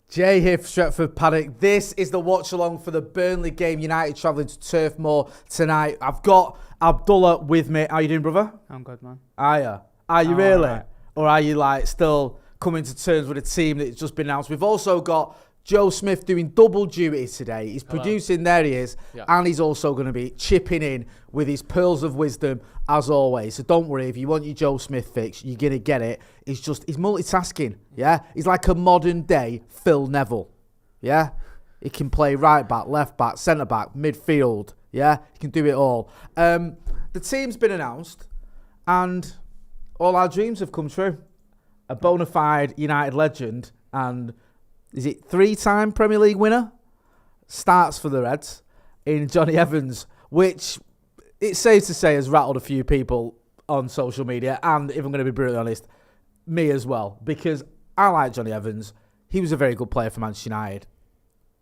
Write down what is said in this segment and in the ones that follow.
Jay here for Stretford, Paddock. This is the watch-along for the Burnley game. United travelling to Turf Moor tonight. I've got Abdullah with me. How you doing, brother? I'm good, man. Are you? Are you really? Right. Or are you like still coming to terms with a team that's just been announced? We've also got Joe Smith doing double duty today. He's producing, there he is, and he's also going to be chipping in with his pearls of wisdom as always. So don't worry, if you want your Joe Smith fix, you're going to get it. He's multitasking, yeah? He's like a modern day Phil Neville, yeah? He can play right back, left back, centre back, midfield, yeah? He can do it all. The team's been announced and all our dreams have come true. A bona fide United legend and is it 3-time Premier League winner? Starts for the Reds in Johnny Evans, which it's safe to say has rattled a few people on social media, and if I'm going to be brutally honest, me as well, because I like Johnny Evans. He was a very good player for Manchester United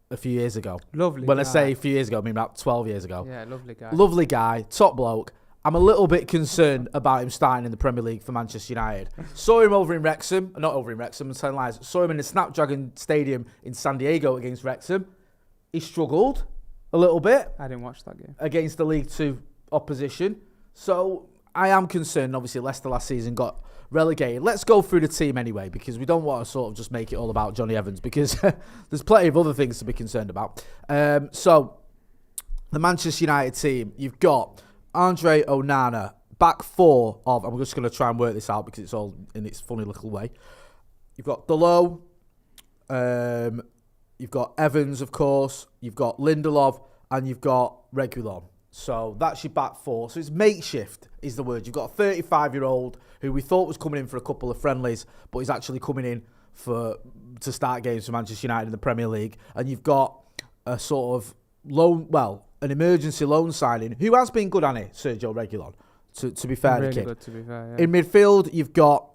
a few years ago. Lovely When guy. I say a few years ago, I mean about 12 years ago. Yeah, lovely guy. Lovely guy, top bloke. I'm a little bit concerned about him starting in the Premier League for Manchester United. Saw him over in Wrexham. Not over in Wrexham, I'm telling lies. Saw him in the Snapdragon Stadium in San Diego against Wrexham. He struggled a little bit. I didn't watch that game. Against the League 2 opposition. So I am concerned. Obviously, Leicester last season got relegated. Let's go through the team anyway, because we don't want to sort of just make it all about Johnny Evans, because there's plenty of other things to be concerned about. So the Manchester United team, you've got Andre Onana, back four of, I'm just going to try and work this out because it's all in its funny little way. You've got Delo, you've got Evans, of course, you've got Lindelof, and you've got Reguilon. So that's your back four. So it's makeshift is the word. You've got a 35-year-old who we thought was coming in for a couple of friendlies, but he's actually coming in to start games for Manchester United in the Premier League. And you've got a sort of an emergency loan signing who has been good, hasn't he, Sergio Reguilon, to be fair Really to kid. good, to be fair, yeah. In midfield, you've got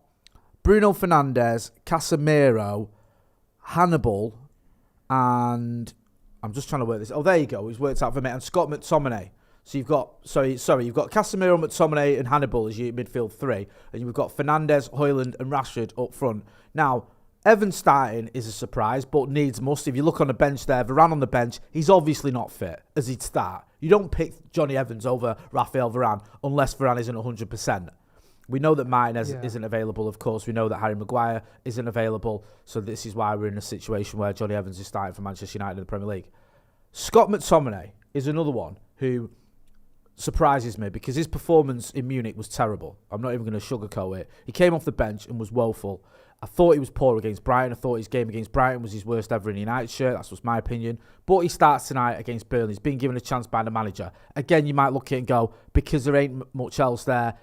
Bruno Fernandes, Casemiro, Hannibal, and I'm just trying to work this. Oh, there you go. He's worked out for me. And Scott McTominay. So you've got, you've got Casemiro, McTominay, and Hannibal as your midfield three. And you've got Fernandes, Højlund, and Rashford up front. Now, Evans starting is a surprise, but needs must. If you look on the bench there, Varane on the bench, he's obviously not fit as he'd start. You don't pick Johnny Evans over Raphael Varane unless Varane isn't 100%. We know that Martinez isn't available, of course. We know that Harry Maguire isn't available. So this is why we're in a situation where Johnny Evans is starting for Manchester United in the Premier League. Scott McTominay is another one who surprises me because his performance in Munich was terrible. I'm not even going to sugarcoat it. He came off the bench and was woeful. I thought he was poor against Brighton. I thought his game against Brighton was his worst ever in a United shirt. That's just my opinion. But he starts tonight against Burnley. He's been given a chance by the manager. Again, you might look at it and go, because there ain't much else there,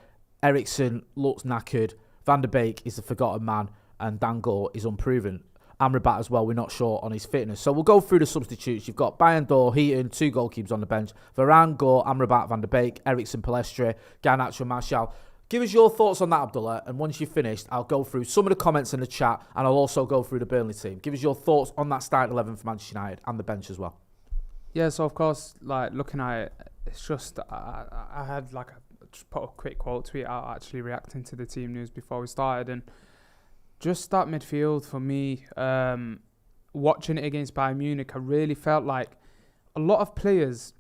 Eriksen looks knackered. Van der Beek is the forgotten man. And Dangor is unproven. Amrabat as well, we're not sure on his fitness. So we'll go through the substitutes. You've got Bayandor, Heaton, 2 goalkeepers on the bench. Varane, Gore, Amrabat, Van der Beek, Eriksen, Palestre, Garnacho, Martial. Give us your thoughts on that, Abdullah, and once you've finished, I'll go through some of the comments in the chat, and I'll also go through the Burnley team. Give us your thoughts on that starting 11 for Manchester United and the bench as well. Yeah, so of course, like looking at it, it's just I had like just put a quick quote tweet out actually reacting to the team news before we started, and just that midfield for me, watching it against Bayern Munich, I really felt like a lot of players.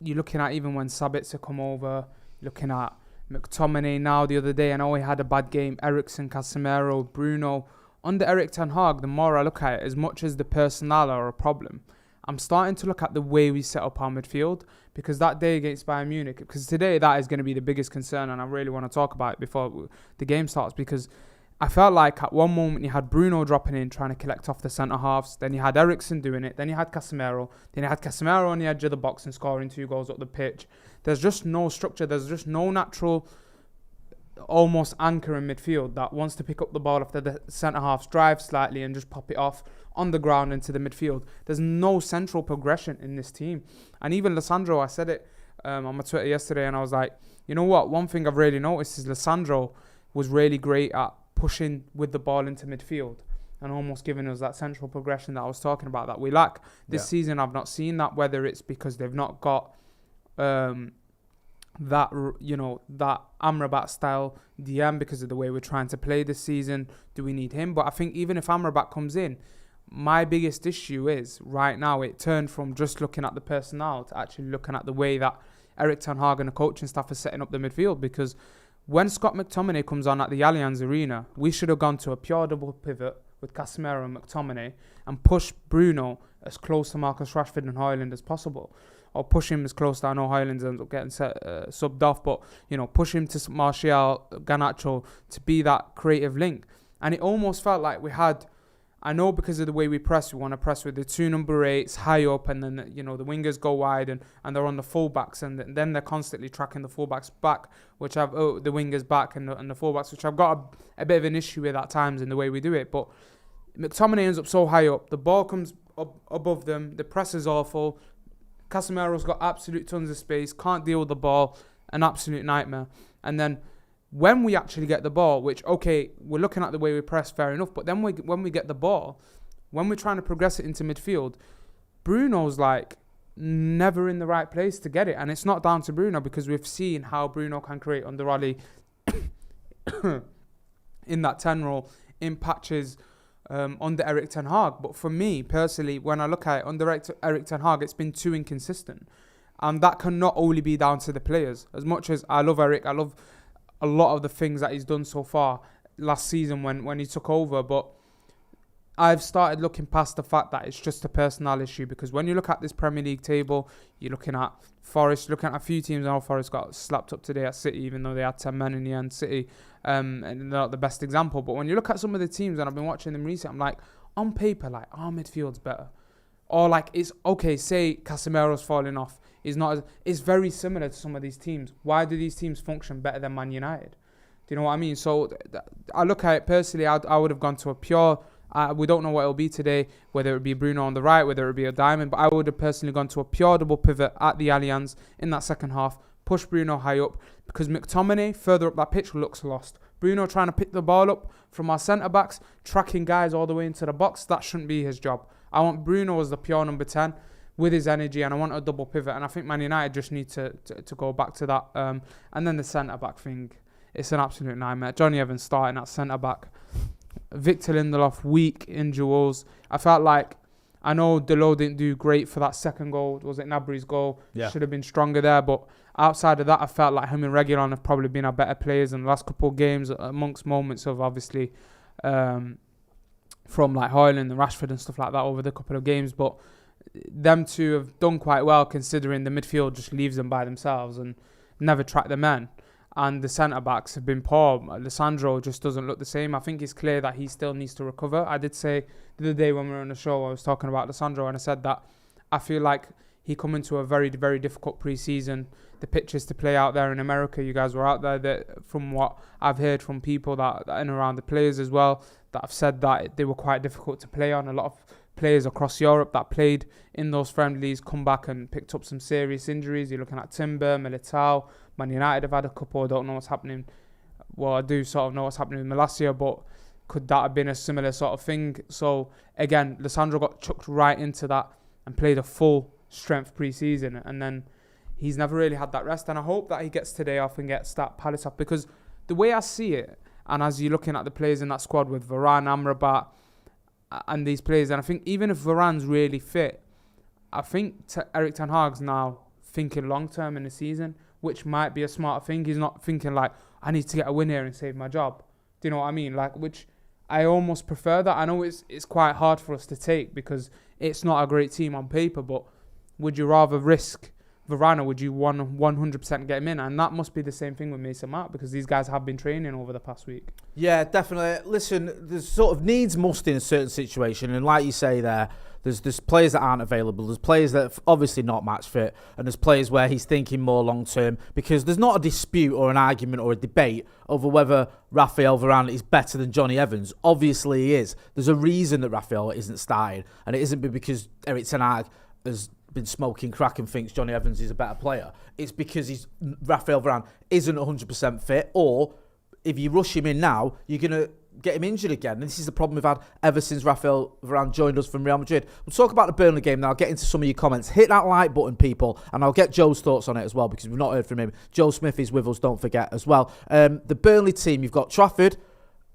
You're looking at even when Sabitzer come over, looking at McTominay now the other day, I know he had a bad game. Eriksen, Casemiro, Bruno. Under Erik ten Hag, the more I look at it, as much as the personnel are a problem, I'm starting to look at the way we set up our midfield, because that day against Bayern Munich, because today that is going to be the biggest concern, and I really want to talk about it before the game starts, because I felt like at one moment you had Bruno dropping in, trying to collect off the centre-halves. Then you had Eriksen doing it. Then you had Casemiro. Then you had Casemiro on the edge of the box and scoring 2 goals up the pitch. There's just no structure. There's just no natural, almost anchor in midfield that wants to pick up the ball after the centre-halves, drive slightly and just pop it off on the ground into the midfield. There's no central progression in this team. And even Lissandro, I said it on my Twitter yesterday, and I was like, you know what? One thing I've really noticed is Lissandro was really great at pushing with the ball into midfield and almost giving us that central progression that I was talking about that we lack. This season, I've not seen that, whether it's because they've not got that Amrabat style DM because of the way we're trying to play this season. Do we need him? But I think even if Amrabat comes in, my biggest issue is right now it turned from just looking at the personnel to actually looking at the way that Erik ten Hag and the coaching staff are setting up the midfield. Because when Scott McTominay comes on at the Allianz Arena, we should have gone to a pure double pivot with Casemiro and McTominay and push Bruno as close to Marcus Rashford and Højlund as possible. Or push him as close to, I know Højlund ends up getting subbed off, but, push him to Martial, Garnacho to be that creative link. And it almost felt like we had, I know because of the way we press, we want to press with the 2 number 8s high up, and then, the wingers go wide and they're on the fullbacks, and then they're constantly tracking the fullbacks back, which the wingers back and the fullbacks, which I've got a bit of an issue with at times in the way we do it. But McTominay ends up so high up, the ball comes up above them, the press is awful, Casemiro's got absolute tons of space, can't deal with the ball, an absolute nightmare. And then when we actually get the ball, which, okay, we're looking at the way we press, fair enough, but then when we get the ball, when we're trying to progress it into midfield, Bruno's like never in the right place to get it. And it's not down to Bruno, because we've seen how Bruno can create under Oli in that 10 role in patches under Erik ten Hag. But for me, personally, when I look at it, under Erik ten Hag, it's been too inconsistent. And that can not only be down to the players. As much as I love Erik, I love a lot of the things that he's done so far last season when he took over, but I've started looking past the fact that it's just a personnel issue. Because when you look at this Premier League table, you're looking at Forest, looking at a few teams. I know Forest got slapped up today at City, even though they had 10 men in the end. City, and they're not the best example. But when you look at some of the teams, and I've been watching them recently, I'm like, on paper, like, our midfield's better. Or like, it's okay, say Casemiro's falling off. It's very similar to some of these teams. Why do these teams function better than Man United? Do you know what I mean? So I look at it personally, I would have gone to a pure, we don't know what it'll be today, whether it be Bruno on the right, whether it be a diamond, but I would have personally gone to a pure double pivot at the Allianz in that second half, push Bruno high up, because McTominay further up that pitch looks lost. Bruno trying to pick the ball up from our centre-backs, tracking guys all the way into the box, that shouldn't be his job. I want Bruno as the pure number 10 with his energy, and I want a double pivot, and I think Man United just need to go back to that. And then the centre-back thing, it's an absolute nightmare. Johnny Evans starting at centre-back. Victor Lindelof, weak in duels. I felt like, I know Delo didn't do great for that second goal. Was it Gnabry's goal? Yeah. Should have been stronger there, but outside of that, I felt like him and Reguilon have probably been our better players in the last couple of games, amongst moments of obviously from like Højlund and Rashford and stuff like that over the couple of games. But them two have done quite well, considering the midfield just leaves them by themselves and never track the men. And the centre-backs have been poor. Lisandro just doesn't look the same. I think it's clear that he still needs to recover. I did say the other day when we were on the show, I was talking about Lisandro, and I said that I feel like he come into a very, very difficult pre-season. The pitches to play out there in America, you guys were out there, that from what I've heard from people that and around the players as well, that have said that they were quite difficult to play on. A lot of players across Europe that played in those friendlies come back and picked up some serious injuries. You're looking at Timber, Militao, Man United have had a couple. I don't know what's happening. Well, I do sort of know what's happening with Malacia, but could that have been a similar sort of thing? So again, Lisandro got chucked right into that and played a full strength pre-season, and then he's never really had that rest. And I hope that he gets today off and gets that Palace off, because the way I see it, and as you're looking at the players in that squad with Varane, Amrabat, and these players, and I think even if Varane's really fit, I think Erik ten Hag's now thinking long term in the season, which might be a smarter thing. He's not thinking like, I need to get a win here and save my job. Do you know what I mean? Like, which I almost prefer that. I know it's quite hard for us to take because it's not a great team on paper, but would you rather risk Varane, or would you 100% get him in? And that must be the same thing with Mason Mount, because these guys have been training over the past week. Yeah, definitely. Listen, there's sort of needs must in a certain situation, and like you say there's players that aren't available, there's players that are obviously not match fit, and there's players where he's thinking more long term, because there's not a dispute or an argument or a debate over whether Raphael Varane is better than Johnny Evans. Obviously he is. There's a reason that Raphael isn't starting, and it isn't because Erik ten Hag has been smoking crack and thinks Johnny Evans is a better player. It's because Raphael Varane isn't 100% fit, or if you rush him in now, you're going to get him injured again. And this is the problem we've had ever since Raphael Varane joined us from Real Madrid. We'll talk about the Burnley game now. I'll get into some of your comments. Hit that like button, people, and I'll get Joe's thoughts on it as well, because we've not heard from him. Joe Smith is with us, don't forget, as well. The Burnley team, you've got Trafford.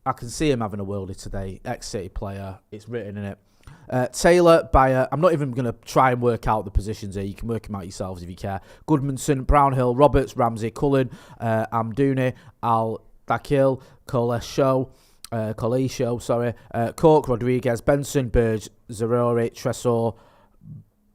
I can see him having a worldie today. Ex-City player. It's written in it. Taylor, Bayer. I'm not even going to try and work out the positions here. You can work them out yourselves if you care. Goodmanson, Brownhill, Roberts, Ramsey, Cullen, Amdouni, Al-Dakil, Colisho, Cork, Rodriguez, Benson, Burge, Zarori, Tresor,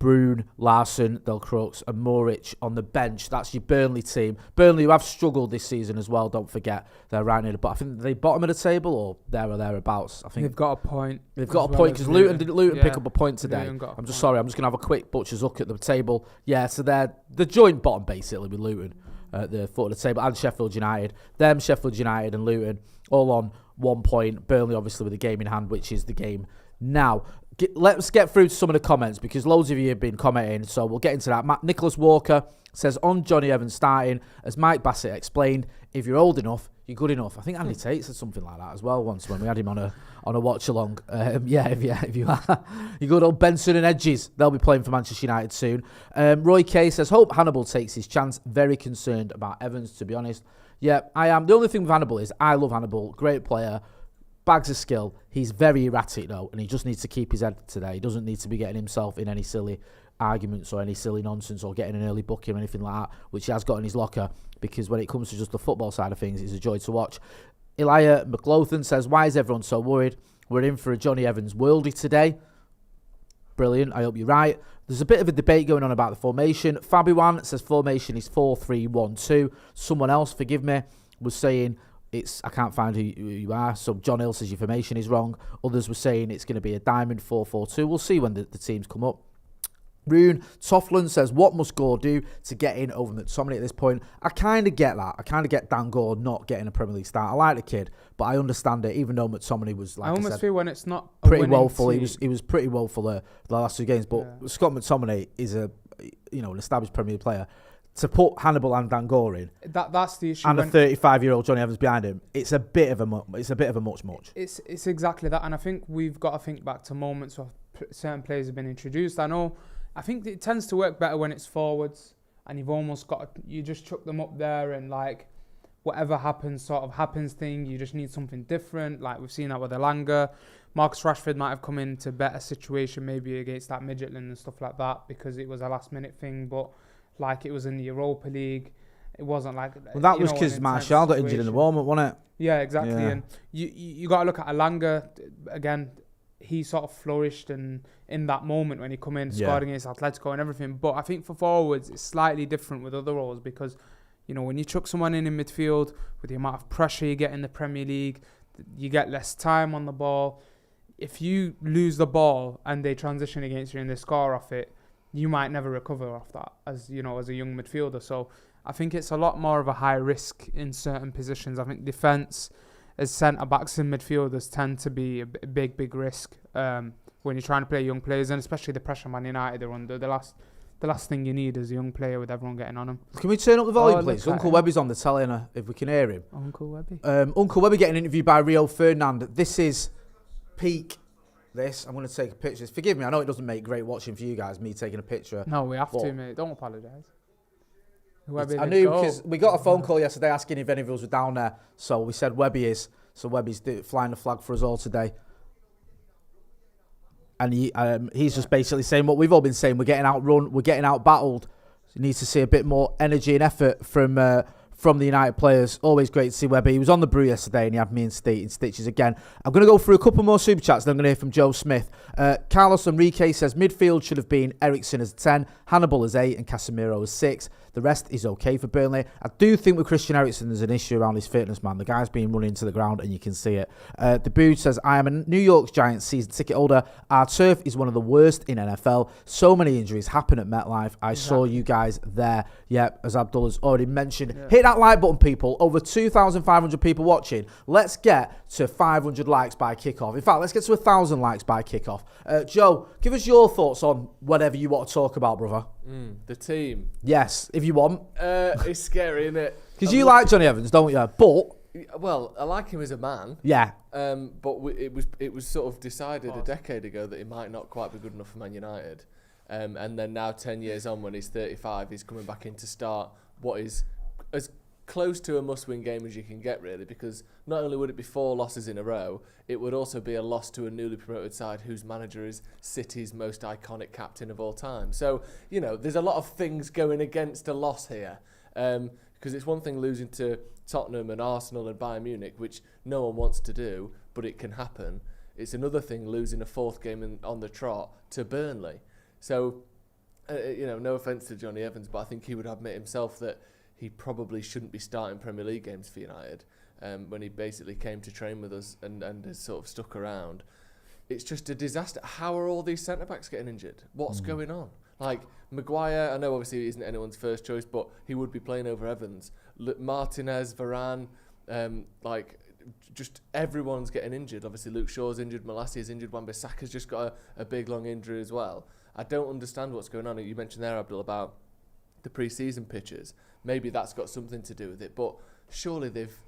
Brune, Larson, Del Crooks and Morich on the bench. That's your Burnley team. Burnley, who have struggled this season as well, don't forget. They're right near the bottom. I think they bottom of the table or there or thereabouts. I think they've got a point. They've got a point because Luton pick up a point today. I'm just sorry. I'm just going to have a quick butcher's look at the table. Yeah, so they're the joint bottom basically with Luton at the foot of the table and Sheffield United. Them, Sheffield United and Luton all on 1 point. Burnley obviously with a game in hand, which is the game now. Let's get through to some of the comments because loads of you have been commenting, so we'll get into that. Nicholas Walker says, on Johnny Evans starting, as Mike Bassett explained, if you're old enough, you're good enough. I think Andy Tate said something like that as well once when we had him on a watch-along. If you are, you're good old Benson and Edges. They'll be playing for Manchester United soon. Roy Kay says, hope Hannibal takes his chance. Very concerned about Evans, to be honest. Yeah, I am. The only thing with Hannibal is I love Hannibal. Great player. Bags of skill. He's very erratic though, and he just needs to keep his head today. He doesn't need to be getting himself in any silly arguments or any silly nonsense or getting an early booking or anything like that, which he has got in his locker, because when it comes to just the football side of things, it's a joy to watch. Elijah McLaughlin says, why is everyone so worried? We're in for a Johnny Evans worldie today. Brilliant. I hope you're right. There's a bit of a debate going on about the formation. Fabian says formation is 4-3-1-2. Someone else, forgive me, was saying I can't find who you are. So John Hill says your formation is wrong. Others were saying it's going to be a diamond 4-4-2. We'll see when the teams come up. Rune Tofflin says, what must Gore do to get in over McTominay at this point? I kind of get that. I kind of get Dan Gore not getting a Premier League start. I like the kid, but I understand it, even though McTominay was, like I almost feel when it's not pretty woeful. He was pretty woeful the last two games, but Scott McTominay is an established Premier League player. To put Hannibal and Dan Gore in, that's the issue. And a 35-year-old Johnny Evans behind him, it's a bit of a much. It's exactly that, and I think we've got to think back to moments where certain players have been introduced. I think it tends to work better when it's forwards, and you just chuck them up there, and like whatever happens, sort of happens thing. You just need something different. Like we've seen that with Elanga. Marcus Rashford might have come into a better situation maybe against that Midfield and stuff like that because it was a last-minute thing, but. Like it was in the Europa League, it wasn't like. Well, that was because Martial got injured in the warm-up, wasn't it? Yeah, exactly. Yeah. And you got to look at Elanga again. He sort of flourished in that moment when he come in, scored against Atletico and everything. But I think for forwards, it's slightly different with other roles because, when you chuck someone in midfield with the amount of pressure you get in the Premier League, you get less time on the ball. If you lose the ball and they transition against you and they score off it, you might never recover off that as a young midfielder. So I think it's a lot more of a high risk in certain positions. I think defence as centre-backs and midfielders tend to be a big risk when you're trying to play young players, and especially the pressure Man United are under. The last thing you need is a young player with everyone getting on him. Can we turn up the volume, please? Uncle Webby's on the telly, if we can hear him. Uncle Webby? Uncle Webby getting interviewed by Rio Ferdinand. This is peak. I'm going to take a picture. Forgive me, I know it doesn't make great watching for you guys, me taking a picture. No, we have to, mate. Don't apologise. I knew because we got a phone call yesterday asking if any of us were down there. So we said Webby is. So Webby's flying the flag for us all today. And he's just basically saying what we've all been saying. We're getting outrun. We're getting outbattled. So you need to see a bit more energy and effort from the United players. Always great to see Webby. He was on the brew yesterday and he had me in stitches again. I'm going to go through a couple more super chats, then I'm going to hear from Joe Smith. Carlos Enrique says midfield should have been Ericsson as 10, Hannibal as 8 and Casemiro as 6. The rest is okay for Burnley. I do think with Christian Eriksen there's an issue around his fitness, man. The guy's been running into the ground and you can see it. The Booge says, I am a New York Giants season ticket holder. Our turf is one of the worst in NFL. So many injuries happen at MetLife. I saw you guys there. Yep, as Abdul has already mentioned. Yeah. Hit that like button, people. Over 2,500 people watching. Let's get to 500 likes by kickoff. In fact, let's get to 1,000 likes by kickoff. Joe, give us your thoughts on whatever you want to talk about, brother. The team. Yes, if you want. It's scary, isn't it? Because you like Johnny Evans, don't you? But well, I like him as a man. Yeah. But it was sort of decided a decade ago that he might not quite be good enough for Man United. And then now 10 years on, when he's 35, he's coming back in to start what is, as close to a must-win game as you can get, really, because not only would it be 4 losses in a row, it would also be a loss to a newly promoted side whose manager is City's most iconic captain of all time. So, you know, there's a lot of things going against a loss here. Because it's one thing losing to Tottenham and Arsenal and Bayern Munich, which no one wants to do, but it can happen. It's another thing losing a 4th game on the trot to Burnley. So, you know, no offence to Johnny Evans, but I think he would admit himself that he probably shouldn't be starting Premier League games for United when he basically came to train with us and has sort of stuck around. It's just a disaster. How are all these centre-backs getting injured? What's going on? Like, Maguire, I know obviously he isn't anyone's first choice, but he would be playing over Evans. Martinez, Varane, just everyone's getting injured. Obviously Luke Shaw's injured, Malassia's injured, Wan-Bissaka's just got a big long injury as well. I don't understand what's going on. You mentioned there, Abdul, about the pre-season pitches. Maybe that's got something to do with it, but surely they've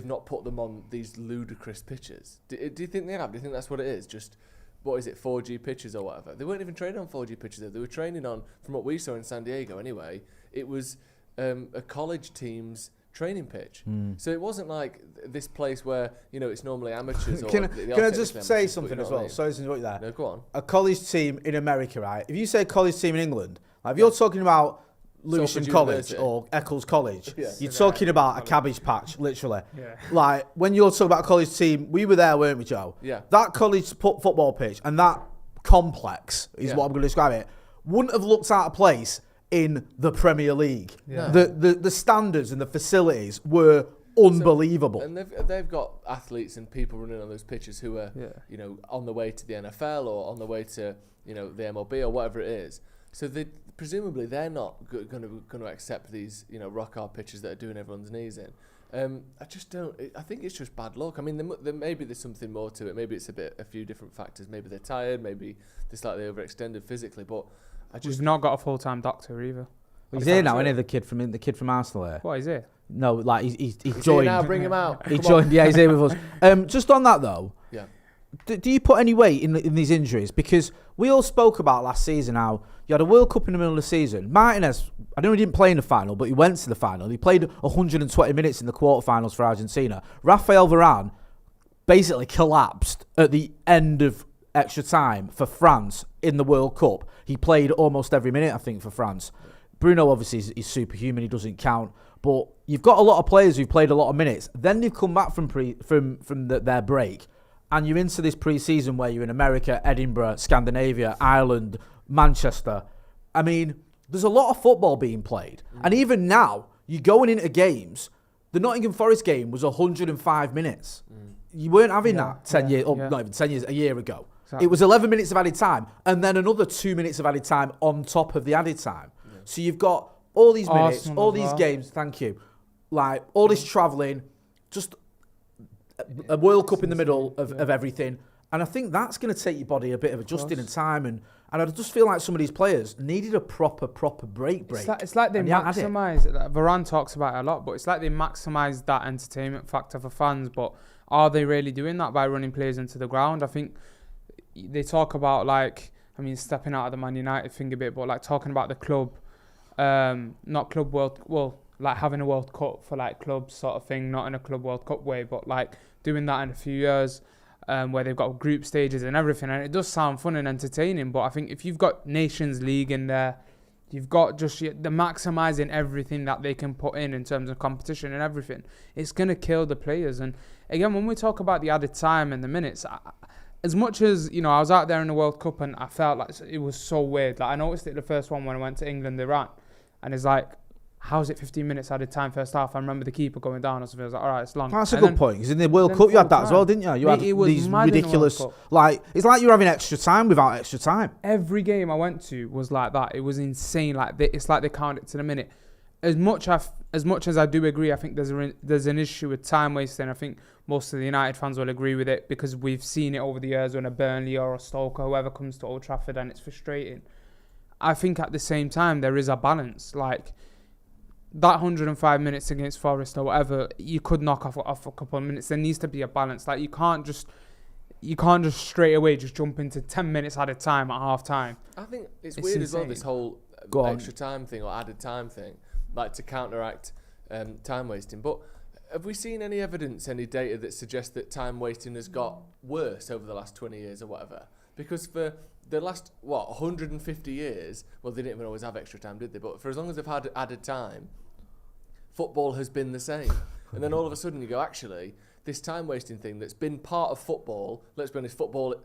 not put them on these ludicrous pitches. Do you think they have? Do you think that's what it is? Just, what is it, 4G pitches or whatever? They weren't even training on 4G pitches. They were training on, from what we saw in San Diego anyway, it was a college team's training pitch. So it wasn't like this place where, you know, it's normally amateurs. Can I just say something as well? Sorry to interrupt you there. No, go on. A college team in America, right? If you say a college team in England, like if you're talking about Lewisham College or Eccles College, you're talking about a cabbage patch, literally. Yeah. Like, when you're talking about a college team, we were there, weren't we, Joe? Yeah. That college football pitch and that complex is what I'm going to describe it, wouldn't have looked out of place in the Premier League. Yeah. The standards and the facilities were unbelievable. So, and they've got athletes and people running on those pitches who are, you know, on the way to the NFL or on the way to, you know, the MLB or whatever it is. So presumably they're not going to accept these, you know, rock hard pitches that are doing everyone's knees in. I just don't. I think it's just bad luck. I mean, maybe there's something more to it. Maybe it's a few different factors. Maybe they're tired. Maybe they're slightly overextended physically. But We've not got a full-time doctor either. He's here now, isn't he? The kid from Arsenal here. What, is he? No, like he joined. Here now, bring him out. He joined. Yeah, he's here with us. Just on that though. Yeah. Do you put any weight in these injuries? Because we all spoke about last season how you had a World Cup in the middle of the season. Martinez, I know he didn't play in the final, but he went to the final. He played 120 minutes in the quarterfinals for Argentina. Rafael Varane basically collapsed at the end of extra time for France in the World Cup. He played almost every minute, I think, for France. Bruno obviously is superhuman. He doesn't count. But you've got a lot of players who've played a lot of minutes. Then they've come back from their break. And you're into this pre-season where you're in America, Edinburgh, Scandinavia, Ireland, Manchester. I mean, there's a lot of football being played. And even now, you're going into games. The Nottingham Forest game was 105 minutes. You weren't having that 10 years, or not even 10 years, a year ago. Exactly. It was 11 minutes of added time, and then another 2 minutes of added time on top of the added time. Yeah. So you've got all these minutes, all these games, thank you. Like, all this travelling, just a World Cup in the middle of everything. And I think that's going to take your body a bit of adjusting in time. And I just feel like some of these players needed a proper break. It's like they maximise, Varane talks about it a lot, but it's like they maximise that entertainment factor for fans. But are they really doing that by running players into the ground? I think they talk about, like, I mean, stepping out of the Man United thing a bit, but like talking about the club, not club world, like having a World Cup for like clubs sort of thing, not in a Club World Cup way, but like doing that in a few years, where they've got group stages and everything. And it does sound fun and entertaining, but I think if you've got Nations League in there, you've got just the maximising everything that they can put in terms of competition and everything, it's going to kill the players. And again, when we talk about the added time and the minutes, as much as, you know, I was out there in the World Cup and I felt like it was so weird. Like, I noticed it the first one when I went to England, Iran, and it's like, how's it 15 minutes added time first half? I remember the keeper going down or something. I was like, all right, it's long. That's a good point. Because in the World Cup, you had that as well, didn't you? You had these ridiculous, like, it's like you're having extra time without extra time. Every game I went to was like that. It was insane. Like, it's like they count it to the minute. As much as I do agree, I think there's an issue with time wasting. I think most of the United fans will agree with it because we've seen it over the years when a Burnley or a Stoke or whoever comes to Old Trafford and it's frustrating. I think at the same time there is a balance. Like, that 105 minutes against Forest or whatever, you could knock off a couple of minutes. There needs to be a balance. Like, you can't just straight away just jump into 10 minutes at a time at half time. I think it's weird insane as well, this whole extra time thing or added time thing. like to counteract time wasting. But have we seen any evidence, any data that suggests that time wasting has got worse over the last 20 years or whatever? Because for the last 150 years, well, they didn't even always have extra time, did they? But for as long as they've had added time, football has been the same. And then all of a sudden you go, actually, this time wasting thing that's been part of football, let's be honest,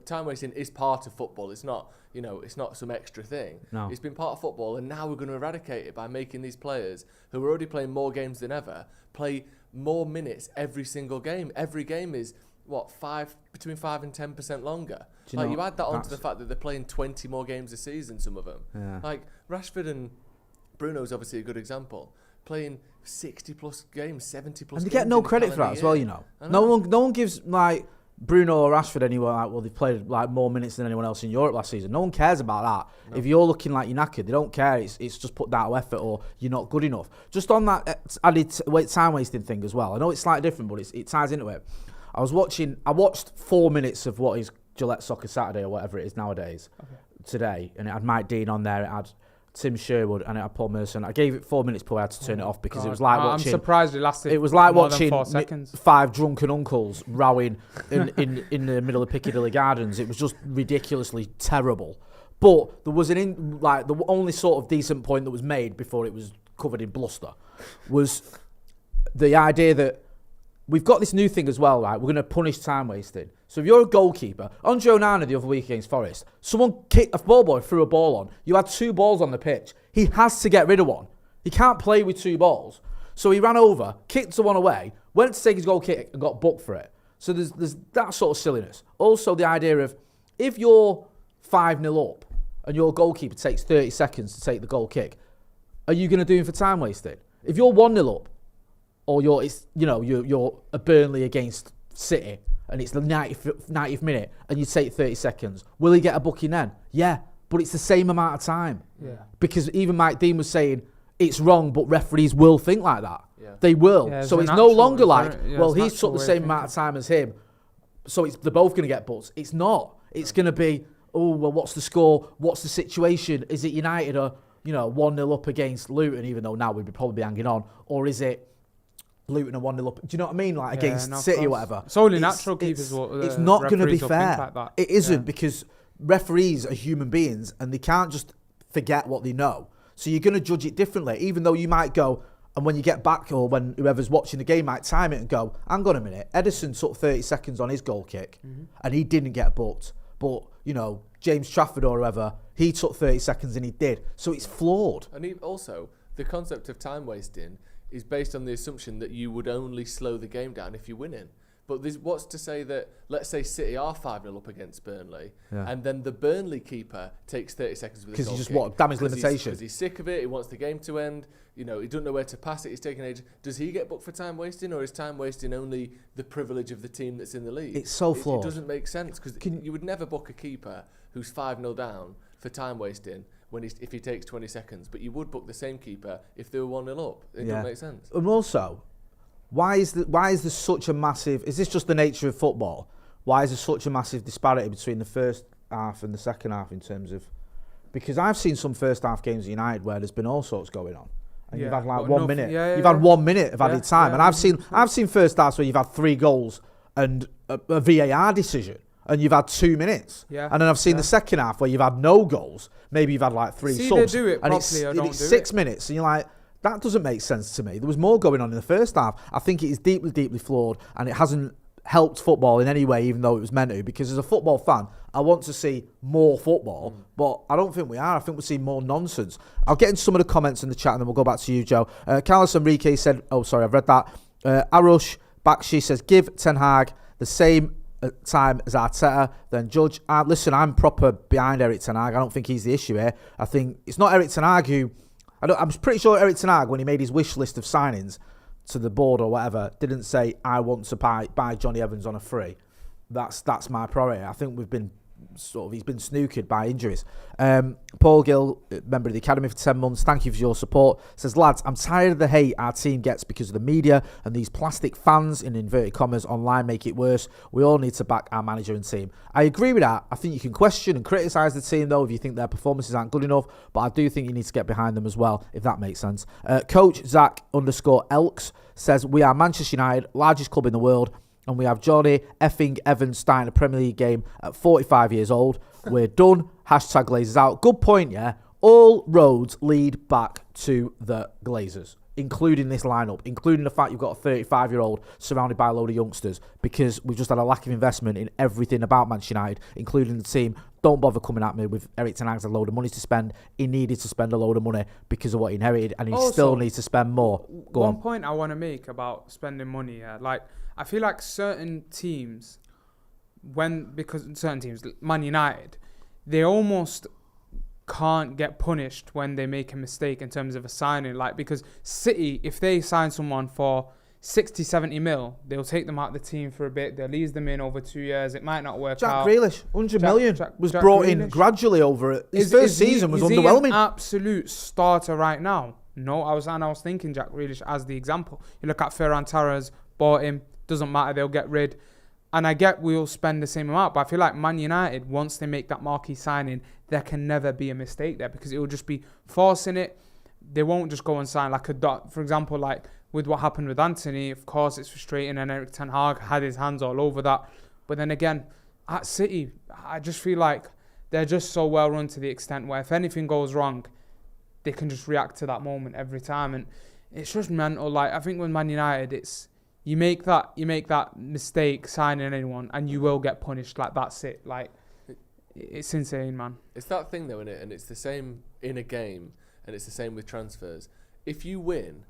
time wasting is part of football. It's not, it's not some extra thing. No. It's been part of football, and now we're going to eradicate it by making these players who are already playing more games than ever play more minutes every single game. Every game is between 5 and 10% longer. You add that onto the fact that they're playing 20 more games a season, some of them. Yeah. Like Rashford and Bruno's obviously a good example. Playing 60 plus games, 70 plus games. And they get no credit for that as well, No one gives Bruno or Rashford anyone they've played more minutes than anyone else in Europe last season. No one cares about that. No. If you're looking like you're knackered, they don't care. It's just put down to effort or you're not good enough. Just on that added time wasting thing as well. I know it's slightly different, but it ties into it. I watched 4 minutes of what is Gillette Soccer Saturday or whatever it is nowadays today, and it had Mike Dean on there. It had Tim Sherwood and it had Paul Merson. I gave it 4 minutes before I had to turn it off because it was like watching. I'm surprised it lasted. It was like more watching than 4 seconds. 5 drunken uncles rowing in the middle of Piccadilly Gardens. It was just ridiculously terrible. But there was the only sort of decent point that was made before it was covered in bluster was the idea that we've got this new thing as well, right? We're going to punish time wasting. So if you're a goalkeeper, on Joe Nana the other week against Forest, someone kicked a ball boy, threw a ball on. You had 2 balls on the pitch. He has to get rid of one. He can't play with 2 balls. So he ran over, kicked the one away, went to take his goal kick and got booked for it. So there's that sort of silliness. Also the idea of if you're 5-0 up and your goalkeeper takes 30 seconds to take the goal kick, are you going to do him for time wasting? If you're 1-0 up, or you're a Burnley against City and it's the 90th minute and you take 30 seconds, will he get a booking then? Yeah, but it's the same amount of time. Yeah. Because even Mike Dean was saying it's wrong, but referees will think like that. Yeah. They will. Yeah, so it's no longer he's took the same amount of time as him, so they're both going to get booked. It's not. It's going to be, what's the score? What's the situation? Is it United or 1-0 up against Luton, even though now we'd probably be hanging on, or is it Luton are 1-0 up? Do you know what I mean? Against City or whatever. It's only natural keepers. It's not going to be fair. Like it isn't because referees are human beings and they can't just forget what they know. So you're going to judge it differently, even though you might go, and when you get back or when whoever's watching the game might time it and go, hang on a minute, Edison took 30 seconds on his goal kick and he didn't get booked. But, James Trafford or whoever, he took 30 seconds and he did. So it's flawed. And also, the concept of time wasting is based on the assumption that you would only slow the game down if you're winning. But what's to say that, let's say City are 5-0 up against Burnley, and then the Burnley keeper takes 30 seconds with his goal kick. Because damage limitation. Because he's sick of it, he wants the game to end, he doesn't know where to pass it, he's taking age. Does he get booked for time wasting, or is time wasting only the privilege of the team that's in the league? It's so flawed. It doesn't make sense, because you would never book a keeper who's 5-0 down for time wasting if he takes 20 seconds, but you would book the same keeper if they were 1-0 up. It doesn't make sense. And also, why is there such a massive? Is this just the nature of football? Why is there such a massive disparity between the first half and the second half in terms of? Because I've seen some first half games at United where there's been all sorts going on, and you've had 1 minute. You've had 1 minute of added time, and I've seen first halves where you've had 3 goals and a VAR decision, and you've had 2 minutes. Yeah. And then I've seen the second half where you've had no goals. Maybe you've had 3 subs. They do it and properly or don't it's do 6 minutes, and you're like, that doesn't make sense to me. There was more going on in the first half. I think it is deeply, deeply flawed, and it hasn't helped football in any way, even though it was meant to. Because as a football fan, I want to see more football, but I don't think we are. I think we're seeing more nonsense. I'll get into some of the comments in the chat, and then we'll go back to you, Joe. Carlos Enrique said, I've read that. Arush Bakshi says, give Ten Hag the same time as Arteta, then judge. Listen, I'm proper behind Eric Ten Hag. I don't think he's the issue here. I think it's not Eric Ten Hag who... I'm pretty sure Eric Ten Hag, when he made his wish list of signings to the board or whatever, didn't say, I want to buy Johnny Evans on a free. That's my priority. I think we've been he's been snookered by injuries. Paul Gill, member of the Academy for 10 months, thank you for your support. Says, lads, I'm tired of the hate our team gets because of the media, and these plastic fans, in inverted commas, online make it worse. We all need to back our manager and team. I agree with that. I think you can question and criticise the team, though, if you think their performances aren't good enough, but I do think you need to get behind them as well, if that makes sense. Coach Zach_Elks says, we are Manchester United, largest club in the world, and we have Johnny effing Evans starting a Premier League game at 45 years old. We're done. Hashtag Glazers out. Good point, yeah? All roads lead back to the Glazers, including this lineup, including the fact you've got a 35-year-old surrounded by a load of youngsters, because we've just had a lack of investment in everything about Manchester United, including the team. Don't bother coming at me with Eric Ten Hag's a load of money to spend. He needed to spend a load of money because of what he inherited, and he Also, still needs to spend more. One point I want to make about spending money, I feel like certain teams, because certain teams, Man United, they almost can't get punished when they make a mistake in terms of a signing. Because City, if they sign someone for 60, 70 mil, they'll take them out of the team for a bit. They'll ease them in over 2 years. It might not work out. Jack Grealish, 100 million, was brought in gradually over it. His first season was underwhelming. Is he an absolute starter right now? No, I was thinking Jack Grealish as the example. You look at Ferran Torres, bought him, doesn't matter, they'll get rid. And I get we'll spend the same amount, but I feel like Man United, once they make that marquee signing, there can never be a mistake there, because it will just be forcing it. They won't just go and sign like a dot. For example, like with what happened with Anthony, of course it's frustrating, and Eric Ten Hag had his hands all over that. But then again, at City, I just feel like they're just so well run to the extent where if anything goes wrong, they can just react to that moment every time. And it's just mental. I think with Man United, it's you make that mistake signing anyone, and you will get punished. That's it. It's insane, man. It's that thing though, innit? And it's the same in a game, and it's the same with transfers. If you win,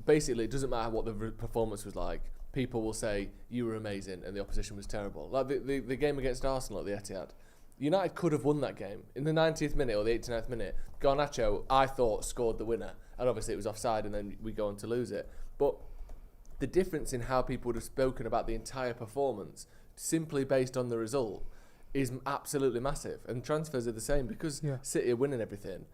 basically it doesn't matter what the performance was like. People will say you were amazing and the opposition was terrible. Like the game against Arsenal at the Etihad, United could have won that game in the 90th minute or the 89th minute. Garnacho, I thought, scored the winner, and obviously it was offside, and then we go on to lose it. But the difference in how people would have spoken about the entire performance, simply based on the result, is absolutely massive. And transfers are the same, because City are winning everything.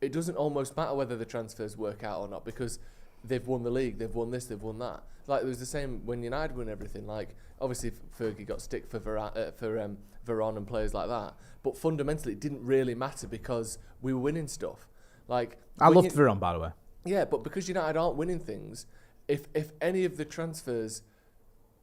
It doesn't almost matter whether the transfers work out or not, because they've won the league, they've won this, they've won that. It was the same when United won everything. Obviously Fergie got stick for Veron and players like that, but fundamentally it didn't really matter because we were winning stuff. I loved Veron, by the way. Yeah, but because United aren't winning things, if any of the transfers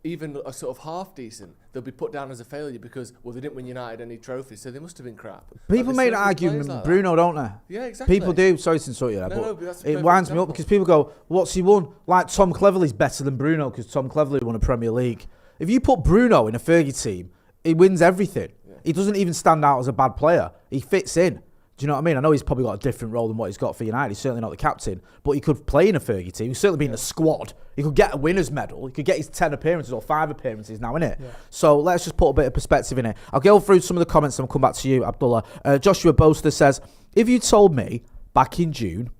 even are sort of half decent, they'll be put down as a failure because, they didn't win United any trophies, so they must have been crap. People make that argument with Bruno, don't they? Yeah, exactly. People do. Sorry to insult you there, but that's it winds me up because people go, what's he won? Tom Cleverley's better than Bruno because Tom Cleverley won a Premier League. If you put Bruno in a Fergie team, he wins everything. Yeah. He doesn't even stand out as a bad player. He fits in. Do you know what I mean? I know he's probably got a different role than what he's got for United. He's certainly not the captain, but he could play in a Fergie team. He's certainly been in the squad. He could get a winner's medal. He could get his 10 appearances or 5 appearances now, innit? Yeah. So let's just put a bit of perspective in it. I'll go through some of the comments and I'll come back to you, Abdullah. Joshua Boaster says, if you told me back in June,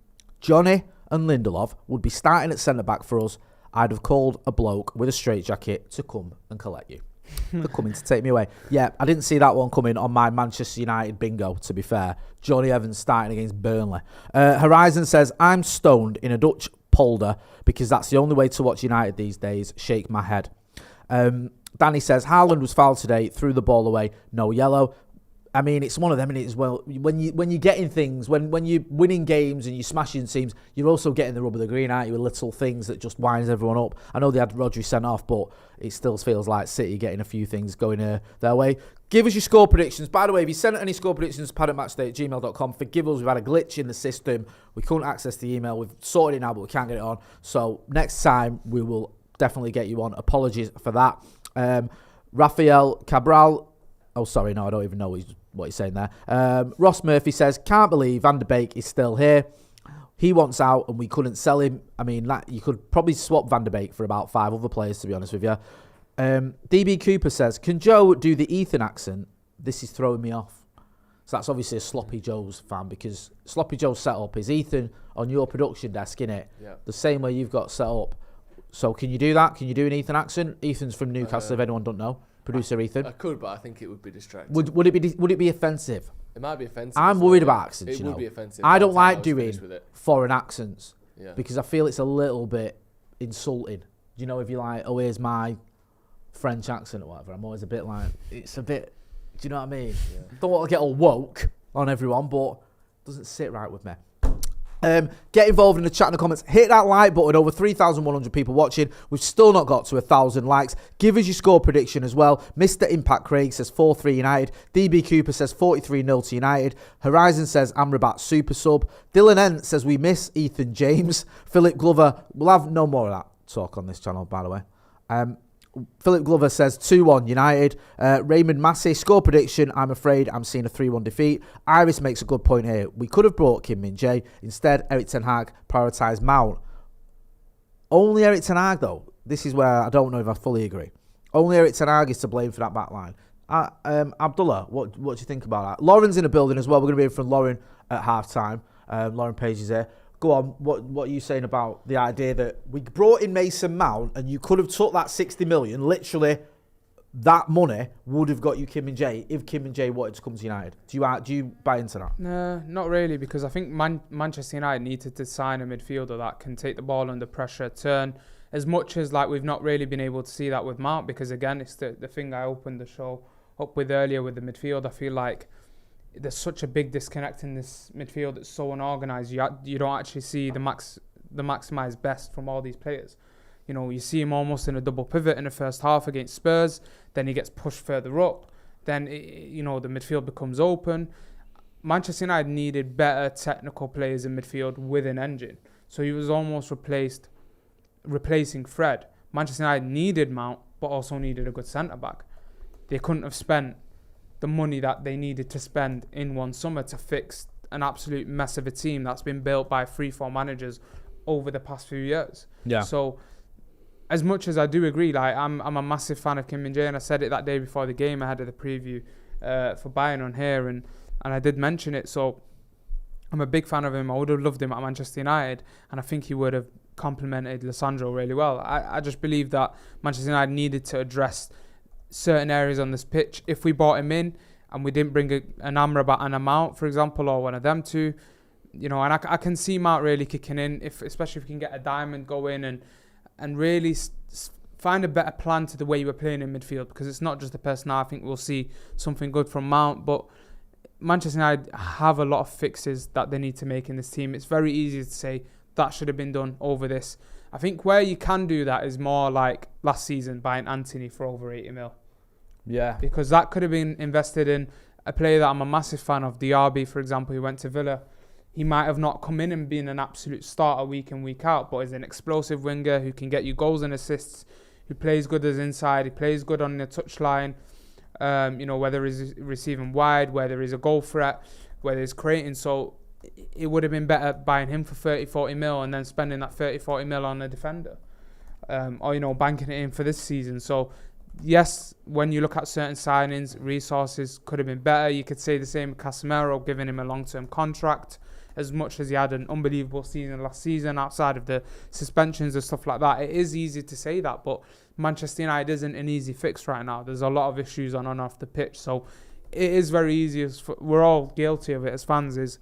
Johnny and Lindelof would be starting at centre-back for us, I'd have called a bloke with a straitjacket to come and collect you. They're coming to take me away. Yeah, I didn't see that one coming on my Manchester United bingo, to be fair. Johnny Evans starting against Burnley. Horizon says, I'm stoned in a Dutch polder because that's the only way to watch United these days. Shake my head. Danny says, Haaland was fouled today, threw the ball away, no yellow. I mean, it's one of them, innit, as well. When you're getting things, when you're winning games and you're smashing teams, you're also getting the rub of the green, aren't you, with little things that just winds everyone up. I know they had Rodri sent off, but it still feels like City getting a few things going their way. Give us your score predictions. By the way, if you sent any score predictions, paddockmatchday@gmail.com. Forgive us, we've had a glitch in the system. We couldn't access the email. We've sorted it now, but we can't get it on. So next time, we will definitely get you on. Apologies for that. Rafael Cabral. Oh, sorry, no, I don't even know what he's saying there. Ross Murphy says, can't believe Van der Beek is still here. He wants out and we couldn't sell him. I mean, you could probably swap Van der Beek for about 5 other players, to be honest with you. DB Cooper says, can Joe do the Ethan accent? This is throwing me off. So that's obviously a Sloppy Joe's fan, because Sloppy Joe's set up is Ethan on your production desk, innit? Yeah. The same way you've got set up. So can you do that? Can you do an Ethan accent? Ethan's from Newcastle, if anyone don't know. Producer Ethan. I could, but I think it would be distracting. Would it be offensive? It might be offensive. I'm worried about accents. It would be offensive. I don't like with doing it. foreign accents Yeah. because I feel it's a little bit insulting. You know, if you're like, oh, here's my French accent or whatever, I'm always a bit like, it's a bit. Do you know what I mean? Yeah. Don't want to get all woke on everyone, but it doesn't sit right with me. Get involved in the chat and the comments. Hit that like button. Over 3,100 people watching. We've still not got to 1,000 likes. Give us your score prediction as well. Mr. Impact Craig says 4-3 United. DB Cooper says 43-0 to United. Horizon says Amrabat super sub. Dylan Ent says we miss Ethan James. Philip Glover. We'll have no more of that talk on this channel, by the way. Philip Glover says 2-1 United. Raymond Massey, score prediction. I'm afraid I'm seeing a 3-1 defeat. Iris makes a good point here. We could have brought Kim Min-jae. Instead, Eric Ten Hag prioritised Mount. Only Eric Ten Hag, though. This is where I don't know if I fully agree. Only Eric Ten Hag is to blame for that back line. Abdullah, what do you think about that? Lauren's in the building as well. We're going to be in from Lauren at half-time. Lauren Page is here. Go on, what are you saying about the idea that we brought in Mason Mount and you could have took that 60 million, literally that money would have got you Kim Min-jae if Kim Min-jae wanted to come to United. Do you buy into that? No, not really, because I think Manchester United needed to sign a midfielder that can take the ball under pressure, turn, as much as like we've not really been able to see that with Mount, because again, it's the thing I opened the show up with earlier with the midfield. I feel like there's such a big disconnect in this midfield that's so unorganised. You don't actually see the maximised best from all these players. You know, you see him almost in a double pivot in the first half against Spurs. Then he gets pushed further up. Then, the midfield becomes open. Manchester United needed better technical players in midfield with an engine. So he was almost replacing Fred. Manchester United needed Mount, but also needed a good centre-back. They couldn't have spent the money that they needed to spend in one summer to fix an absolute mess of a team that's been built by 3-4 managers over the past few years. Yeah. So, as much as I do agree, like I'm a massive fan of Kim Min-jae, and I said it that day before the game ahead of the preview for Bayern on here, and I did mention it. So, I'm a big fan of him. I would have loved him at Manchester United, and I think he would have complemented Lissandro really well. I just believe that Manchester United needed to address certain areas on this pitch. If we brought him in and we didn't bring an Amrabat and a Mount, for example, or one of them two, and I can see Mount really kicking in, especially if we can get a diamond go in and really find a better plan to the way we're playing in midfield, because it's not just the personnel. I think we'll see something good from Mount, but Manchester United have a lot of fixes that they need to make in this team. It's very easy to say that should have been done over this. I think where you can do that is more like last season buying Anthony for over 80 mil. Yeah. Because that could have been invested in a player that I'm a massive fan of, Diaby, for example, who went to Villa. He might have not come in and been an absolute starter week in, week out, but is an explosive winger who can get you goals and assists, who plays good as inside, he plays good on the touchline, whether he's receiving wide, whether he's a goal threat, whether he's creating. So it would have been better buying him for 30-40 mil and then spending that 30-40 mil on a defender, or banking it in for this season. So yes, when you look at certain signings, resources could have been better. You could say the same with Casemiro, giving him a long-term contract. As much as he had an unbelievable season last season, outside of the suspensions and stuff like that, it is easy to say that, but Manchester United isn't an easy fix right now. There's a lot of issues on and off the pitch, so it is very easy. We're all guilty of it as fans, is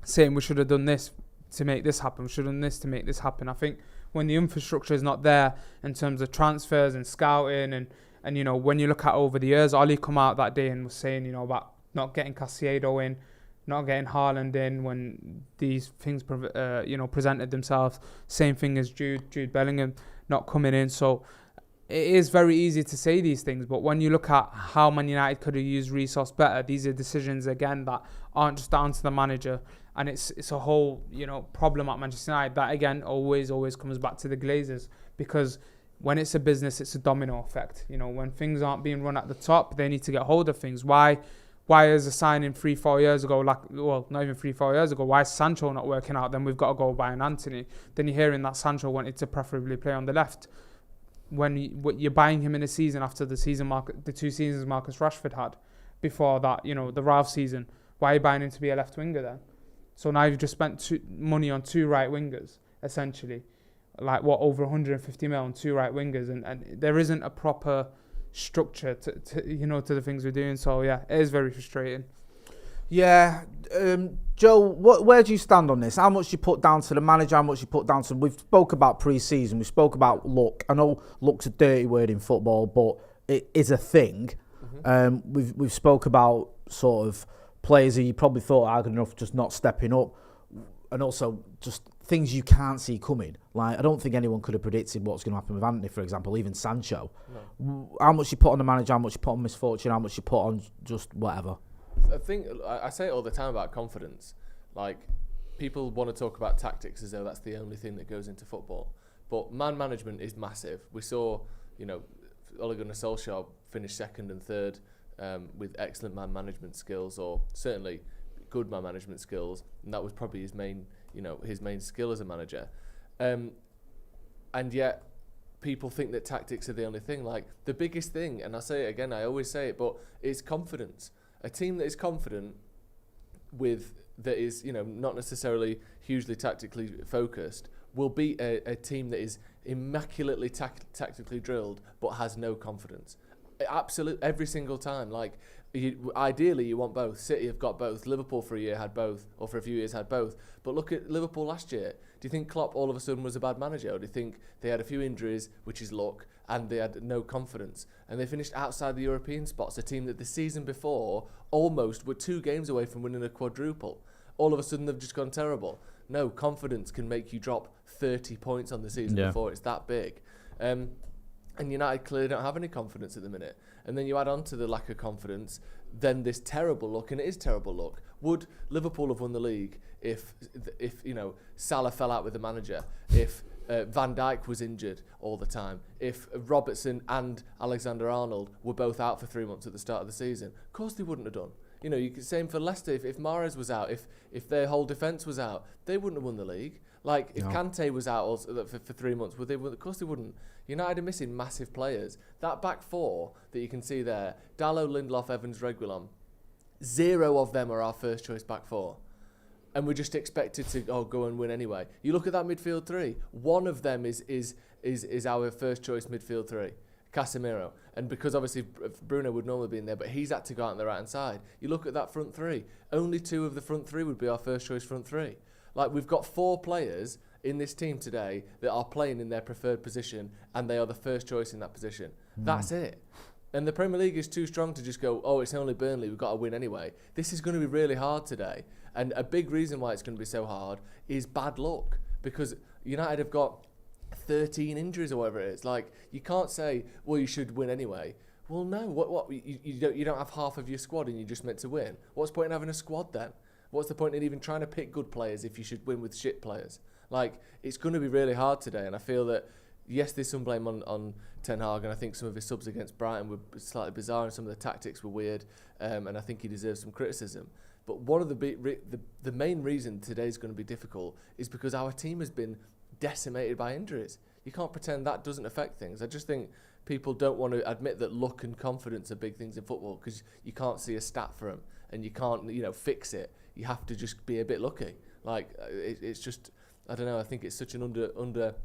saying we should have done this to make this happen, we should have done this to make this happen. I think when the infrastructure is not there in terms of transfers and scouting, and when you look at over the years, Oli come out that day and was saying, about not getting Caicedo in, not getting Haaland in when these things presented themselves. Same thing as Jude Bellingham not coming in. So it is very easy to say these things, but when you look at how Man United could have used resource better, these are decisions again that aren't just down to the manager, and it's a whole problem at Manchester United that again always comes back to the Glazers, because when it's a business, it's a domino effect. When things aren't being run at the top, they need to get hold of things. Why is a signing 3-4 years ago, not even 3-4 years ago, why is Sancho not working out? Then we've got to go buy an Anthony. Then you're hearing that Sancho wanted to preferably play on the left. When you're buying him in a season after the 2 seasons Marcus Rashford had, before that, the Ralph season, why are you buying him to be a left winger then? So now you've just spent money on 2 right wingers, essentially. Over 150 mil on 2 right wingers, and there isn't a proper structure to to the things we're doing. So yeah, it is very frustrating. Yeah, Joe, where do you stand on this? How much you put down to the manager? How much you put down to? We've spoke about pre-season. We spoke about luck. I know luck's a dirty word in football, but it is a thing. We've spoke about sort of players who you probably thought are good enough just not stepping up, and also just things you can't see coming. Like, I don't think anyone could have predicted what's going to happen with Anthony, for example, even Sancho. No. How much you put on the manager? How much you put on misfortune? How much you put on just whatever? I think I say it all the time about confidence. Like, people want to talk about tactics as though that's the only thing that goes into football. But man management is massive. We saw, Ole Gunnar Solskjaer finish second and third with excellent man management skills, or certainly good man management skills, and that was probably his main skill as a manager. And yet, people think that tactics are the only thing. Like, the biggest thing, and I say it again, I always say it, but it's confidence. A team that is confident that is not necessarily hugely tactically focused will beat a team that is immaculately tactically drilled but has no confidence. Absolutely, every single time. Like, ideally you want both. City have got both. Liverpool for a year had both, or for a few years had both. But look at Liverpool last year. Do you think Klopp all of a sudden was a bad manager, or do you think they had a few injuries, which is luck, and they had no confidence, and they finished outside the European spots, a team that the season before almost were 2 games away from winning a quadruple? All of a sudden they've just gone terrible. No, confidence can make you drop 30 points on the season before. It's that big. And United clearly don't have any confidence at the minute. And then you add on to the lack of confidence, then this terrible luck, and it is terrible luck. Would Liverpool have won the league if Salah fell out with the manager, if Van Dijk was injured all the time, if Robertson and Alexander-Arnold were both out for 3 months at the start of the season? Of course they wouldn't have done. You could same for Leicester. If Mahrez was out, if their whole defence was out, they wouldn't have won the league. Like, if Kante was out also for 3 months, of course they wouldn't. United are missing massive players. That back four that you can see there, Dalot, Lindelof, Evans, Reguilon, 0 of them are our first choice back four. And we're just expected to go and win anyway. You look at that midfield three, one of them is our first choice midfield three, Casemiro. And because obviously Bruno would normally be in there, but he's had to go out on the right hand side. You look at that front three, only 2 of the front three would be our first choice front three. Like, we've got 4 players in this team today that are playing in their preferred position, and they are the first choice in that position. That's it. And the Premier League is too strong to just go, it's only Burnley, we've got to win anyway. This is going to be really hard today. And a big reason why it's going to be so hard is bad luck, because United have got 13 injuries or whatever it is. Like, you can't say, you should win anyway. Well, no. What you don't have half of your squad and you're just meant to win. What's the point in having a squad then? What's the point in even trying to pick good players if you should win with shit players? Like, it's going to be really hard today, and I feel that, yes, there's some blame on Ten Hag, and I think some of his subs against Brighton were slightly bizarre, and some of the tactics were weird, and I think he deserves some criticism. But one of the main reason today's going to be difficult is because our team has been decimated by injuries. You can't pretend that doesn't affect things. I just think people don't want to admit that luck and confidence are big things in football, because you can't see a stat for them, and you can't fix it. You have to just be a bit lucky. Like, it's just, I don't know, I think it's such an under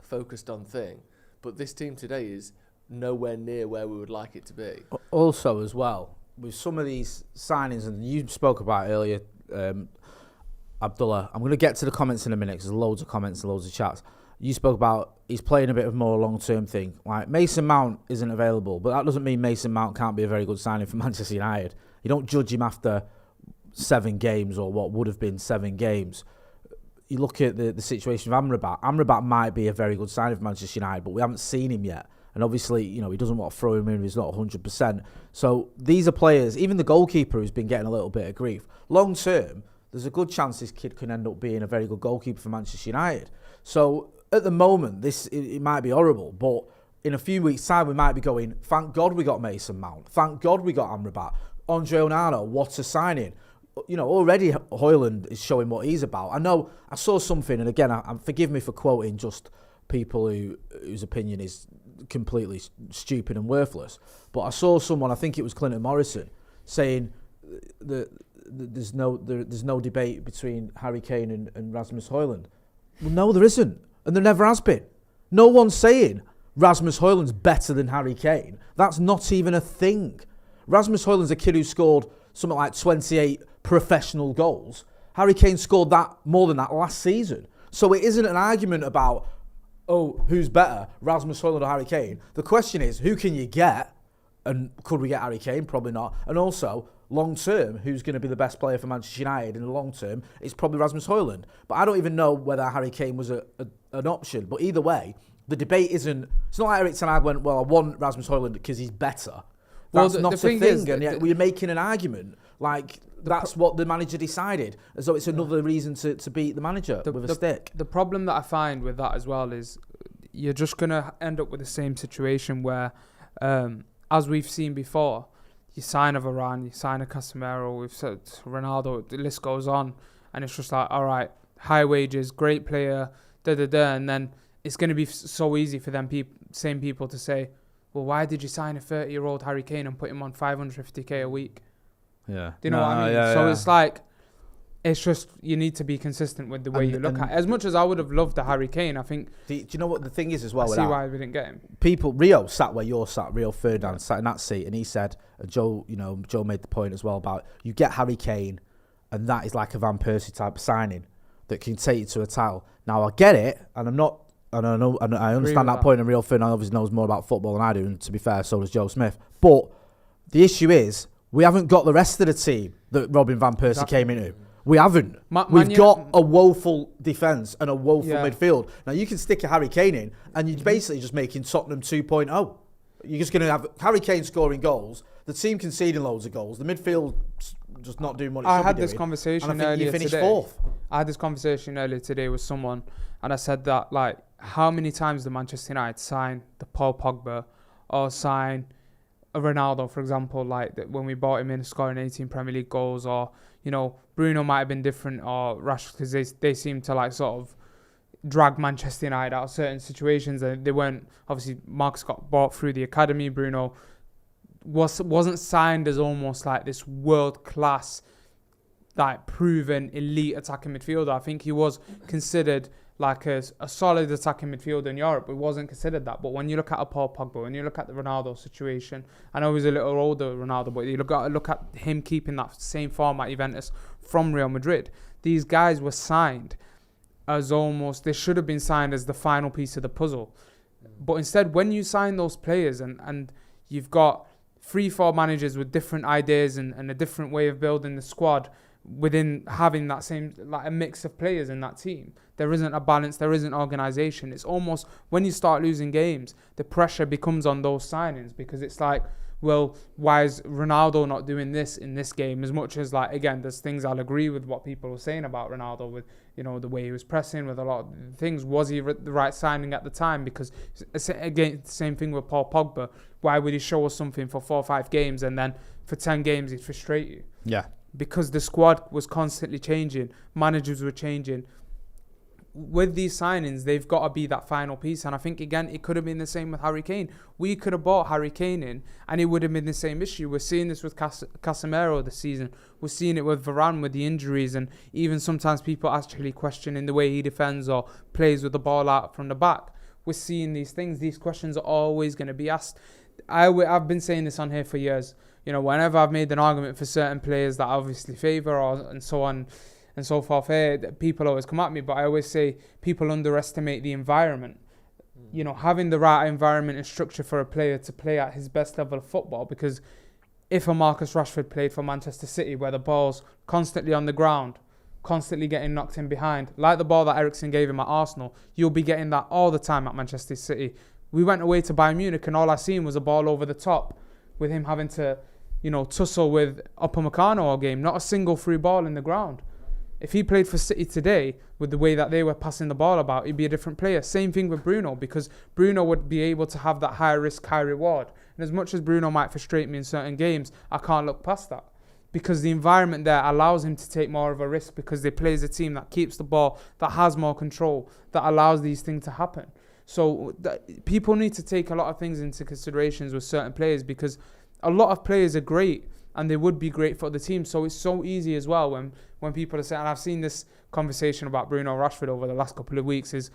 focused on thing. But this team today is nowhere near where we would like it to be. Also, as well, with some of these signings, and you spoke about earlier, Abdullah, I'm going to get to the comments in a minute, because there's loads of comments and loads of chats. You spoke about he's playing a bit of more long-term thing. Like, Mason Mount isn't available, but that doesn't mean Mason Mount can't be a very good signing for Manchester United. You don't judge him after 7 games, or what would have been 7 games. You look at the situation of Amrabat. Amrabat might be a very good signing for Manchester United, but we haven't seen him yet. And obviously, he doesn't want to throw him in if he's not 100%. So these are players, even the goalkeeper who's been getting a little bit of grief. Long term, there's a good chance this kid can end up being a very good goalkeeper for Manchester United. So at the moment, it might be horrible, but in a few weeks' time, we might be going, thank God we got Mason Mount. Thank God we got Amrabat. Andre Onana, what a signing. Already Højlund is showing what he's about. I know I saw something, and again, forgive me for quoting just people whose opinion is completely stupid and worthless, but I saw someone, I think it was Clinton Morrison, saying that there's no debate between Harry Kane and Rasmus Højlund. Well, no, there isn't, and there never has been. No one's saying Rasmus Højlund's better than Harry Kane. That's not even a thing. Rasmus Højlund's a kid who scored something like 28 professional goals. Harry Kane scored that more than that last season. So it isn't an argument about, who's better, Rasmus Højlund or Harry Kane. The question is, who can you get? And could we get Harry Kane? Probably not. And also, long term, who's going to be the best player for Manchester United in the long term? It's probably Rasmus Højlund. But I don't even know whether Harry Kane was an option. But either way, the debate isn't... It's not like Eric Ten Hag went, well, I want Rasmus Højlund because he's better. That's not a thing. And yet we're making an argument like that's what the manager decided. As though it's another reason to beat the manager with a stick. The problem that I find with that as well is you're just going to end up with the same situation where... as we've seen before, you sign a Varane, you sign a Casemiro, we've said Ronaldo, the list goes on, and it's just like, all right, high wages, great player, and then it's going to be so easy for them same people to say, well, why did you sign a 30-year-old Harry Kane and put him on 550k a week? Yeah. Do you know what I mean? So it's like, it's just, you need to be consistent with the way you look at it. As much as I would have loved the Harry Kane, I think... Do you know what the thing is as well? I see why we didn't get him. Rio sat where you're sat, Rio Ferdinand sat in that seat, and he said, Joe made the point as well about, you get Harry Kane, and that is like a Van Persie type of signing that can take you to a title. Now, I get it, and I understand that point, and Rio Ferdinand obviously knows more about football than I do, and to be fair, so does Joe Smith. But the issue is, we haven't got the rest of the team that Robin Van Persie came into. We haven't. We've got a woeful defence and a woeful midfield. Now, you can stick a Harry Kane in, and you're basically just making Tottenham 2.0. You're just going to have Harry Kane scoring goals, the team conceding loads of goals, the midfield just not doing what it should be doing. I had this conversation earlier today. Fourth. I had this conversation earlier today with someone, and I said that, like, how many times did Manchester United sign the Paul Pogba or sign a Ronaldo, for example, like when we bought him in scoring 18 Premier League goals, or, you know, Bruno might have been different, or Rashford, because they seem to like sort of drag Manchester United out of certain situations, and they weren't, obviously Marcus got bought through the academy, Bruno wasn't signed as almost like this world-class, like proven elite attacking midfielder. I think he was considered like a solid attacking midfielder in Europe, but wasn't considered that. But when you look at a Paul Pogba, when you look at the Ronaldo situation, I know he's a little older, Ronaldo, but you look at him keeping that same form at Juventus from Real Madrid. These guys were signed as almost, they should have been signed as the final piece of the puzzle. But instead, when you sign those players and you've got 3-4 managers with different ideas and a different way of building the squad within having that same, like a mix of players in that team, there isn't a balance, there isn't organisation. It's almost, when you start losing games, the pressure becomes on those signings, because it's like, well, why is Ronaldo not doing this in this game? As much as, like, again, there's things I'll agree with what people were saying about Ronaldo, with, you know, the way he was pressing, with a lot of things. Was he the right signing at the time? Because, again, the same thing with Paul Pogba. Why would he show us something for 4 or 5 games and then for 10 games he'd frustrate you? Yeah. Because the squad was constantly changing. Managers were changing. With these signings, they've got to be that final piece. And I think, again, it could have been the same with Harry Kane. We could have bought Harry Kane in, and it would have been the same issue. We're seeing this with Casemiro this season. We're seeing it with Varane with the injuries, and even sometimes people actually questioning the way he defends or plays with the ball out from the back. We're seeing these things. These questions are always going to be asked. I've been saying this on here for years. You know, whenever I've made an argument for certain players that I obviously favour, and so on and so forth, people always come at me, but I always say people underestimate the environment. You know, having the right environment and structure for a player to play at his best level of football, because if a Marcus Rashford played for Manchester City, where the ball's constantly on the ground, constantly getting knocked in behind, like the ball that Eriksen gave him at Arsenal, you'll be getting that all the time at Manchester City. We went away to Bayern Munich, and all I seen was a ball over the top, with him having to, you know, tussle with Upamecano all game. Not a single free ball in the ground. If he played for City today, with the way that they were passing the ball about, he'd be a different player. Same thing with Bruno, because Bruno would be able to have that high risk, high reward. And as much as Bruno might frustrate me in certain games, I can't look past that, because the environment there allows him to take more of a risk, because they play as a team that keeps the ball, that has more control, that allows these things to happen. So people need to take a lot of things into considerations with certain players, because a lot of players are great and they would be great for the team. So it's so easy as well when people are saying, and I've seen this conversation about Bruno Rashford over the last couple of weeks, is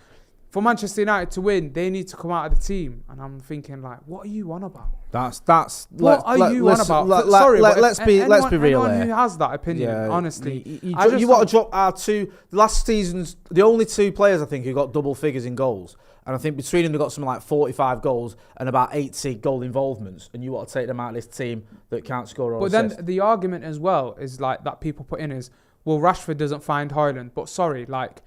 For Manchester United to win, they need to come out of the team. And I'm thinking, like, what are you on about? What are you on about? Sorry, let's be real anyone here. who has that opinion, honestly. You want to drop our two last season's the only two players I think who got double figures in goals, and I think between them they got something like 45 goals and about 80 goal involvements, and you want to take them out of this team that can't score or assist. Then the argument as well is like that people put in is, well, Rashford doesn't find Højlund, but sorry, like,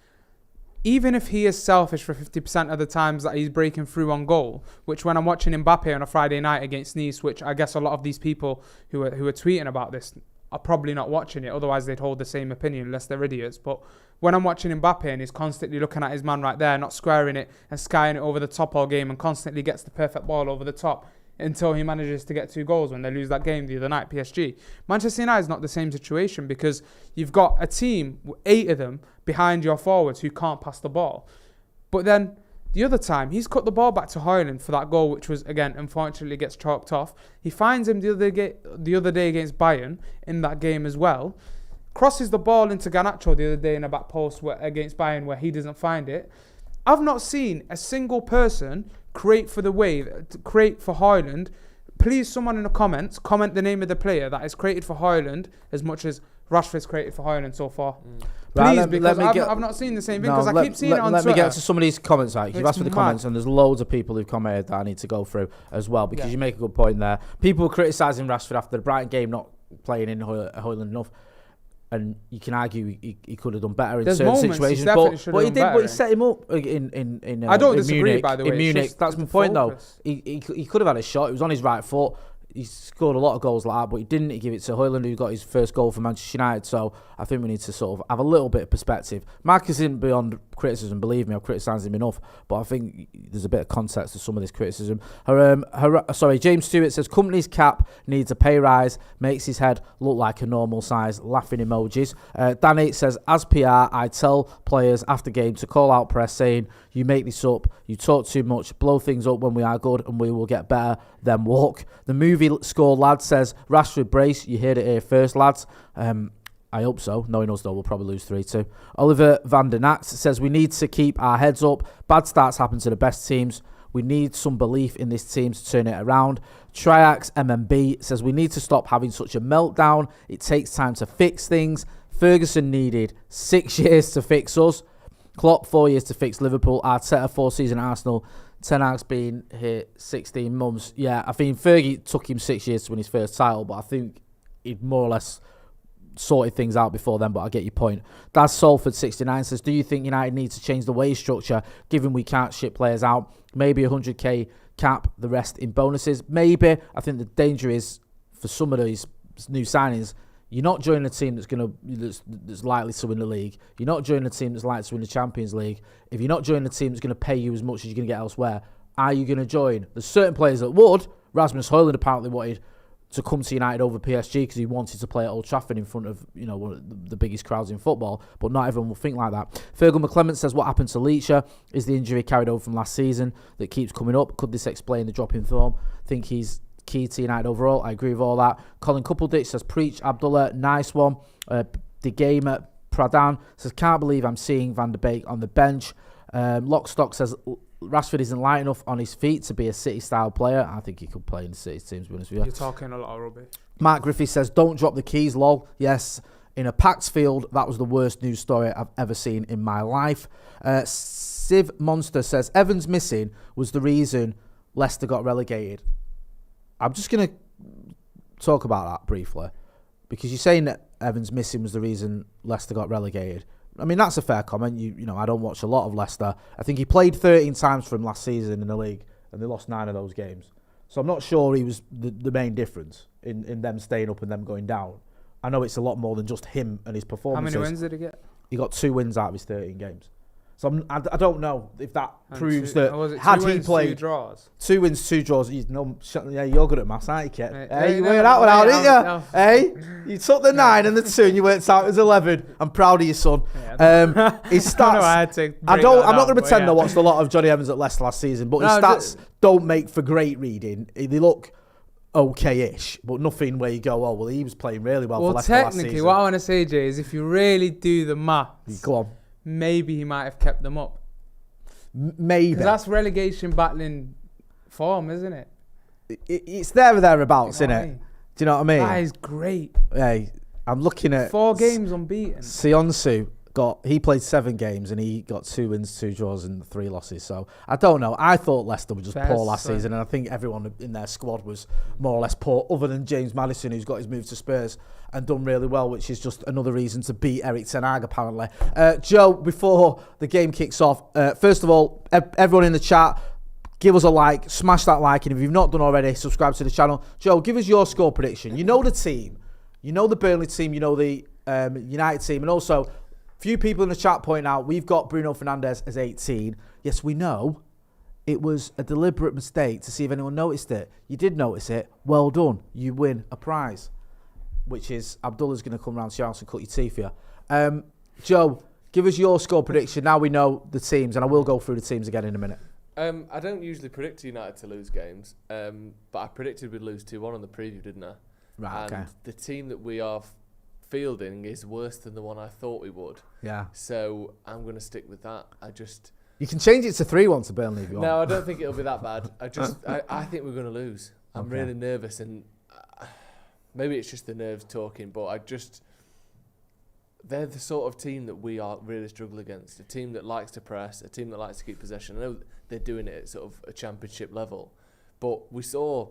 even if he is selfish for 50% of the times that he's breaking through on goal, which when I'm watching Mbappe on a Friday night against Nice, which I guess a lot of these people who are tweeting about this are probably not watching it, otherwise they'd hold the same opinion unless they're idiots. But when I'm watching Mbappe and he's constantly looking at his man right there, not squaring it and skying it over the top all game and constantly gets the perfect ball over the top until he manages to get 2 goals when they lose that game the other night, PSG. Manchester United is not the same situation because you've got a team, 8 of them, behind your forwards who can't pass the ball. But then the other time, he's cut the ball back to Højlund for that goal, which was, again, unfortunately gets chalked off. He finds him the other day against Bayern in that game as well. Crosses the ball into Garnacho the other day in a back post against Bayern where he doesn't find it. I've not seen a single person create for Højlund. Please, someone in the comments, comment the name of the player that has created for Højlund as much as Rashford's created for Højlund so far. Please, because I've not seen the same thing, because I keep seeing it on Twitter. Let me get to some of these comments. Like, you've asked for the comments, and there's loads of people who've commented that I need to go through as well, because you make a good point there. People were criticising Rashford after the Brighton game not playing in Højlund enough. And you can argue he could have done better in certain situations, but he did. But he set him up in I don't in disagree, Munich, by the way. In Munich, that's my point, though. He could have had a shot. He was on his right foot. He scored a lot of goals like that, but he didn't. He gave it to Højlund, who got his first goal for Manchester United. So I think we need to sort of have a little bit of perspective. Marcus isn't beyond criticism. Believe me, I've criticised him enough, but I think there's a bit of context to some of this criticism. James Stewart says company's cap needs a pay rise, makes his head look like a normal size. Laughing emojis. Danny says, as PR, I tell players after game to call out press saying, you make this up, you talk too much, blow things up when we are good, and we will get better, then walk. The movie score lad says, Rashford brace, you heard it here first, lads. I hope so. Knowing us, though, we'll probably lose 3-2. Oliver van der Nax says, we need to keep our heads up. Bad starts happen to the best teams. We need some belief in this team to turn it around. Triax MMB says, we need to stop having such a meltdown. It takes time to fix things. Ferguson needed 6 years to fix us. Klopp 4 years to fix Liverpool. Arteta 4 seasons at Arsenal. Ten Hag's been here 16 months. Yeah, I think Fergie took him 6 years to win his first title, but I think he'd more or less sorted things out before then, but I get your point. Daz Salford 69 says, do you think United needs to change the wage structure given we can't ship players out? Maybe 100k cap, the rest in bonuses. Maybe. I think the danger is for some of these new signings, you're not joining a team that's likely to win the league. You're not joining a team that's likely to win the Champions League. If you're not joining a team that's going to pay you as much as you're going to get elsewhere, are you going to join? There's certain players that would. Rasmus Højlund apparently wanted to come to United over PSG because he wanted to play at Old Trafford in front of, one of the biggest crowds in football, but not everyone will think like that. Fergal McClement says, what happened to Leacher? Is the injury carried over from last season that keeps coming up? Could this explain the drop in form? Think he's key to United overall. I agree with all that. Colin Coupledick says, preach Abdullah, nice one. The Gamer Pradhan says, can't believe I'm seeing Van der Beek on the bench. Lockstock says, Rashford isn't light enough on his feet to be a City-style player. I think he could play in the City team, to be honest with you. You're talking a lot of rubbish. Mark Griffith says, don't drop the keys, lol. Yes, in a packed field, that was the worst news story I've ever seen in my life. Civ Monster says, Evans missing was the reason Leicester got relegated. I'm just going to talk about that briefly, because you're saying that Evans missing was the reason Leicester got relegated. I mean, that's a fair comment. You know, I don't watch a lot of Leicester. I think he played 13 times for him last season in the league, and they lost 9 of those games. So I'm not sure he was the main difference in them staying up and them going down. I know it's a lot more than just him and his performances. How many wins did he get? He got 2 wins out of his 13 games. So I don't know if that proves that had he played 2 draws. 2 wins, 2 draws. Yeah, you're good at maths, aren't you, kid? You worked that one out, didn't you? No. Hey, you took the 9 and the 2, and you worked out it was 11. I'm proud of you, son. His stats. I'm not going to pretend I watched a lot of Johnny Evans at Leicester last season, but his stats don't make for great reading. They look okay-ish, but nothing where you go, oh well, he was playing really well for Leicester last season. Technically, what I want to say, Jay, is if you really do the maths, go on. Maybe he might have kept them up. maybe. Because that's relegation battling form, isn't it? It's there or thereabouts, isn't it? Do you know what I mean? That is great. Hey, I'm looking at 4 games unbeaten. Sionsu he played 7 games and he got 2 wins, 2 draws and 3 losses. So I don't know. I thought Leicester were just poor last season, and I think everyone in their squad was more or less poor, other than James Maddison, who's got his move to Spurs and done really well, which is just another reason to beat Erik ten Hag, apparently. Joe, before the game kicks off, first of all, everyone in the chat, give us a like, smash that like, and if you've not done already, subscribe to the channel. Joe, give us your score prediction. You know the team. You know the Burnley team. You know the United team. And also, few people in the chat point out we've got Bruno Fernandes as 18. Yes, we know it was a deliberate mistake to see if anyone noticed it. You did notice it. Well done. You win a prize, which is Abdullah's going to come round to your house and cut your teeth for you. Joe, give us your score prediction. Now we know the teams, and I will go through the teams again in a minute. I don't usually predict United to lose games, but I predicted we'd lose 2-1 on the preview, didn't I? Right, and the team that we are fielding is worse than the one I thought we would. Yeah. So I'm going to stick with that. You can change it to 3-1 to Burnley if you want. No, I don't think it'll be that bad. I think we're going to lose. I'm really nervous, and maybe it's just the nerves talking, but they're the sort of team that we are really struggle against. A team that likes to press, a team that likes to keep possession. I know they're doing it at sort of a championship level, but we saw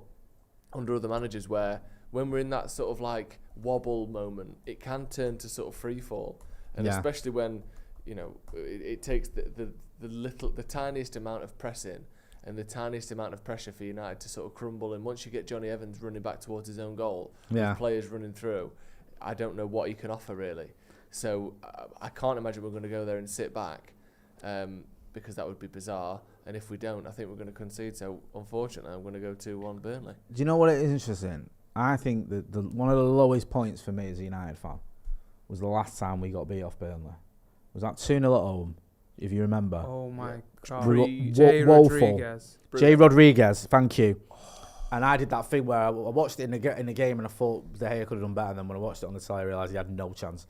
under other managers where when we're in that sort of like wobble moment, it can turn to sort of free fall, and especially when it takes the tiniest amount of pressing and the tiniest amount of pressure for United to sort of crumble. And once you get Johnny Evans running back towards his own goal, with players running through, I don't know what he can offer really. So I can't imagine we're going to go there and sit back, because that would be bizarre. And if we don't, I think we're going to concede. So unfortunately, I'm going to go 2-1 Burnley. Do you know what it is interesting? I think that one of the lowest points for me as a United fan was the last time we got beat off Burnley. Was that 2-0 at home, if you remember? Oh my God. Jay Rodriguez. Jay Rodriguez, thank you. And I did that thing where I watched it in the game and I thought De Gea could have done better. And then when I watched it on the telly, I realised he had no chance.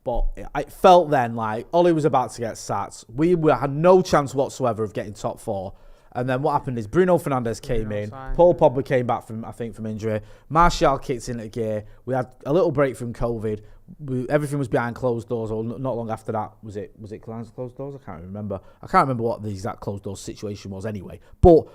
But it felt then like Ollie was about to get sacked. We had no chance whatsoever of getting top 4. And then what happened is Bruno Fernandes came in. Paul Pogba came back from injury. Martial kicked into gear. We had a little break from COVID. Everything was behind closed doors, or not long after that. Was it closed doors? I can't remember. I can't remember what the exact closed doors situation was anyway. But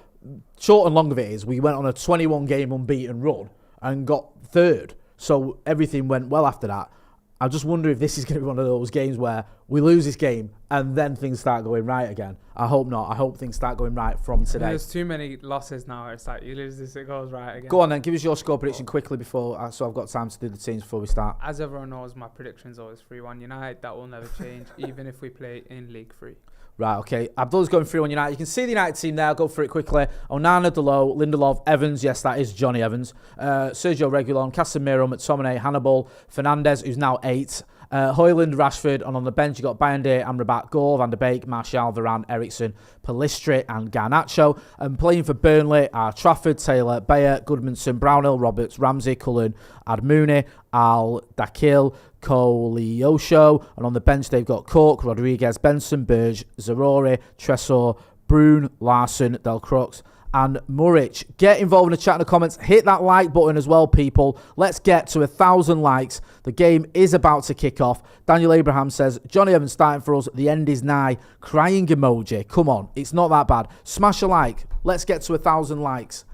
short and long of it is we went on a 21 game unbeaten run and got 3rd. So everything went well after that. I just wonder if this is going to be one of those games where we lose this game and then things start going right again. I hope not. I hope things start going right from today. There's too many losses now. It's like you lose this, it goes right again. Go on then. Give us your score prediction quickly so I've got time to do the teams before we start. As everyone knows, my prediction's always 3-1 United. That will never change, even if we play in League 3. Right, okay. Abdullah's going 3-1 United. You can see the United team there. I'll go through it quickly. Onana, Delo, Lindelof, Evans. Yes, that is Johnny Evans. Sergio Reguilon, Casemiro, McTominay, Hannibal, Fernandes, who's now 8. Højlund, Rashford, and on the bench you got Bayende, Amrabat, Gore, Van der Beek, Martial, Varane, Eriksen, Pellistri and Garnacho. And playing for Burnley are Trafford, Taylor, Bayer, Goodmanson, Brownhill, Roberts, Ramsey, Cullen, Admuni, Al-Dakil, Koleosho. And on the bench they've got Cork, Rodriguez, Benson, Burge, Zarori, Tresor, Brune, Larson, Del Crux and Muric. Get involved in the chat in the comments. Hit that like button as well, people. Let's get to 1,000 likes. The game is about to kick off. Daniel Abraham says, Johnny Evans starting for us. The end is nigh. Crying emoji. Come on. It's not that bad. Smash a like. Let's get to 1,000 likes.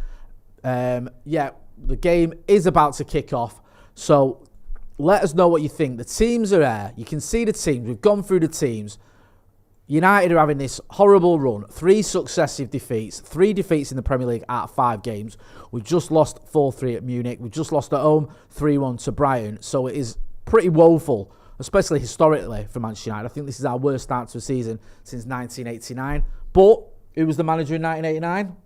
The game is about to kick off. So let us know what you think. The teams are there. You can see the teams. We've gone through the teams. United are having this horrible run. 3 successive defeats. 3 defeats in the Premier League out of 5 games. We've just lost 4-3 at Munich. We've just lost at home 3-1 to Brighton. So it is pretty woeful, especially historically for Manchester United. I think this is our worst start to a season since 1989. But who was the manager in 1989?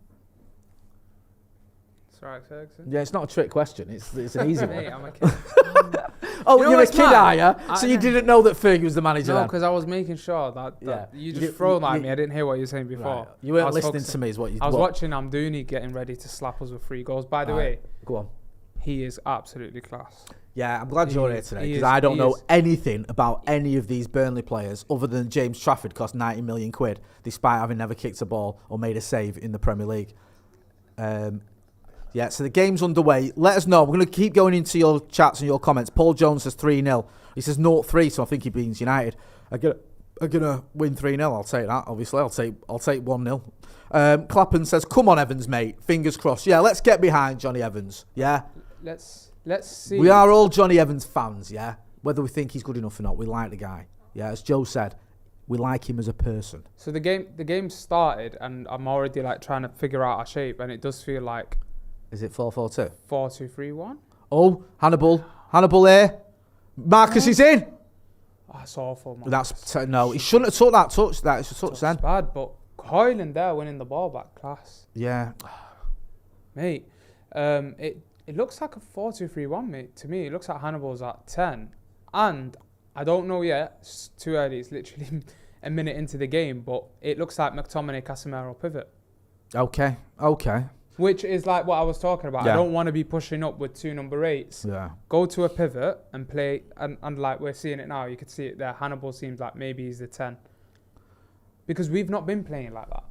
Sir Alex Ferguson. Yeah, it's not a trick question. It's an easy one. Mate, I'm a kid. You're a kid, are you? So you didn't know that Fergie was the manager then? No, because I was making sure that you just thrown at me. I didn't hear what you were saying before. Right. You weren't listening to me is what you... I was watching Amdouni getting ready to slap us with 3 goals. By the way... Go on. he is absolutely class. Yeah, I'm glad you're here today he because is- I don't he know is. anything about any of these Burnley players other than James Trafford cost 90 million quid despite having never kicked a ball or made a save in the Premier League. Yeah, so the game's underway. Let us know. We're going to keep going into your chats and your comments. Paul Jones says 3-0. He says 0-3, so I think he means United are gonna win 3-0. I'll take that. Obviously, I'll take 1-0. Clapham says, "Come on, Evans, mate. Fingers crossed." Yeah, let's get behind Johnny Evans. Yeah, Let's see. we are all Johnny Evans fans. Yeah, whether we think he's good enough or not, we like the guy. Yeah, as Joe said, we like him as a person. So the game started, and I'm already like trying to figure out our shape, and it does feel like Is it 4-4-2? 4-2-3-1. Oh, Hannibal here. Marcus is in. Oh, that's awful, man. No, he shouldn't have took that touch. That is a touch then. It's bad, but Hoyland there winning the ball back, class, Yeah. mate. It looks like a 4-2-3-1, mate. To me, it looks like Hannibal's at 10, and I don't know yet. It's too early. It's literally a minute into the game, but it looks like McTominay, Casemiro pivot, Okay. which is like what I was talking about. Yeah. I don't want to be pushing up with 2 number 8s. Yeah. Go to a pivot and play, and like we're seeing it now, you could see it there. Hannibal seems like maybe he's the 10, because we've not been playing like that.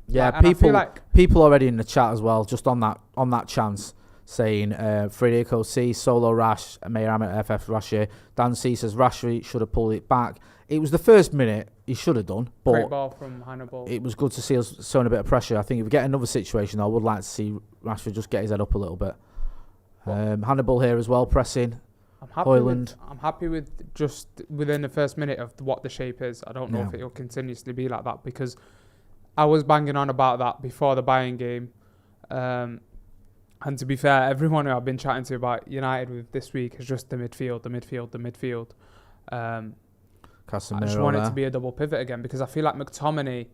Yeah, Like, and I feel like people already in the chat as well, just on that chance, saying Frederico C, Solo Rash, Mayor Ahmed FF Rashi. Dan C says Rashi should have pulled it back. It was the first minute he should have done, great but ball from Hannibal. it was good to see us showing a bit of pressure. I think if we get another situation, I would like to see Rashford just get his head up a little bit. Hannibal here as well, pressing. Hoyland. I'm happy with just within the first minute of what the shape is. I don't know if it will continuously be like that, because I was banging on about that before the Bayern game. And to be fair, everyone who I've been chatting to about United with this week is just the midfield. Casemiro I just want it there. to be a double pivot again, because I feel like McTominay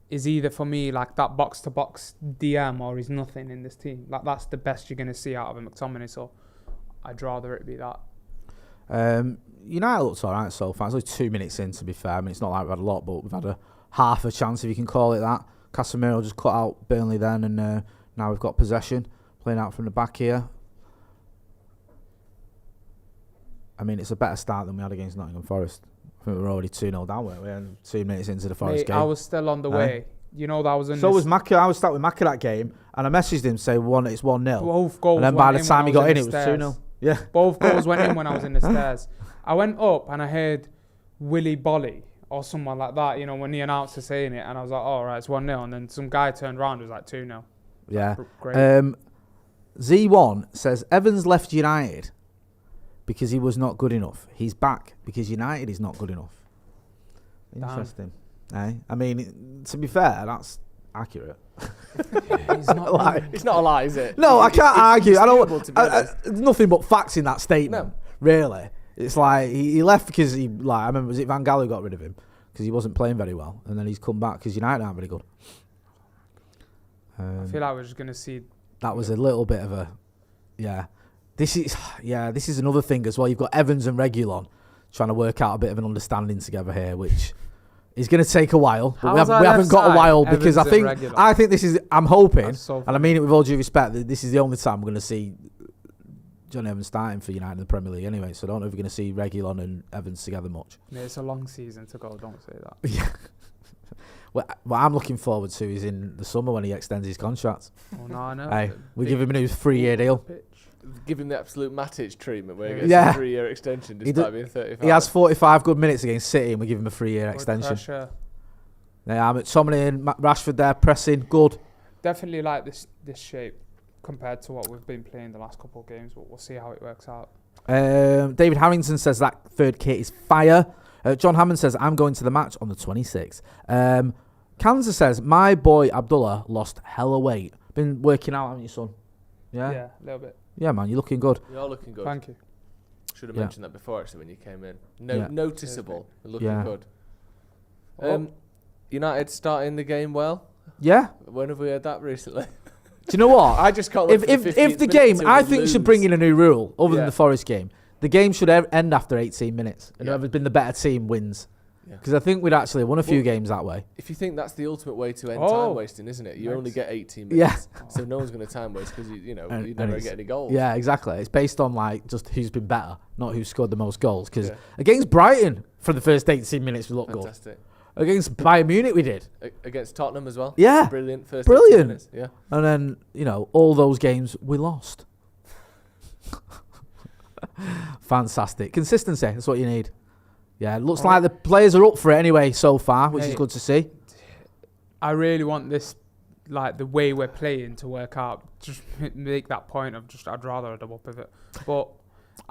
is either for me like that box-to-box DM, or he's nothing in this team. Like that's the best you're going to see out of a McTominay, so I'd rather it be that. United looks alright so far. It's only 2 minutes in, to be fair. I mean, it's not like we've had a lot, but we've had a half a chance, if you can call it that. Casemiro just cut out Burnley then, and now we've got possession, playing out from the back here. I mean, it's a better start than we had against Nottingham Forest. I think we were already 2-0 down, weren't we? And 2 minutes into the Forest game. I was still on the way. You know, that was in So was Maka. I was starting with Maka that game, and I messaged him saying it's 1-0. both goals. And then by the went in time he when I got was in, it was the 2-0. stairs. Yeah. Both goals went in when I was in the stairs. I went up and I heard Willy Bolly or someone like that, you know, when the announcer saying it, and I was like, oh, right, it's 1-0. And then some guy turned around and was like 2-0. Yeah. Great. Z1 says Evans left United because he was not good enough. He's back because United is not good enough. Interesting. I mean, to be fair, that's accurate. He's not Like, It's not a lie, is it? no, I can't argue. I doable, don't. to be honest. There's nothing but facts in that statement. No. Really, it's like he left because he I remember, was it Van Gaal who got rid of him because he wasn't playing very well, and then he's come back because United aren't very good. I feel like we're just going to see. That was a little bit of a, This is another thing as well. You've got Evans and Reguilon trying to work out a bit of an understanding together here, which is going to take a while. But we haven't got a while because I think this is. I'm hoping, So and I mean it with all due respect, that this is the only time we're going to see John Evans starting for United in the Premier League anyway. So I don't know if we're going to see Reguilon and Evans together much. Yeah, it's a long season to go. Don't say that. Yeah. What I'm looking forward to is in the summer when he extends his contract. Oh no, I know. Hey, we give him a new 3-year deal. Give him the absolute Matic treatment where he gets Yeah. a 3-year extension despite being 35. He has 45 good minutes against City, and we give him a 3-year Good extension. pressure. Yeah, McTominay and Rashford there pressing, good. Definitely like this shape compared to what we've been playing the last couple of games, but we'll see how it works out. David Harrington says that third kit is fire. John Hammond says, I'm going to the match on the 26th. Kansas says, my boy Abdullah lost hella weight. Been working out, haven't you, son? Yeah? Yeah, a little bit. Yeah, man, you're looking good. You're looking good. Thank you. Should have Yeah. mentioned that before, actually, when you came in. Yeah. Noticeable. Looking Yeah. good. United starting the game well. Yeah? When have we heard that recently? Do you know what? I just can't wait if for the 15th if the minute game, till I we think lose. should bring in a new rule, other than Yeah. the Forest game. The game should end after 18 minutes. And Yeah. whoever's been the better team wins. Because I think we'd actually won a few games that way. If you think that's the ultimate way to end time wasting, isn't it? You only get 18 minutes, so no one's going to time waste because you never get any goals. Yeah, exactly. It's based on like just who's been better, not who scored the most goals. Because against Brighton for the first 18 minutes we looked good. Fantastic. Against Bayern Munich we did. Against Tottenham as well. Yeah, brilliant. First 18 minutes. Yeah, and then all those games we lost. Fantastic consistency. That's what you need. Yeah, it looks like the players are up for it anyway so far, which is good to see. I really want this, like the way we're playing, to work out. Just make that point of I'd rather a double pivot. But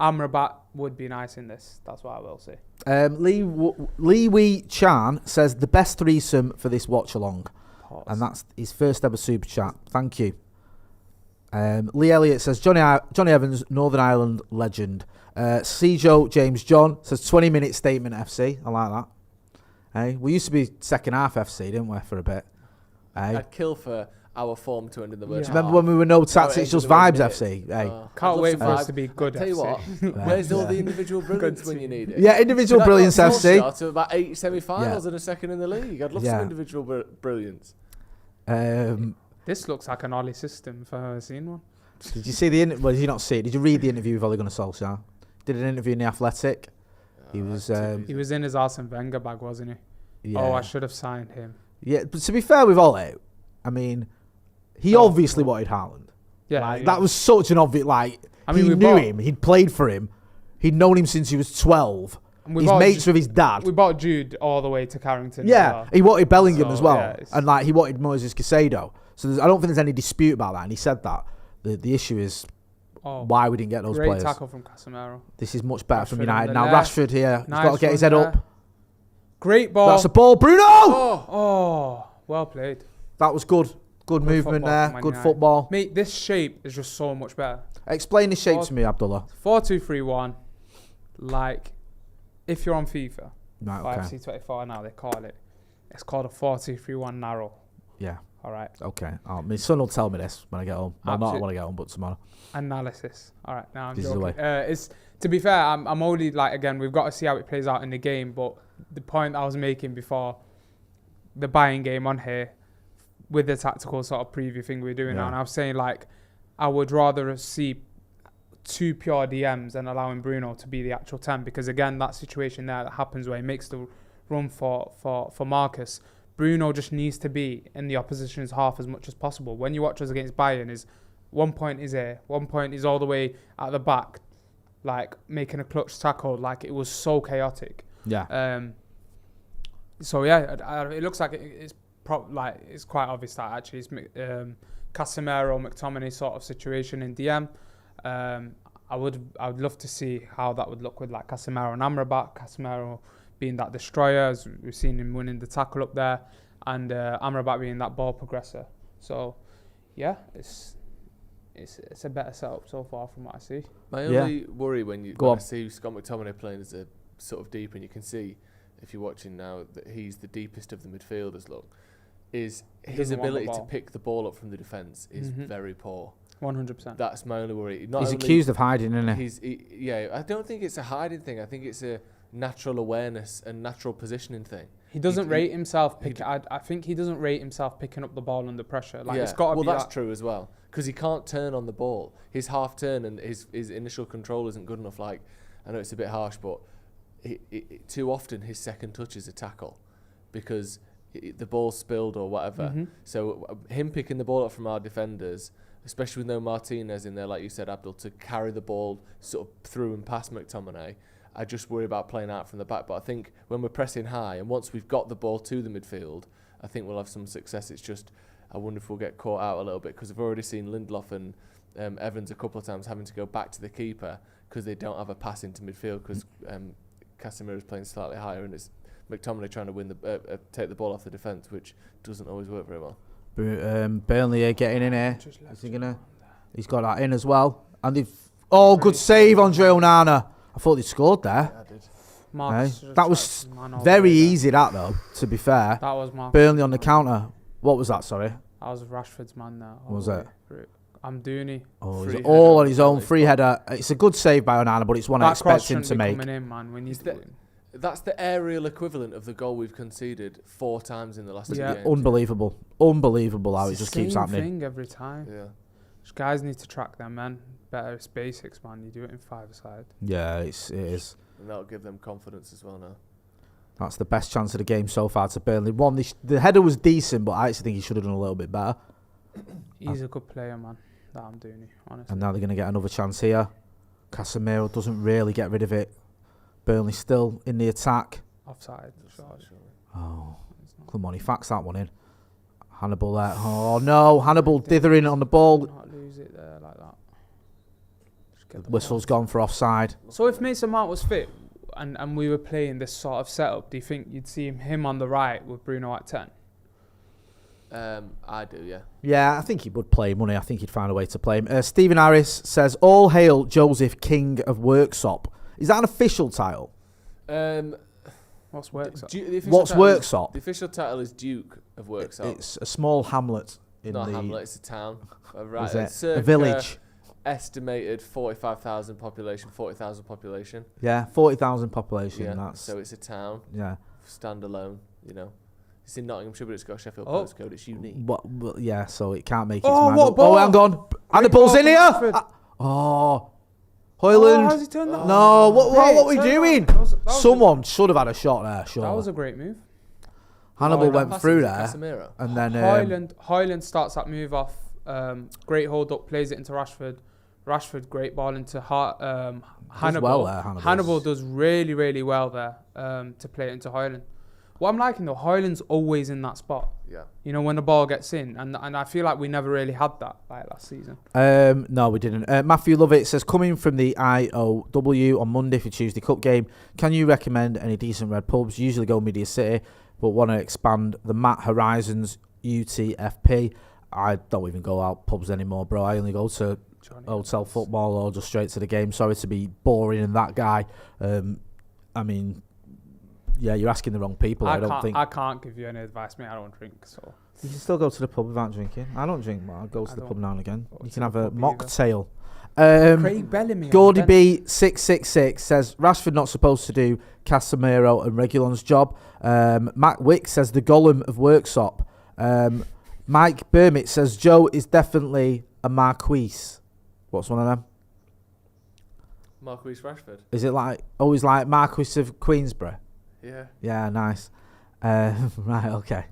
Amrabat would be nice in this. That's what I will say. Lee Wee Chan says the best threesome for this watch along. Pause. And that's his first ever super chat. Thank you. Lee Elliott says Johnny Evans, Northern Ireland legend. Joe James John says 20-minute statement FC. I like that. Hey, we used to be second half FC, didn't we, for a bit? Hey. I'd kill for our form to end in the word. Remember when we were no tactics, just vibes FC? Hey. Can't wait for us to be good. Tell you what, where's all the individual brilliance when you need it? Yeah, individual brilliance FC. To about 8 semi-finals and a second in the league. I'd love some individual brilliance. This looks like an Ollie system if I've ever seen one. Did you see the well, did you not see it? Did you read the interview with Ole Gunnar Solskjaer? Did an interview in The Athletic. He was in his Arsene Wenger bag, wasn't he? Yeah. Oh, I should have signed him. Yeah, but to be fair with Ole, I mean, he obviously wanted Haaland. Yeah, that was such an obvious. He knew him. He'd played for him. He'd known him since he was 12. He's mates with his dad. We bought Jude all the way to Carrington. Yeah, he wanted Bellingham as well, and he wanted Moises Caicedo. So I don't think there's any dispute about that. And he said that the issue is why we didn't get those players. Great tackle from Casemiro. This is much better from United now. Rashford here, he's got to get his head up. Great ball. That's a ball, Bruno. Oh, well played. That was good. Good movement there. Good football. Mate, this shape is just so much better. Explain this shape to me, Abdullah. 4-2-3-1. Like, if you're on FIFA, right, okay. FC24 now they call it. It's called a 4-2-3-1 narrow. Yeah. All right. Okay. My son will tell me this when I get home. Well, not when I get home, but tomorrow. Analysis. All right. Now I'm joking. It's to be fair. I'm only again. We've got to see how it plays out in the game. But the point I was making before the buying game on here, with the tactical sort of preview thing we're doing now, and I was saying I would rather see 2 pure DMs and allowing Bruno to be the actual 10, because again that situation there that happens where he makes the run for Marcus. Bruno just needs to be in the opposition's half as much as possible. When you watch us against Bayern, is one point is here, one point is all the way at the back, making a clutch tackle. It was so chaotic. Yeah. So yeah, it looks like it's it's quite obvious that actually it's Casemiro, McTominay sort of situation in DM. I would love to see how that would look with Casemiro and Amrabat. Casemiro being that destroyer, as we've seen him winning the tackle up there, and Amrabat being that ball progressor. So, yeah, it's a better setup so far from what I see. My only worry when I see Scott McTominay playing as a sort of deep, and you can see if you're watching now that he's the deepest of the midfielders. Is his ability to pick the ball up from the defence is very poor. 100%. That's my only worry. He's accused of hiding, isn't he? I don't think it's a hiding thing. I think it's a natural awareness and natural positioning thing. He doesn't rate himself I think he doesn't rate himself picking up the ball under pressure. It's got to be that's true as well, because he can't turn on the ball. His half turn and his initial control isn't good enough. I know it's a bit harsh, but too often his second touch is a tackle because the ball's spilled or whatever. So him picking the ball up from our defenders, especially with no Martinez in there, like you said, Abdul, to carry the ball sort of through and past McTominay, I just worry about playing out from the back. But I think when we're pressing high and once we've got the ball to the midfield, I think we'll have some success. It's just, I wonder if we'll get caught out a little bit, because I've already seen Lindelof and Evans a couple of times having to go back to the keeper because they don't have a pass into midfield, because Casemiro is playing slightly higher and it's McTominay trying to win take the ball off the defence, which doesn't always work very well. Burnley getting in here. Is he gonna? He's got that in as well. And good save on Joe Onana. I thought he scored there. Yeah, I did. That was very easy, that though, to be fair. That was Marcus. Burnley on the counter. What was that, sorry? That was Rashford's man there. What was it? Amdouni. Oh, he's all on his own. Free header. It's a good save by Onana, but it's one I expect him to make. Coming in, man. We need to win. That's the aerial equivalent of the goal we've conceded 4 times in the last 2 games. Unbelievable how it just keeps happening. Same thing every time. Yeah. Just guys need to track them, man. Better, it's basics, man. You do it in 5-a-side. Yeah, it is. And that'll give them confidence as well now. That's the best chance of the game so far to Burnley. The header was decent, but I actually think he should have done a little bit better. He's a good player, man. That I'm doing, honestly. And now they're going to get another chance here. Casemiro doesn't really get rid of it. Burnley still in the attack. Offside. Oh, come on, he facts that one in. Hannibal there. Oh no, Hannibal dithering on the ball. Not lose it there like that. The whistle's gone for offside. So if Mason Mount was fit and we were playing this sort of setup, do you think you'd see him on the right with Bruno at 10? I do, yeah. Yeah, I think he would play him, I think he'd find a way to play him. Stephen Harris says, all hail Joseph, King of Worksop. Is that an official title? What's Worksop? Worksop? The official title is Duke of Worksop. It's a small hamlet. Not a hamlet, it's a town. Right, is it? A village. Estimated 45,000 population, 40,000 population. Yeah, 40,000 population. Yeah, so it's a town. Yeah. Standalone, you know. It's in Nottinghamshire, but it's got a Sheffield postcode. It's unique. Well, yeah, so it can't make it. What ball? Oh, hang on. Hannibal's in here. Hoyland. How's he turned that? No, what are we doing? Someone should have had a shot there, sure. That was a great move. Hannibal went through there. Casemiro. And then Hoyland starts that move off. Great hold up, plays it into Rashford. Rashford, great ball into Hannibal. Well there, Hannibal does really, really well there to play it into Hoyland. What I'm liking though, Hoyland's always in that spot. Yeah. You know, when the ball gets in, and I feel like we never really had that like last season. No, we didn't. Matthew Lovett says, coming from the IOW on Monday for Tuesday Cup game, can you recommend any decent red pubs? Usually go Media City, but want to expand the Matt Horizons UTFP. I don't even go out pubs anymore, bro. I only go to hotel football or just straight to the game. Sorry to be boring and that guy. I mean, yeah, you're asking the wrong people. I can't give you any advice, mate. I don't drink, so you can still go to the pub without drinking. I don't drink, but I'll go to the pub now and again. You can have a mocktail. Craig Bellamy. Gordy B666 says Rashford not supposed to do Casemiro and Reguilon's job. Matt Wick says the Gollum of Worksop. Mike Bermit says Joe is definitely a Marquise. What's one of them? Marquise Rashford. Is it always like Marquis of Queensberry? Yeah. Yeah, nice. Right, okay.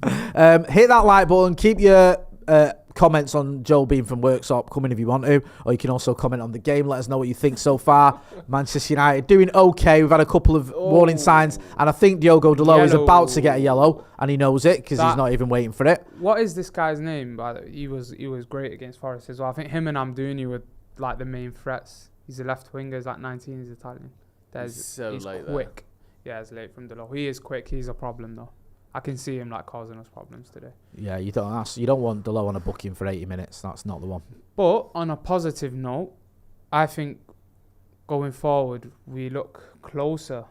Hit that like button. Keep your comments on Joel being from Worksop coming if you want to, or you can also comment on the game. Let us know what you think so far. Manchester United doing okay. We've had a couple of warning signs, and I think Diogo Dalot is about to get a yellow, and he knows it because he's not even waiting for it. What is this guy's name? He was great against Forest as well. I think him and Amdouni were like the main threats. He's a left winger. He's like 19. He's Italian. He's late quick. There. Yeah, it's late from Dalot. He is quick. He's a problem though. I can see him like causing us problems today. Yeah, you don't want Dalot on a booking for 80 minutes. That's not the one. But on a positive note, I think going forward we look closer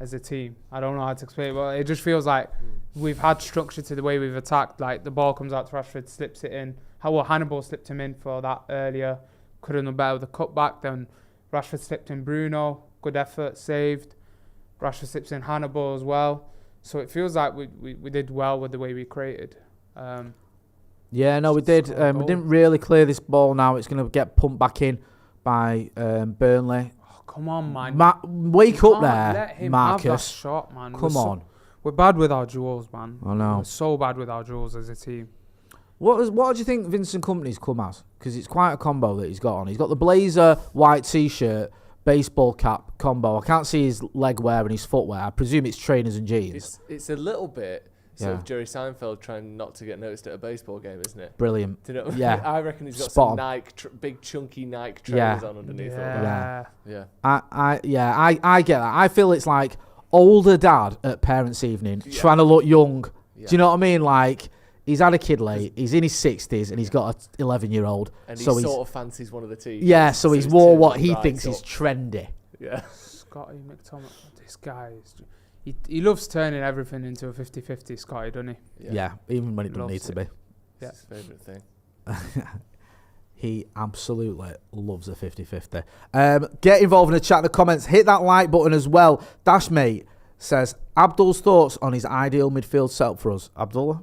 as a team. I don't know how to explain it, but it just feels like we've had structure to the way we've attacked. Like the ball comes out to Rashford, slips it in. Hannibal slipped him in for that earlier. Could have done better with the cutback. Then Rashford slipped in Bruno. Good effort, saved. Rashford slips in Hannibal as well. So it feels like we did well with the way we created. Yeah, no, we did. We didn't really clear this ball now. It's going to get pumped back in by Burnley. Oh, come on, man. Wake up there, let him Marcus. Have that shot, man. Come on. We're bad with our duels, man. I know. We're so bad with our duels as a team. What do you think Vincent Kompany's come as? Because it's quite a combo that he's got on. He's got the blazer, white T-shirt, baseball cap combo. I can't see his leg wear and his footwear. I presume it's trainers and jeans. It's a little bit sort of Jerry Seinfeld trying not to get noticed at a baseball game, isn't it? Brilliant. Yeah. I reckon he's got some Nike, big chunky Nike trainers on underneath. Yeah. I get that. I feel it's like older dad at parents' evening trying to look young. Yeah. Do you know what I mean? Like, he's had a kid late, he's in his 60s, and he's got an 11-year-old. And he sort of fancies one of the teams. Yeah, so he's wore what he thinks is trendy. Yeah. Scotty McTominay, this guy, he loves turning everything into a 50-50, Scotty, doesn't he? Yeah, even when it doesn't need to be. Yeah. It's his favourite thing. He absolutely loves a 50-50. Get involved in the chat, in the comments. Hit that like button as well. Dashmate says, Abdul's thoughts on his ideal midfield setup for us. Abdullah?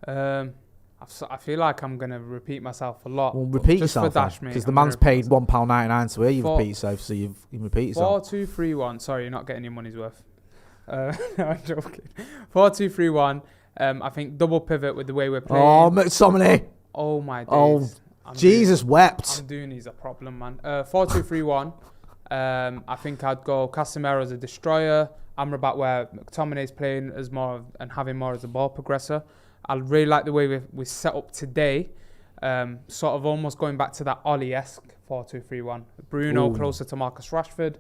I feel like I'm going to repeat myself a lot. Well, repeat just yourself, for because the man's paid £1.99 to hear you repeat yourself, so you repeat yourself. 4-2-3-1. Sorry, you're not getting your money's worth. No, I'm joking. 4-2-3-1. I think double pivot with the way we're playing. Oh, McTominay. Oh, my days. Oh, Jesus wept. I'm doing these a problem, man. 4-2-3-1. I think I'd go Casemiro as a destroyer. Amrabat where McTominay's playing as more and having more as a ball progressor. I really like the way we set up today. Sort of almost going back to that Ollie-esque 4-2-3-1. Bruno closer to Marcus Rashford,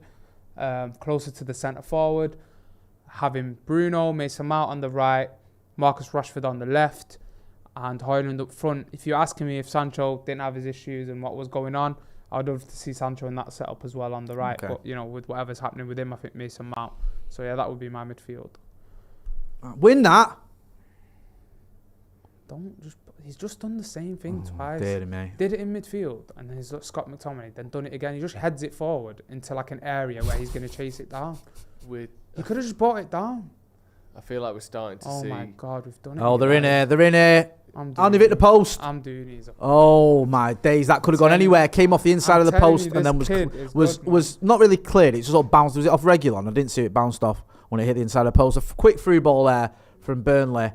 closer to the centre forward. Having Bruno, Mason Mount on the right, Marcus Rashford on the left, and Højlund up front. If you're asking me if Sancho didn't have his issues and what was going on, I'd love to see Sancho in that setup as well on the right. Okay. But, with whatever's happening with him, I think Mason Mount. So, yeah, that would be my midfield. Win that. He's just done the same thing twice. Dear me. Did it in midfield, and then he's got Scott McTominay, then done it again. He just heads it forward into like an area where he's going to chase it down. He could have just brought it down. I feel like we're starting to see. Oh my God, we've done it. Oh, they're in here. Only hit the post. I'm doing these. Oh my days, that could have gone anywhere. Came off the inside of the post and then was not really cleared. It just sort of bounced. Was it off Regulon? I didn't see it bounced off when it hit the inside of the post. A quick through ball there from Burnley.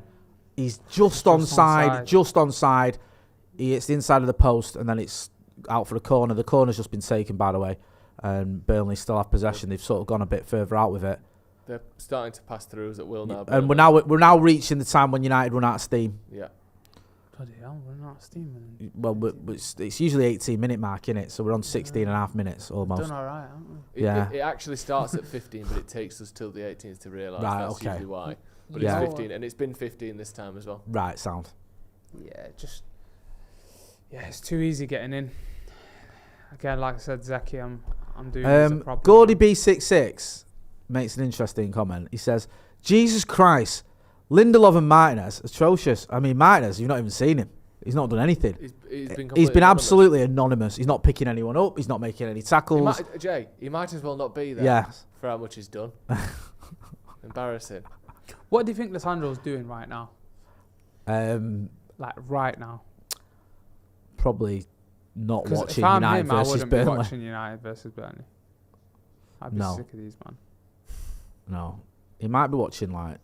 He's just onside. He hits the inside of the post and then it's out for the corner. The corner's just been taken, by the way, and Burnley still have possession. They've sort of gone a bit further out with it. They're starting to pass through at will now. And we're now reaching the time when United run out of steam. Yeah. Bloody hell, we're not steaming. Well, it's usually 18-minute mark, innit? So we're on 16 and a half minutes almost. Done all right, haven't we? It actually starts at 15, but it takes us till the 18th to realise that's usually why. But Yeah. it's 15, and it's been 15 this time as well. Right, sound. Yeah, it's too easy getting in. Again, like I said, Zeki, I'm doing this a problem. Gordy B66 makes an interesting comment. He says, Jesus Christ, Lindelof and Martinez, atrocious. I mean, Martinez, you've not even seen him. He's not done anything. He's been absolutely anonymous. He's not picking anyone up. He's not making any tackles. He might as well not be there for how much he's done. Embarrassing. What do you think Lissandro's doing right now? Like right now? Probably not watching if I'm United him, I versus wouldn't Burnley. be watching United versus Burnley. I'd be sick of these, man. No. He might be watching, like,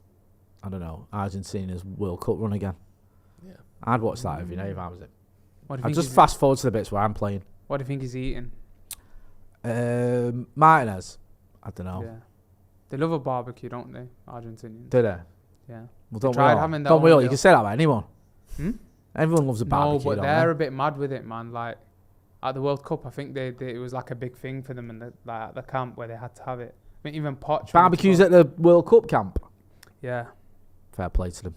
I don't know, Argentina's World Cup run again. Yeah. I'd watch that every day if I was him. I'd just fast forward to the bits where I'm playing. What do you think he's eating? Martinez. I don't know. Yeah. They love a barbecue, don't they, Argentinians? Do they? Yeah. Well, don't we all? You can say that about anyone. Everyone loves a barbecue. No, but they're a bit mad with it, man. Like at the World Cup, I think it was like a big thing for them in the camp where they had to have it. I mean, even Poch. Barbecues at the World Cup camp. Yeah. Fair play to them.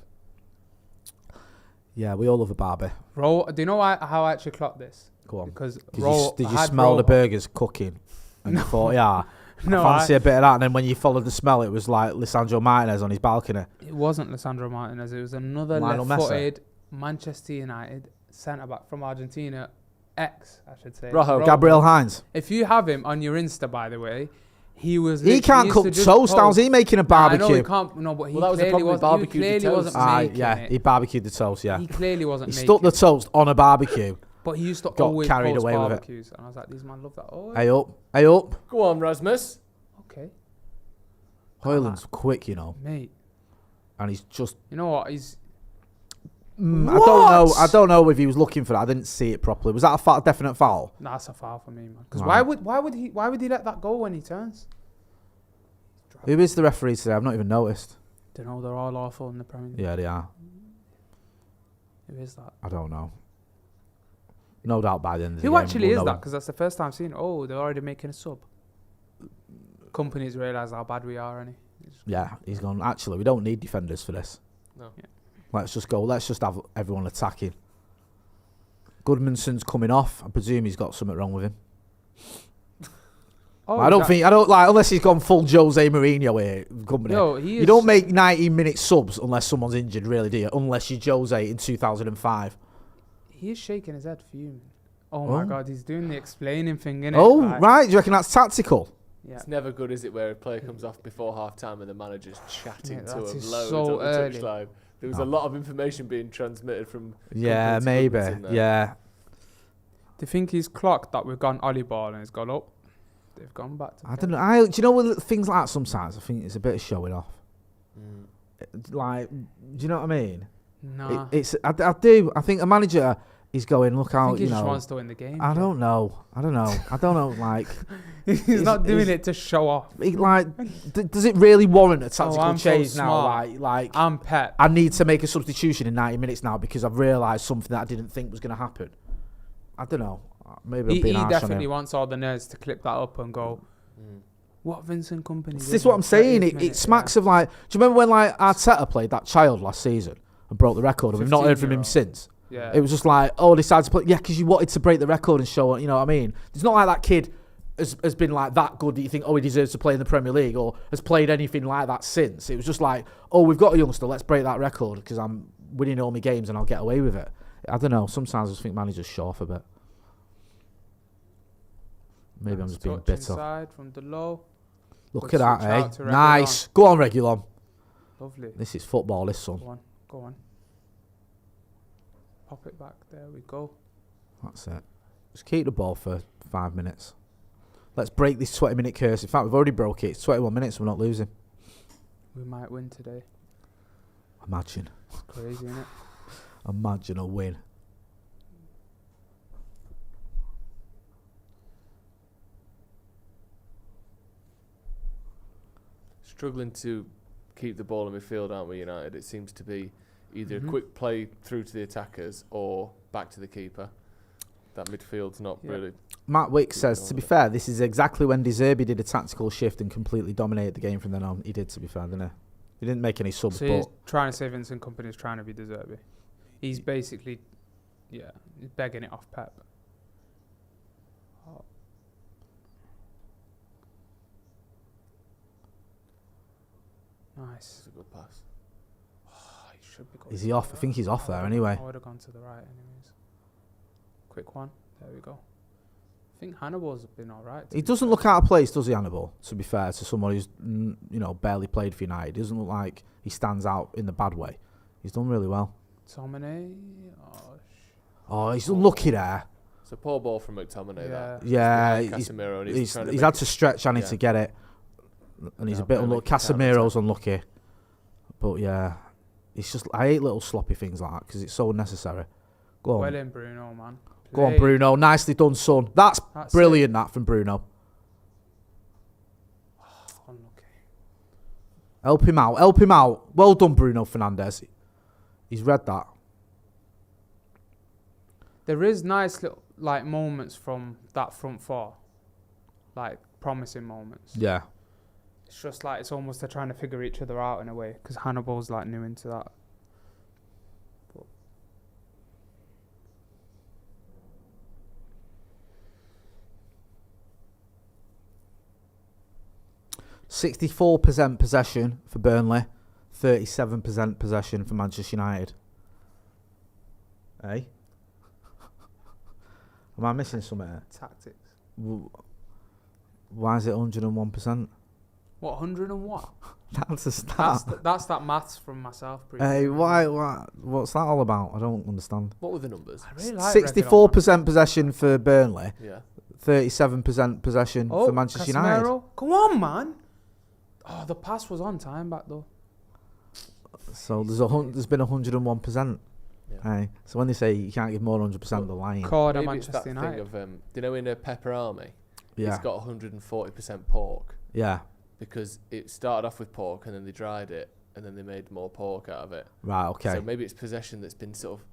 Yeah, we all love a barbie. Do you know how I actually clocked this? Go on. Because did you smell the burgers cooking? And you thought, I fancy a bit of that. And then when you followed the smell, it was like Lisandro Martinez on his balcony. It wasn't Lisandro Martinez. It was another left-footed Manchester United centre-back from Argentina. I should say. Rojo. Gabriel Hines. If you have him on your Insta, by the way, he can't cook toast. How's he making a barbecue? I know he can't. No, but he clearly wasn't making it. He barbecued the toast, He clearly wasn't making it. He stuck the toast on a barbecue. But he used to always carried post away barbecues. with it. And I was like, these man love that. Oh, Hey up. Go on, Rasmus. Okay. Højlund's quick, Mate. And he's just... You know what? He's... I don't know if he was looking for that. I didn't see it properly. Was that a definite foul? Nah, that's a foul for me, man. Because why would he let that go when he turns? Who is the referee today? I've not even noticed. Don't know. They're all awful in the Premier League. Yeah, they are. Who is that? I don't know. No doubt by the end of the game. Who actually is that? Because that's the first time I've seen. Oh, they're already making a sub. Companies realise how bad we are, and he's gone. Actually, we don't need defenders for this. No. Yeah. Let's just go. Let's just have everyone attacking. Goodmanson's coming off. I presume he's got something wrong with him. I don't like unless he's gone full Jose Mourinho here. Company. You don't make 19-minute subs unless someone's injured, really, do you? Unless you're Jose in 2005. He is shaking his head fuming. Oh my God, he's doing the explaining thing, innit? Oh, Like, right. Do you reckon that's tactical? Yeah. It's never good, is it, where a player comes off before half time and the manager's chatting Yeah, to that him is loads so on the early. touchline. There was Oh. a lot of information being transmitted from. Yeah, Goodman's maybe. in there. Yeah. Do you think he's clocked that we've gone Ollie ball and he's gone up? They've gone back to I don't know. Do you know with things like that sometimes I think it's a bit of showing off. Like, do you know what I mean? Nah. I do. I think a manager is going, look I out, think he you just know. wants to win the game. I don't know. Like, He's not doing it to show off. does it really warrant a tactical I'm so change now? smart. Like, I'm Pep. I need to make a substitution in 90 minutes now because I've realised something that I didn't think was going to happen. I don't know. Maybe I'm He being harsh on definitely him. wants all the nerds to clip that up and go, what Vincent Kompany This did is what in I'm saying. 30th It minute, smacks of like. Do you remember when like Arteta played that child last season and broke the record, and we've not heard from him 15-year-old. since? Yeah. It was just like, oh, decided to play. Yeah, because you wanted to break the record and show it. You know what I mean? It's not like that kid has been like that good that you think, oh, he deserves to play in the Premier League or has played anything like that since. It was just like, oh, we've got a youngster. Let's break that record because I'm winning all my games and I'll get away with it. I don't know. Sometimes I just think managers show off a bit. Maybe I'm just being Touch bitter. inside from the low. Look Good at that, switch eh? out to Reguilon. Nice. Go on, Reguilon. Lovely. This is football, this son. Go on. Pop it back. There we go. That's it. Just keep the ball for 5 minutes. Let's break this 20-minute curse. In fact, we've already broke it. It's 21 minutes. We're not losing. We might win today. Imagine. It's crazy, isn't it? Imagine a win. Struggling to keep the ball in midfield, aren't we, United? It seems to be either a quick play through to the attackers or back to the keeper. That midfield's not really... Matt Wick says, to be fair, this is exactly when De Zerbi did a tactical shift and completely dominated the game from then on. He did, to be fair, didn't he? He didn't make any subs, So he's but... trying to say Vincent Kompany's trying to be De Zerbi. He's basically, he's begging it off Pep. Oh. Nice. It's a good pass. Oh, he should be going Is to he the off? I think he's off there anyway. I would have gone to the right anyways. Quick one. There we go. I think Hannibal's been alright. He doesn't look out of place, does he, Hannibal? To be fair to someone who's, barely played for United. He doesn't look like he stands out in the bad way. He's done really well. Tomine. Oh, he's unlucky there. It's a poor ball from McTominay, that. Yeah, Casemiro, and he's trying to had make to stretch, hasn't he, to get it. And he's a bit unlucky. Casemiro's unlucky. But yeah, it's just, I hate little sloppy things like that because it's so unnecessary. Go on. Well in, Bruno, man. Go on, Bruno. Nicely done, son. That's brilliant, that, from Bruno. Unlucky. Help him out. Help him out. Well done, Bruno Fernandes. He's read that. There is nice little moments from that front four, promising moments. Yeah. It's just it's almost they're trying to figure each other out in a way because Hannibal's new into that. But 64% possession for Burnley, 37% possession for Manchester United. Hey? Am I missing something here? Tactics. Why is it 101%? What, 100 and what? That's a stat. That's that maths from myself. Hey, why? What's that all about? I don't understand. What were the numbers? I really like 64% possession for Burnley, Yeah. 37% possession for Manchester United. Come on, man. Oh, the pass was on time back though. So there's been 101%. Yeah. Hey, so when they say you can't give more than 100%, they're lying. Corda Maybe it's that Manchester thing United. of, do you know in a pepperami, Yeah. it's got 140% pork Yeah. because it started off with pork and then they dried it and then they made more pork out of it. Right, okay. So maybe it's possession that's been sort of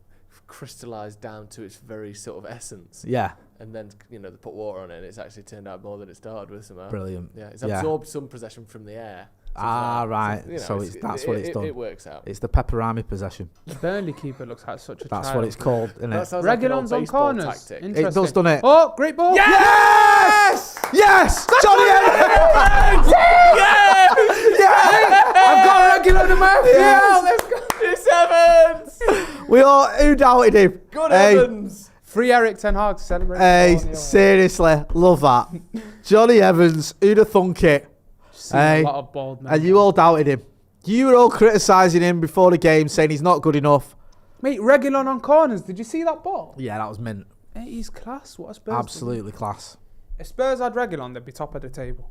crystallized down to its very sort of essence. Yeah. And then, they put water on it and it's actually turned out more than it started with somehow. Brilliant. Yeah, it's absorbed some possession from the air. Ah, right. So, that's what it's done. It works out. It's the pepperami possession. The Burnley keeper looks like such a That's child. what it's called, isn't That it? sounds like an old Regulon's on baseball corners. tactic. It does, Interesting. doesn't it? Oh, great ball. Yes! Yes! Johnny Evans! Yeah! I've got Regulon in my Yes! Let's go. It's Evans! Who doubted him? Good Hey, Evans! Free Eric Ten Hag to celebrate. Hey, seriously, love that. Johnny Evans, who'd have thunk it? A lot of bald men. And you all doubted him. You were all criticising him before the game, saying he's not good enough. Mate, Reguilon on corners. Did you see that ball? Yeah, that was mint. Hey, he's class. What a Spurs. Absolutely class. If Spurs had Reguilon, they'd be top of the table.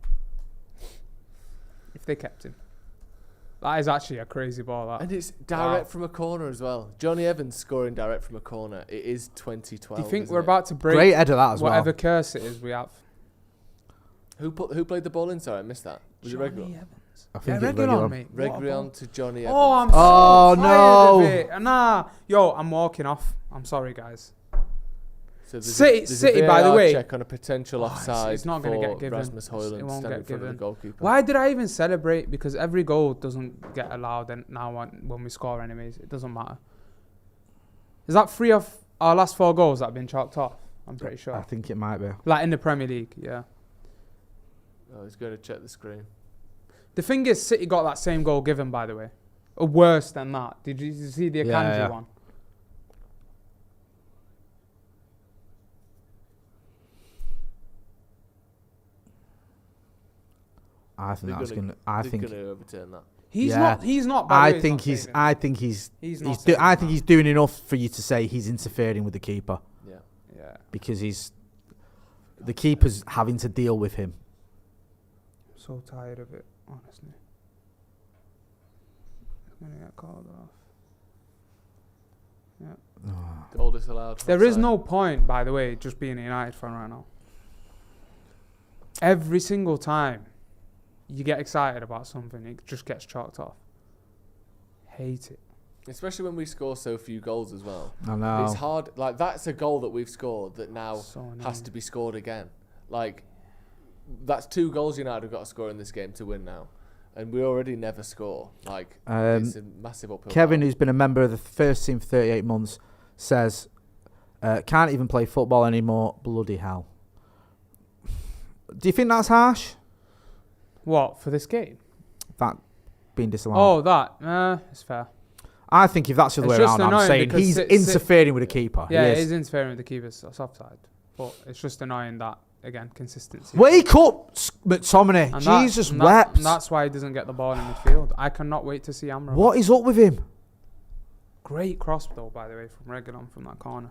If they kept him. That is actually a crazy ball. That. And it's direct from a corner as well. Johnny Evans scoring direct from a corner. It is 2012. Do you think isn't we're it? about to break Great head of that as whatever well. curse it is we have? Who played the ball in? Sorry, I missed that. Was it Reguilon? Evans. I think Yeah, it's Reguilon, Reguilon. mate. What a ball. Reguilon to Johnny Evans. Oh, I'm Oh, so no. tired of it. Nah. Yo, I'm walking off. I'm sorry, guys. So there's City, a by the VAR way. check on a potential offside it's not going to for get given. Rasmus Højlund It won't standing in get front of the given. goalkeeper. Why did I even celebrate? Because every goal doesn't get allowed now when we score anyways. It doesn't matter. Is that 3 of our last 4 goals that have been chalked off? I'm pretty sure. I think it might be. Like in the Premier League, yeah. Oh, he's going to check the screen. The thing is, City got that same goal given, by the way. Or worse than that. Did you see the Akanji Yeah. one? I think They're that's gonna- gonna. I They're think. going to overturn that. He's Yeah. not. He's not. By the way, I think not he's. saving it. I think he's. He's not. He's saving I think that. he's doing enough for you to say he's interfering with the keeper Yeah. Yeah. because he's. The keeper's having to deal with him. I'm so tired of it, honestly. I'm gonna get called off. Yeah. Goal disallowed. There is offside. no point, by the way, just being a United fan right now. Every single time you get excited about something, it just gets chalked off. Hate it. Especially when we score so few goals as well. I know. It's hard. Like, that's a goal that we've scored that now So annoying. has to be scored again. Like, that's 2 goals United have got to score in this game to win now. And we already never score. Like, it's a massive uphill Kevin, battle. who's been a member of the first team for 38 months, says, can't even play football anymore. Bloody hell. Do you think that's harsh? What, for this game? That being disallowed? Oh, that. It's fair. I think if that's the other way It's just around, I'm annoying saying because he's Sit- interfering with the keeper. Yeah, He it is. is interfering with the keeper's offside. But it's just annoying that, again, consistency. Wake up, McTominay. And that- Jesus and that- wept. and that's why he doesn't get the ball in midfield. I cannot wait to see Amrabat. What is up with him? Great cross, though, by the way, from Reguilon from that corner.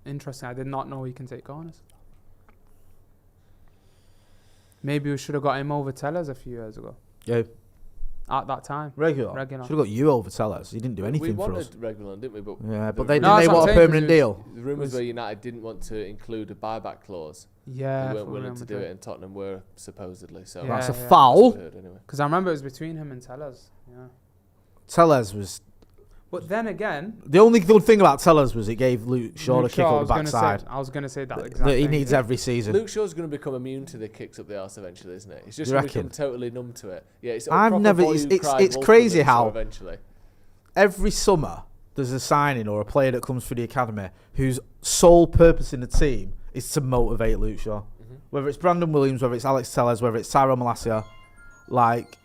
Interesting. I did not know he can take corners. Maybe we should have got him over Tellers a few years ago. Yeah. At that time. Regular. Reguilon. Should have got you over Tellers. He didn't do anything we for wanted us. Reguilon, didn't we? But Yeah, but the they No, didn't. They that's what want a I'm saying, permanent 'cause deal. The rumours was- were United didn't want to include a buyback clause. Yeah. They weren't for willing Real to do Madrid. it, and Tottenham were supposedly. So Yeah, That's a yeah. foul. That's what I heard anyway. Because I remember it was between him and Tellers. Yeah. Tellers was. But then again, The only good thing about Tellers was it gave Luke Shaw a Luke kick Shaw, up the backside I was going to say that that exactly. he needs every season. Luke Shaw's going to become immune to the kicks up the arse eventually, isn't it? He's just You going to become reckon? totally numb to it. Yeah, it's a I've proper never- boy it's- who it's- cried it's wolf crazy with Luke Shaw how- eventually. Every summer, there's a signing or a player that comes through the academy whose sole purpose in the team is to motivate Luke Shaw. Mm-hmm. Whether it's Brandon Williams, whether it's Alex Tellers, whether it's Tyrone Malacia, like,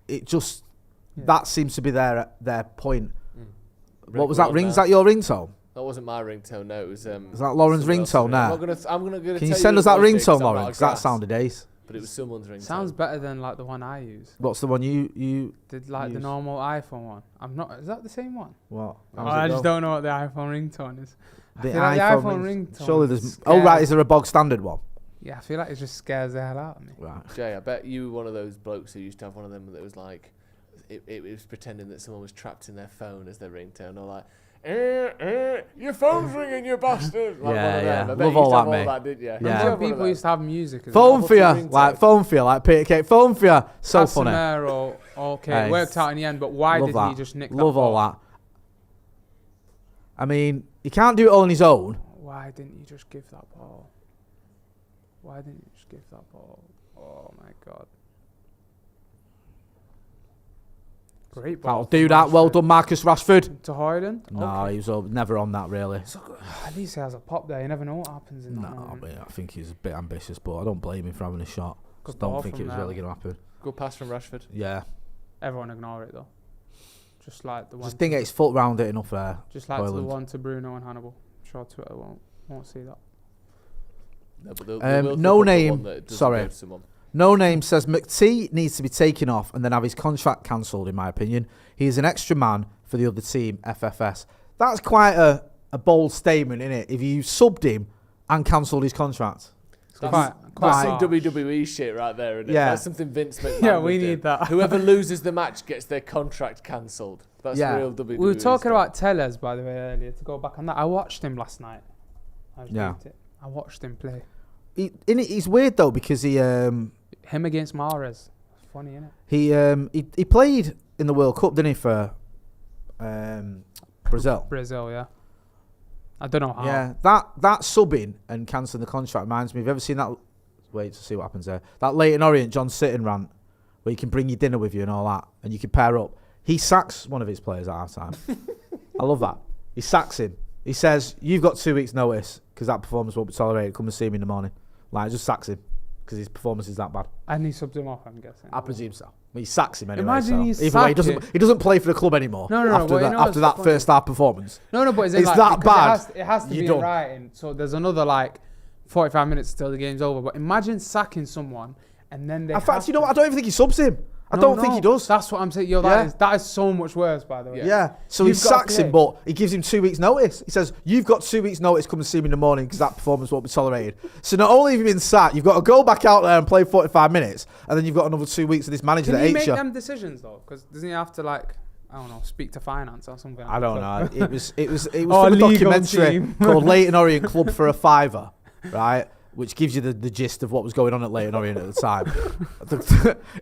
it just, Yeah. that seems to be their point. Mm. What was that Reguilon ring? now. Is that your ringtone? That wasn't my ringtone. No, it was. Is that Lauren's someone else's ringtone ring. now? I'm gonna Can you tell send us who that it was, Jake, 'cause ringtone, I'm Lauren? not a Because that grass, sounded ace. But it was someone's ringtone. Sounds better than like the one I use. What's the one you Did like the use? normal iPhone one. I'm not. Is that the same one? what? Oh, I just don't know what the iPhone ringtone is. I The feel like the iPhone iPhone rings- ringtone Surely there's. scares- Oh right, is there a bog standard one? Yeah, I feel like it just scares the hell out of me. Right. Jay, I bet you were one of those blokes who used to have one of them that was like, it was pretending that someone was trapped in their phone as their ringtone, or like, your phone's ringing, you bastard. Like Yeah, one of them. yeah. I bet Love you all used to have that, mate. all that, didn't you? Yeah. Did you have one of People those? used to have music as Phone well. What's for the you, like Peter Cake. Phone for you, so funny. Casemiro, okay, Hey, it worked out in the end, but why Love did that. he just nick Love that all ball? that. I mean, he can't do it all on his own. Why didn't you just give that ball? Why didn't you just give that ball? Oh my god. Great ball. That'll do from that. Well Rashford. done, Marcus Rashford. To Højlund? No, Okay. he was never on that really. At least he has a pop there. You never know what happens in that No, moment. I think he's a bit ambitious, but I don't blame him for having a shot. Good Just don't ball think from it was there. really going to happen. Good pass from Rashford. Yeah, Everyone ignore it though. Just like the one. just didn't get his foot round it enough there. Just like the Højlund. one to Bruno and Hannibal. sure Twitter won't see that. No, but they'll no pick up the name. one that doesn't Sorry. go to someone. No Name says McT needs to be taken off and then have his contract cancelled, in my opinion. He is an extra man for the other team, FFS. That's quite a bold statement, isn't it? If you subbed him and cancelled his contract. That's Quite some harsh. WWE shit right there, isn't it? Yeah. That's something Vince McMahon Yeah, would we do. need that. Whoever loses the match gets their contract cancelled. That's Yeah. real WWE. We were talking stuff. about Tellez, by the way, earlier. To go back on that, I watched him last night. Yeah. I watched him play. He's weird though because Him against Mahrez. It's funny, isn't it? he played in the World Cup, didn't he, for Brazil? Brazil, yeah. I don't know how. Yeah, that subbing and cancelling the contract reminds me. Have you ever seen that? Wait to see what happens there. That Leighton Orient John Sitton rant where you can bring your dinner with you and all that, and you can pair up. He sacks one of his players at half time. I love that. He sacks him. He says, "You've got 2 weeks' notice because that performance won't be tolerated. Come and see me in the morning." Like, just sacks him because his performance is that bad. And he subbed him off, I'm guessing. I presume so. But he sacks him anyway. Imagine so. you Either way, sack he doesn't play for the club anymore. No, after but you know after what's that funny? first half performance. No, but It's that bad. It has to You be don't. in writing. So there's another 45 minutes till the game's over. But imagine sacking someone and then they. In fact, you know what? I don't even think he subs him. I don't think he does. That's what I'm saying. Yo, Yeah. that is so much worse, by the way. Yeah. So You've he got to sacks him, play. but he gives him 2 weeks' notice. He says, "You've got 2 weeks' notice. Come and see me in the morning because that performance won't be tolerated." So not only have you been sacked, you've got to go back out there and play 45 minutes, and then you've got another 2 weeks of this manager Can that he hates make you. them decisions though? Because doesn't he have to I don't know, speak to finance or something? I don't know. It was Or from a legal documentary team. called Leighton Orient Club for a Fiver, right? Which gives you the gist of what was going on at Leighton Orient at the time.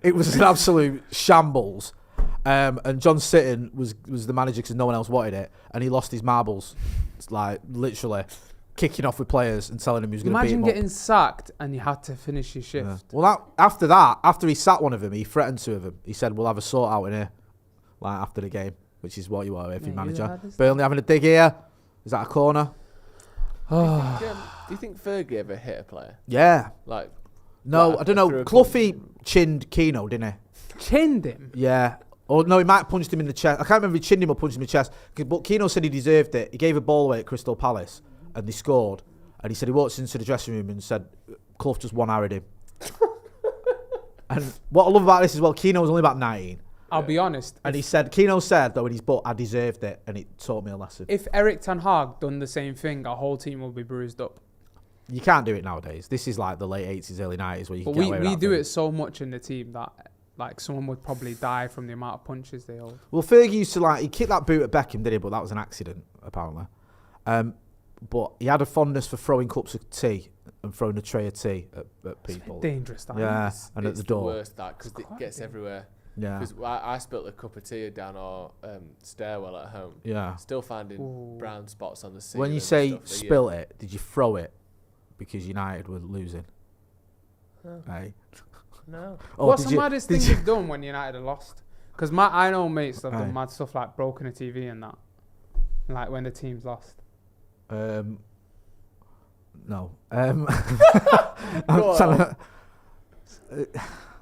It was an absolute shambles. And John Sitton was the manager because no one else wanted it, and he lost his marbles. It's like literally kicking off with players and telling him he was going to beat Imagine him up. getting sacked and you had to finish your shift. Yeah. Well, after he sat one of them, he threatened two of them. He said, "We'll have a sort out in here, like after the game," which is what you are if you're manager. Burnley having a dig here. Is that a corner? Do you think Fergie ever hit a player? Yeah. No, Like, I don't know. through a Cloughy chinned Keno, didn't Chinned him. he? Yeah. Or no, he might have punched him in the chest. I can't remember if he chinned him or punched him in the chest. But Keno said he deserved it. He gave a ball away at Crystal Palace and they scored. And he said he walked into the dressing room and said Clough just one-arrowed him. And what I love about this is, well, Keno was only about 19. I'll be honest. And Keno said, though, in his book, "I deserved it," and it taught me a lesson. If Eric Ten Hag done the same thing, our whole team will be bruised up. You can't do it nowadays. This is like the late 80s, early 90s where you But can get away with we that do thing. it so much in the team that someone would probably die from the amount of punches they hold. Well, Fergie used to he kicked that boot at Beckham, did he? But that was an accident, apparently. But he had a fondness for throwing cups of tea and throwing a tray of tea at people. Dangerous. That Yeah, is. and at It's the door. worst that because it gets everywhere. Yeah, Because I spilt a cup of tea down our stairwell at home. yeah. Still finding Ooh. brown spots on the ceiling. When you and say stuff for spilt it, did you throw it because United were losing? No. Hey. No. Or What's did the you- maddest did thing you- you've done when United have lost? Because I know mates that have Aye. done mad stuff like broken a TV and that. Like when the team's lost. No. Go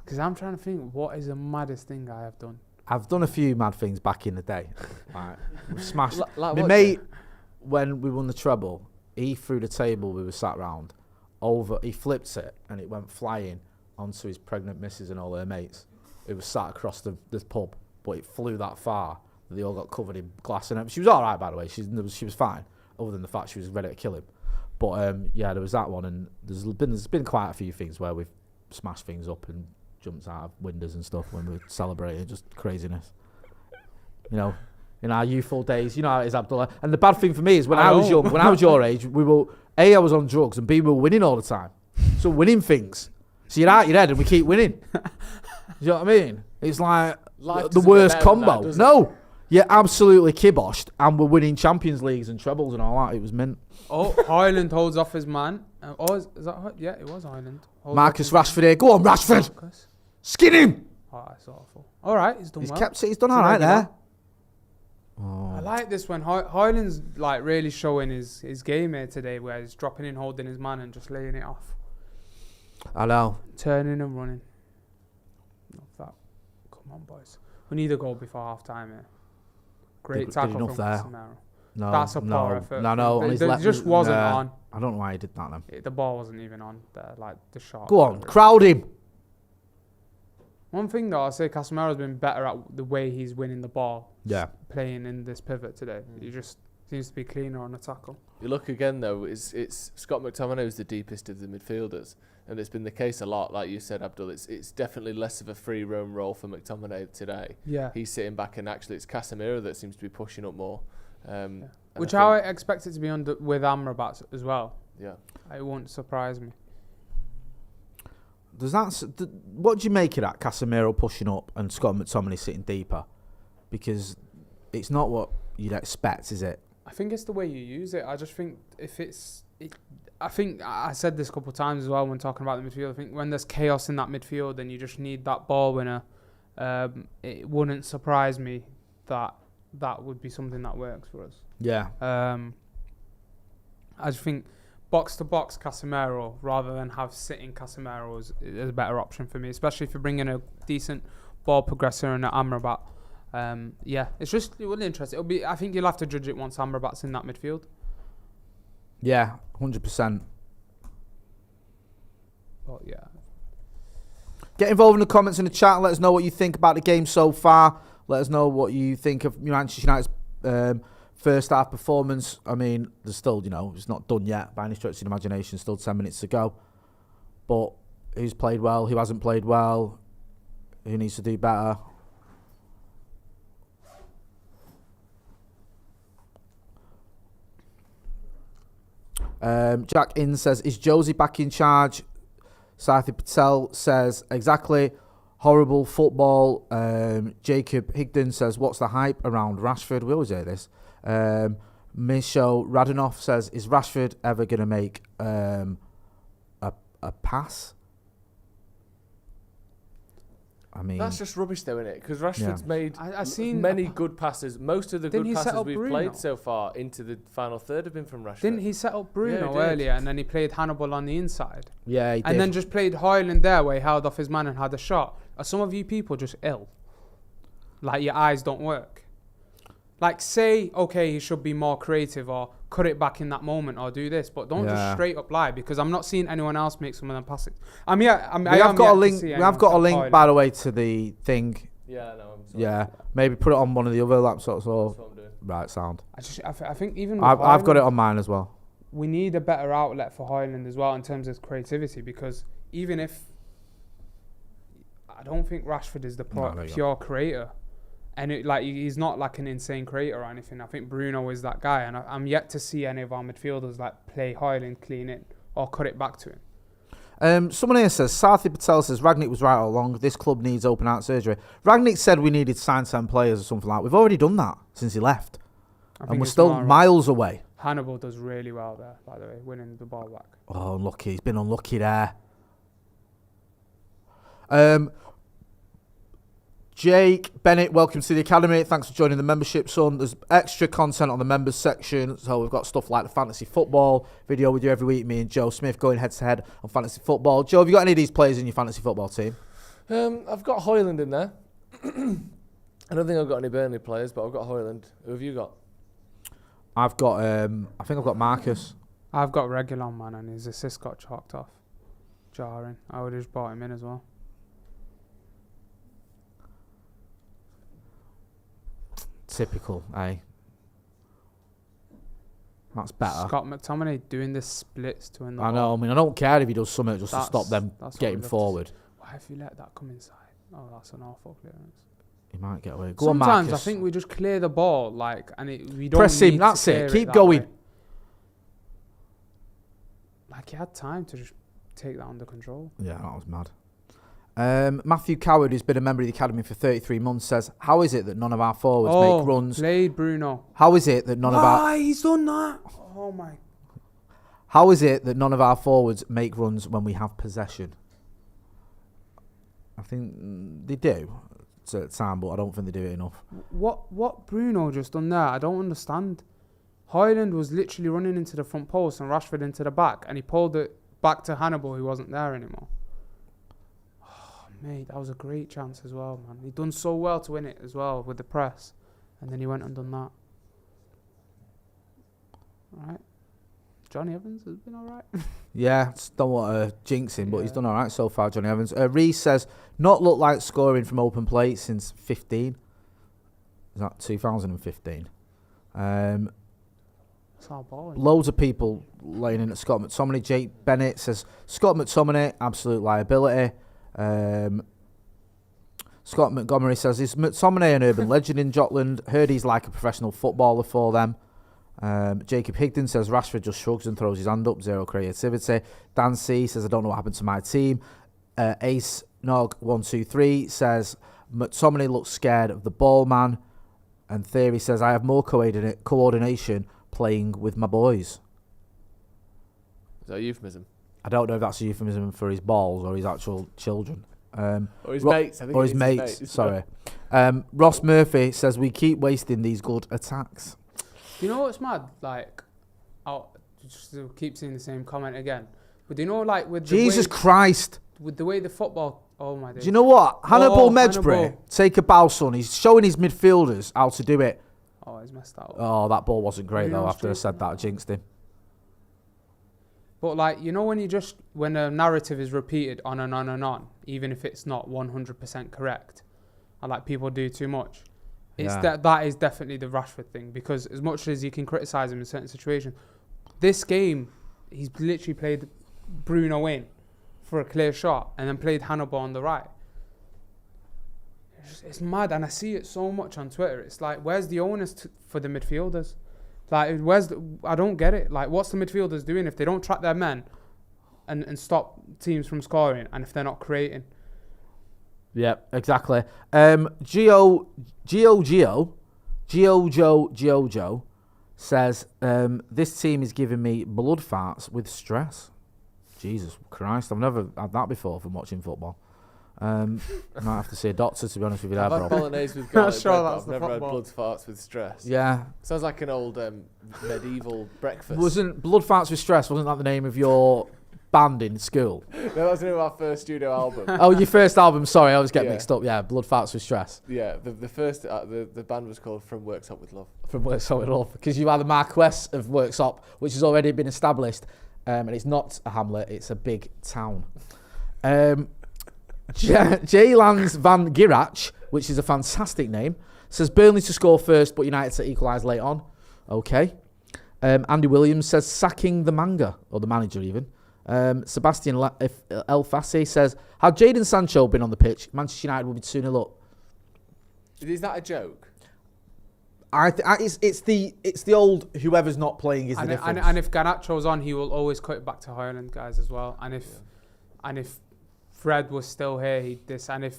Because I'm trying to think, what is the maddest thing I have done? I've done a few mad things back in the day. Like, we smashed. Like My what, mate, when we won the treble, he threw the table we were sat round over. He flipped it and it went flying onto his pregnant missus and all her mates. It was sat across the pub, but it flew that far that they all got covered in glass. And she was all right, by the way. She was fine, other than the fact she was ready to kill him. But yeah, there was that one, and there's been quite a few things where we've smashed things up and jumped out of windows and stuff when we're celebrating. Just craziness, you know. In our youthful days, you know how it is, Abdullah. And the bad thing for me is when I was young, when I was your age, I was on drugs, and B, we were winning all the time. So winning things. So you're out your head, and we keep winning. Do you know what I mean? It's like Life the doesn't worst get better than combo. that, does it? No, you're absolutely kiboshed, and we're winning Champions Leagues and trebles and all that. It was mint. Oh, Highland holds off his man. Is that yeah, it was Highland. Marcus Rashford here. Go on, Rashford. Skin him. Oh, that's awful. All right, he's done He's well. kept it. He's done It's all right regular. there. Oh. I like this when Highland's like really showing his game here today, where he's dropping in, holding his man, and just laying it off, I know. turning and running. Love that. Come on, boys. We need a goal before half time here. Great Did tackle enough from there. Casemiro. No, That's a poor effort. No. It just wasn't on. I don't know why he did that then. The ball wasn't even on there, like the shot. Go on, crowd him. One thing though, I'll say Casemiro's been better at the way he's winning the ball. Yeah. Playing in this pivot today. He just seems to be cleaner on the tackle. You look again though, it's Scott McTominay who's the deepest of the midfielders, and it's been the case a lot. Like you said, Abdul, it's definitely less of a free roam role for McTominay today. Yeah. He's sitting back, and actually it's Casemiro that seems to be pushing up more. Which I expect it to be with Amrabat as well. Yeah. It won't surprise me. What do you make of that? Casemiro pushing up and Scott McTominay sitting deeper, because it's not what you'd expect, is it? I think it's the way you use it. I just think I think I said this a couple of times as well when talking about the midfield. I think when there's chaos in that midfield and you just need that ball winner, it wouldn't surprise me that would be something that works for us. Yeah. I just think box to box Casemiro rather than have sitting Casemiro is a better option for me, especially if you're bringing a decent ball progressor and an Amrabat. It's really interesting. I think you'll have to judge it once Amrabat's in that midfield. Yeah, 100%. But yeah. Get involved in the comments in the chat. Let us know what you think about the game so far. Let us know what you think of Manchester United's first half performance. I mean, there's still, it's not done yet by any stretch of the imagination. Still 10 minutes to go. But who's played well? Who hasn't played well? Who needs to do better? Jack In says, is Josie back in charge? Sathi Patel says, exactly. Horrible football. Jacob Higdon says, what's the hype around Rashford? We always hear this. Misho Radanoff says, is Rashford ever going to make a pass? I mean, that's just rubbish though, isn't it? Because Rashford's made many good passes. Most of the good passes we've played so far into the final third have been from Rashford. Didn't he set up Bruno earlier and then he played Hannibal on the inside? Yeah, he did. And then just played Højlund there where he held off his man and had a shot. Are some of you people just ill? Like your eyes don't work? Like say, okay, he should be more creative or cut it back in that moment or do this, but don't just straight up lie, because I'm not seeing anyone else make some of them passes. We have got a link, by the way, to the thing. Yeah, no, I'm sorry. Yeah, maybe put it on one of the other laptops or. That's what I'm doing. Right, sound. I think even with I've got it on mine as well. We need a better outlet for Højlund as well in terms of creativity, because even if I don't think Rashford is the pure creator. And he's not like an insane creator or anything. I think Bruno is that guy, and I'm yet to see any of our midfielders play Højlund, clean it, or cut it back to him. Someone here says, Sathi Patel says, Ragnick was right all along. This club needs open heart surgery. Ragnick said we needed sign 10 players or something like that. We've already done that since he left. And we're still miles away. Hannibal does really well there, by the way, winning the ball back. Oh, unlucky. He's been unlucky there. Jake Bennett, welcome to the Academy. Thanks for joining the membership, son. There's extra content on the members section. So we've got stuff like the fantasy football video we do every week. Me and Joe Smith going head to head on fantasy football. Joe, have you got any of these players in your fantasy football team? I've got Højlund in there. I don't think I've got any Burnley players, but I've got Højlund. Who have you got? I've got, I think I've got Marcus. I've got Reguilon, man, and his assist got chalked off. Jarring. I would have just brought him in as well. Typical, eh? That's better. Scott McTominay doing the splits to win the ball. I know. I mean, I don't care if he does something just to stop them getting forward. Why have you let that come inside? Oh, that's an awful clearance. He might get away. Go Sometimes on, Marcus. I think we just clear the ball, we don't press him. That's it. Keep going. He had time to just take that under control. Yeah, that was mad. Matthew Coward, who's been a member of the Academy for 33 months, says, how is it that none of our forwards make runs? Played Bruno. How is it that none of our... he's done that? Oh, my... How is it that none of our forwards make runs when we have possession? I think they do at the time, but I don't think they do it enough. What Bruno just done there, I don't understand. Højlund was literally running into the front post and Rashford into the back, and he pulled it back to Hannibal, who wasn't there anymore. Mate, that was a great chance as well, man. He'd done so well to win it as well with the press. And then he went and done that. Right. Johnny Evans has been all right. Yeah, don't want to jinx him, but he's done all right so far, Johnny Evans. Reese says, not looked like scoring from open play since 15. Is that 2015? Loads of people laying in at Scott McTominay. Jake Bennett says, Scott McTominay, absolute liability. Scott Montgomery says, is McTominay an urban legend in Jotland? Heard he's like a professional footballer for them. Jacob Higdon says, Rashford just shrugs and throws his hand up, zero creativity. Dan C says, I don't know what happened to my team. Ace Nog 123 says, McTominay looks scared of the ball man. And Theory says, I have more coordination playing with my boys. Is that a euphemism? I don't know if that's a euphemism for his balls or his actual children. Or his mates. I think or his mates, sorry. Ross Murphy says, we keep wasting these good attacks. Do you know what's mad? Like, I'll just keep seeing the same comment again. But do you know, like, with Jesus Christ. With the way the football... Oh, my days. Do you know what? Hannibal Medbury, Hannibal. take a bow, son. He's showing his midfielders how to do it. Oh, he's messed that up. Oh, that ball wasn't great, though, after I Street. said that. I jinxed him. But, like, you know when a narrative is repeated on and on and on, even if it's not 100% correct, and, like, people do too much, it's that is definitely the Rashford thing. Because as much as you can criticise him in certain situations, this game, he's literally played Bruno in for a clear shot and then played Hannibal on the right. It's mad, and I see it so much on Twitter. It's like, where's the onus for the midfielders? Like, I don't get it. Like, what's the midfielders doing if they don't track their men and stop teams from scoring, and if they're not creating? Yep, exactly. Gio says, this team is giving me blood farts with stress. Jesus Christ, I've never had that before from watching football. I might have to see a doctor, to be honest with you. I've had bolognese with garlic bread, but I've never had blood farts with stress. Yeah. Sounds like an old medieval breakfast. Wasn't Blood Farts with Stress, wasn't that the name of your band in school? No, that was the name of our first studio album. Oh, your first album, sorry, I always get mixed up. Yeah, Blood Farts with Stress. Yeah, the first, the band was called From Worksop with Love. From Worksop with Love, because you are the Marquess of Worksop, which has already been established, and it's not a hamlet, it's a big town. J-Lans Van Girach, which is a fantastic name, says Burnley to score first, but United to equalise late on. Okay. Andy Williams says sacking the manga, or the manager even. Sebastian El Fassi says, had Jadon Sancho been on the pitch, Manchester United would be 2-0 up. Is that a joke? It's the old whoever's not playing is the difference. And if Garnacho's on, he will always cut it back to Haaland guys as well. And if Fred was still here, he'd this, and if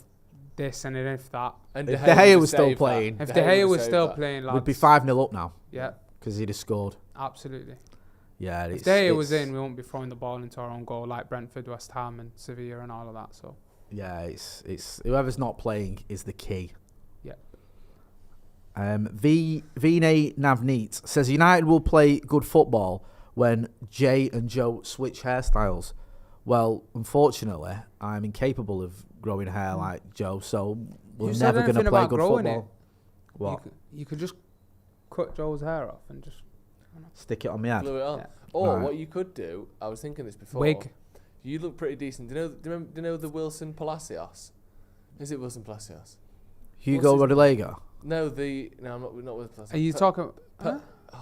this, and if that. And if De Gea was still playing. If De Gea was still playing, lads, we'd be 5-0 up now. Yeah. Because he'd have scored. Absolutely. Yeah. If De Gea was in, we won't be throwing the ball into our own goal like Brentford, West Ham, and Sevilla, and all of that. So. Yeah, it's whoever's not playing is the key. Yeah. Vinay Navneet says United will play good football when Jay and Joe switch hairstyles. Well, unfortunately, I'm incapable of growing hair like Joe, so we're never going to play good football. What? You could just cut Joe's hair off and just stick it on my head. Glue it on. Yeah. Or what you could do, I was thinking this before. Wig. You look pretty decent. Do you know the Wilson Palacios? Is it Wilson Palacios? Hugo Rodallega? No, I'm not with Palacios. Are you talking?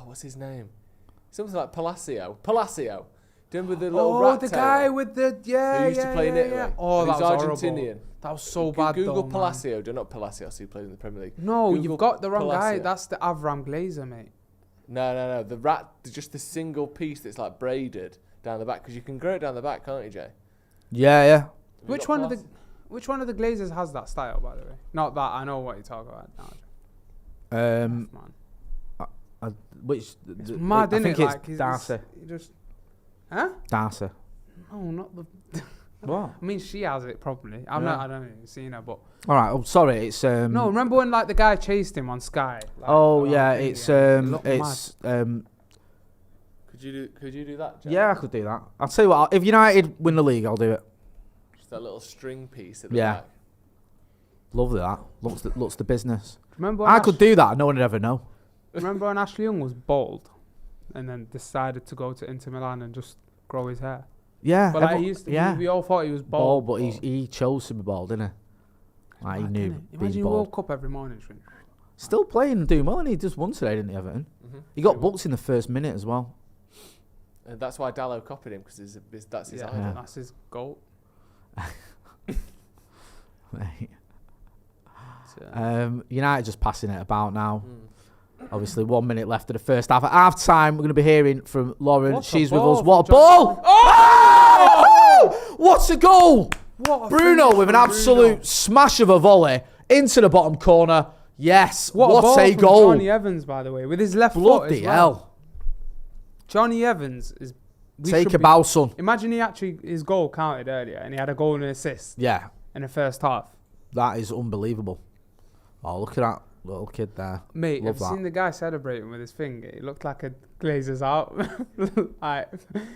What's his name? Something like Palacio. Do you remember the little rat the tail guy with the who used to play in Italy? Yeah. Oh, that was Argentinian. Horrible. That was so bad. Google though, Palacio. Not Palacios, who played in the Premier League. No, Google you've got the wrong Palacio. guy. That's the Avram Glazer, mate. No. The rat, just the single piece that's like braided down the back, because you can grow it down the back, can't you, Jay? Yeah. Which one of the Glazers has that style, by the way? Not that I know what you're talking about now. Which it's mad, isn't it? I think it's Darcy. Darcy. No, not the. What? I mean, she has it probably. I don't even seen her, but. All right. Oh, sorry. It's No, remember when like the guy chased him on Sky? It's Could you do that, Jay? Yeah, I could do that. I'll tell you what. If United win the league, I'll do it. Just that little string piece at the back. Lovely that. Looks the business. Remember? I could do that. No one would ever know. Remember when Ashley Young was bald? and then decided to go to Inter Milan and just grow his hair. Yeah. But like, he used to, we all thought he was bald. But he chose to be bald, didn't he? Like, he knew. Imagine you woke up every morning. Still playing and doing well, and he just won today, didn't he, Everton? Mm-hmm. He got booked in the first minute as well. And that's why Dallo copied him, because that's his idol. Yeah. That's his goal. United just passing it about now. Obviously, 1 minute left of the first half. At half time, we're going to be hearing from Lauren. She's with us. What a ball! Oh! What's a goal! Bruno with an absolute smash of a volley into the bottom corner. Yes, what a goal! Johnny Evans, by the way, with his left foot Bloody as well. hell! Johnny Evans is. Take a bow, son. Imagine his goal counted earlier, and he had a goal and an assist. Yeah, in the first half. That is unbelievable. Oh, look at that little kid there. Mate, have you seen the guy celebrating with his finger? It looked like a Glazers out.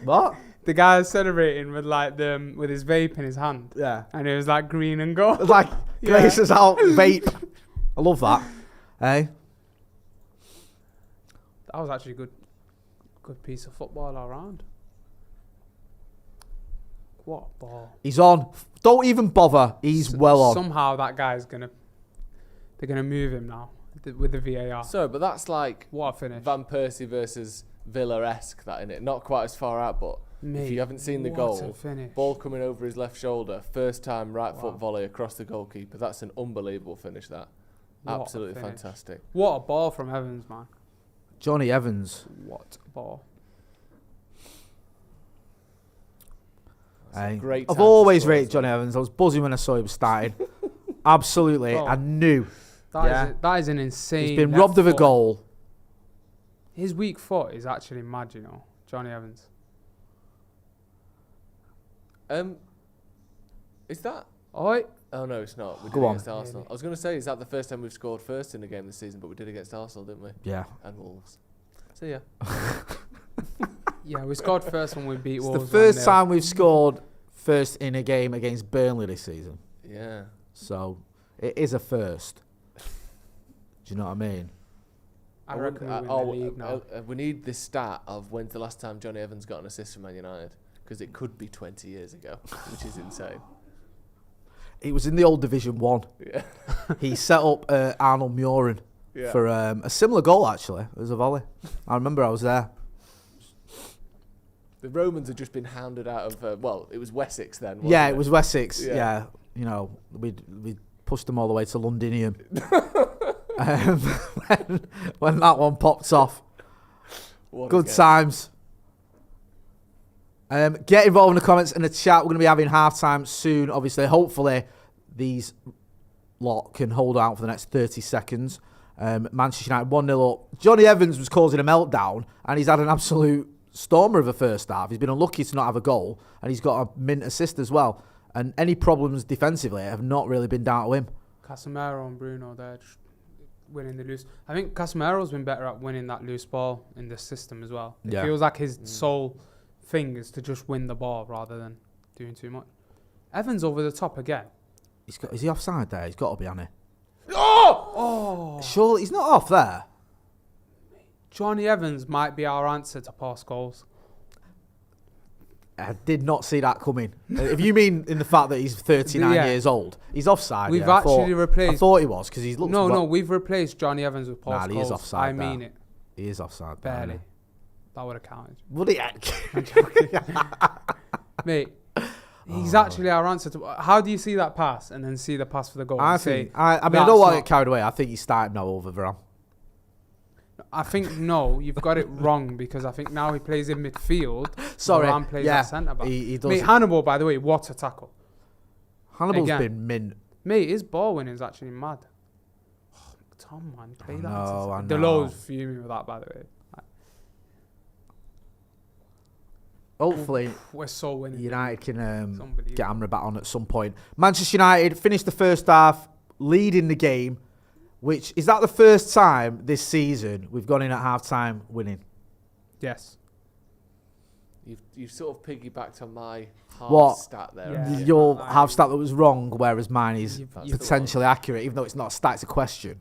What? The guy was celebrating with with his vape in his hand. Yeah. And it was like green and gold. Like Glazers out vape. I love that. Hey. That was actually a good piece of football all around. What a ball. He's on. Don't even bother. He's well on. Somehow that guy's they're gonna move him now with the VAR. So, but that's like what a finish. Van Persie versus Villa-esque, that, innit? Not quite as far out, but if you haven't seen the goal, ball coming over his left shoulder, first time right foot volley across the goalkeeper. That's an unbelievable finish, that. Absolutely fantastic. What a ball from Evans, man. Johnny Evans. What a ball. Great. I've always rated Johnny Evans. I was buzzing when I saw he was starting. Absolutely. Oh. I knew. That is an insane. He's been robbed of a goal. His weak foot is actually mad, you know. Johnny Evans. Is that? Oi. Oh no, it's not. We did Go on. against Arsenal. Really? I was going to say, is that the first time we've scored first in a game this season? But we did against Arsenal, didn't we? Yeah. And Wolves. So yeah. Yeah, we scored first when we beat It's Wolves. the first time we've scored first in a game against Burnley this season. Yeah. So it is a first. Do you know what I mean? I reckon we win the league now. We need this stat of when's the last time Johnny Evans got an assist from Man United, because it could be 20 years ago, which is insane. He was in the old Division 1. Yeah. He set up Arnold Muren for a similar goal, actually. It was a volley. I remember I was there. The Romans had just been hounded out of, it was Wessex then, wasn't Yeah, it? it was Wessex. Yeah. You know, we pushed them all the way to Londinium. When that one popped off. Good times. Get involved in the comments and the chat. We're going to be having half-time soon, obviously. Hopefully, these lot can hold out for the next 30 seconds. Manchester United 1-0 up. Johnny Evans was causing a meltdown, and he's had an absolute stormer of a first half. He's been unlucky to not have a goal, and he's got a mint assist as well. And any problems defensively have not really been down to him. Casemiro and Bruno, they're just winning the loose. I think Casemiro's been better at winning that loose ball in the system as well. It feels like his sole thing is to just win the ball rather than doing too much. Evans over the top again. Is he offside there? He's got to be, hasn't he? Oh! Surely he's not off there. Johnny Evans might be our answer to past goals. I did not see that coming. If you mean in the fact that he's 39 years old, he's offside. We've actually replaced. I thought he was because he's looked. No, we've replaced Johnny Evans with past goals. He is offside. I mean it. He is offside. Barely. That would have counted. Would he? I'm joking. Mate, he's actually our answer to. How do you see that pass and then see the pass for the goal? I think. I don't want to get carried away. I think he's starting now over Varane. I think no, you've got it wrong, because I think now he plays in midfield. Sorry, Varane plays at centre back. He does. Mate, Hannibal, by the way, what a tackle! Hannibal's been mint. Mate, his ball winning is actually mad. Oh, Tom, man, play that. I know. Delow's fuming with that, by the way. Hopefully, we're so winning. United can get Amrabat on at some point. Manchester United finished the first half leading the game. Which is that the first time this season we've gone in at half-time winning? Yes. You've sort of piggybacked on my half stat there. Yeah. Your half stat that was wrong, whereas mine is potentially accurate, even though it's not a stat, it's a question.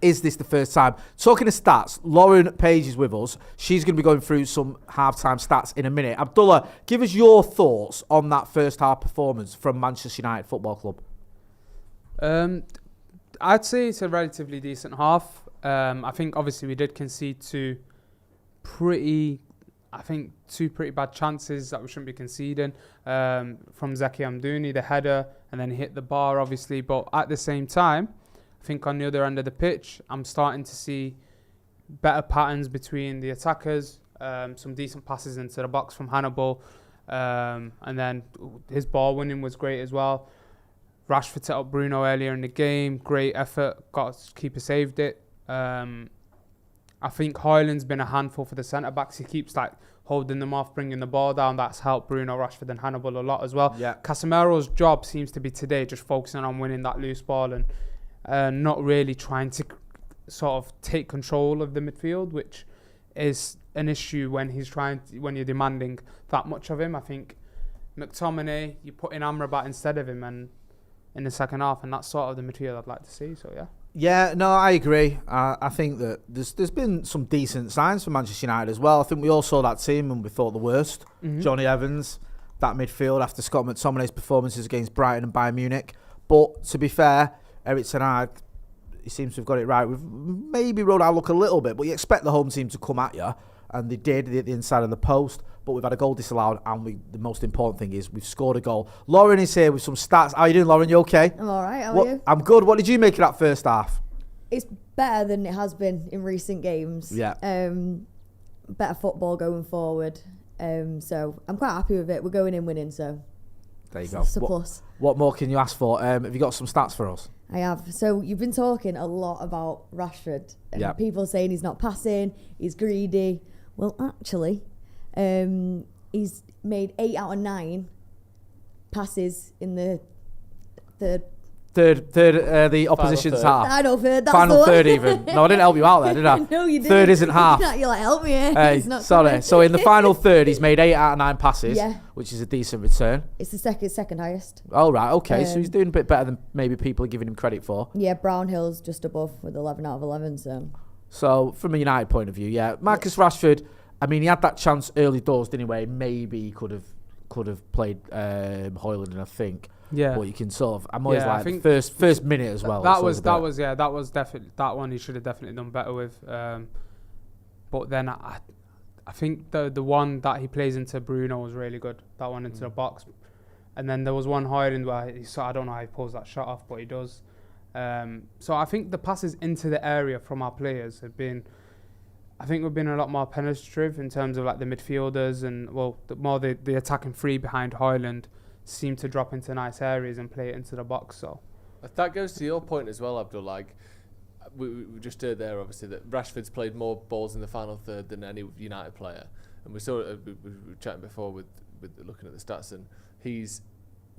is this the first time? Talking of stats, Lauren Page is with us. She's going to be going through some half-time stats in a minute. Abdullah, give us your thoughts on that first half performance from Manchester United Football Club. I'd say it's a relatively decent half. I think obviously we did concede two pretty bad chances that we shouldn't be conceding. From Zeki Amdouni, the header, and then he hit the bar, obviously. But at the same time, I think on the other end of the pitch, I'm starting to see better patterns between the attackers, some decent passes into the box from Hannibal, and then his ball winning was great as well. Rashford set up Bruno earlier in the game. Great effort. Keeper saved it. I think Højlund's been a handful for the centre-backs. He keeps holding them off, bringing the ball down. That's helped Bruno, Rashford and Hannibal a lot as well. Yeah. Casemiro's job seems to be today just focusing on winning that loose ball and not really trying to sort of take control of the midfield, which is an issue when you're demanding that much of him. I think McTominay, you put in Amrabat instead of him and in the second half, and that's sort of the midfield I'd like to see. So yeah. Yeah, no, I agree. I think that there's been some decent signs for Manchester United as well. I think we all saw that team and we thought the worst. Mm-hmm. Johnny Evans, that midfield after Scott McTominay's performances against Brighton and Bayern Munich. But to be fair, Erik ten Hag, he seems to have got it right. We've maybe rode our luck a little bit, but you expect the home team to come at you, and they did at the inside of the post. But we've had a goal disallowed, and the most important thing is we've scored a goal. Lauren is here with some stats. How are you doing, Lauren? You okay? I'm all right. How are you? I'm good. What did you make of that first half? It's better than it has been in recent games. Yeah. Better football going forward. So I'm quite happy with it. We're going in winning, so there you go. It's a plus. What more can you ask for? Have you got some stats for us? I have. So you've been talking a lot about Rashford. And people saying he's not passing, he's greedy. Well, actually, he's made 8 out of 9 passes in the third, the opposition's half. I know third. That's Final the third even. No, I didn't help you out there, did I? No, you didn't. Third isn't half. You're like, help me here. Hey, It's not sorry. coming. So in the final third, he's made 8 out of 9 passes, Yeah. which is a decent return. It's the second highest. Oh, right, okay. So he's doing a bit better than maybe people are giving him credit for. Yeah, Brownhill's just above with 11 out of 11, So from a United point of view, yeah. Marcus Rashford, I mean, he had that chance early doors, didn't he, where maybe he could have played Højlund, I think. Yeah. But you can sort of, I'm always I like think first minute as well. That was definitely that one he should have definitely done better with. But then I think the one that he plays into Bruno was really good. That one into the box, and then there was one Højlund where I don't know how he pulls that shot off, but he does. So I think the passes into the area from our players have been. I think we've been a lot more penetrative in terms of like the midfielders and the attacking three behind Højlund seem to drop into nice areas and play it into the box. So that goes to your point as well, Abdul. Like we just heard there, obviously, that Rashford's played more balls in the final third than any United player, and we saw it. We were chatting before with looking at the stats, and he's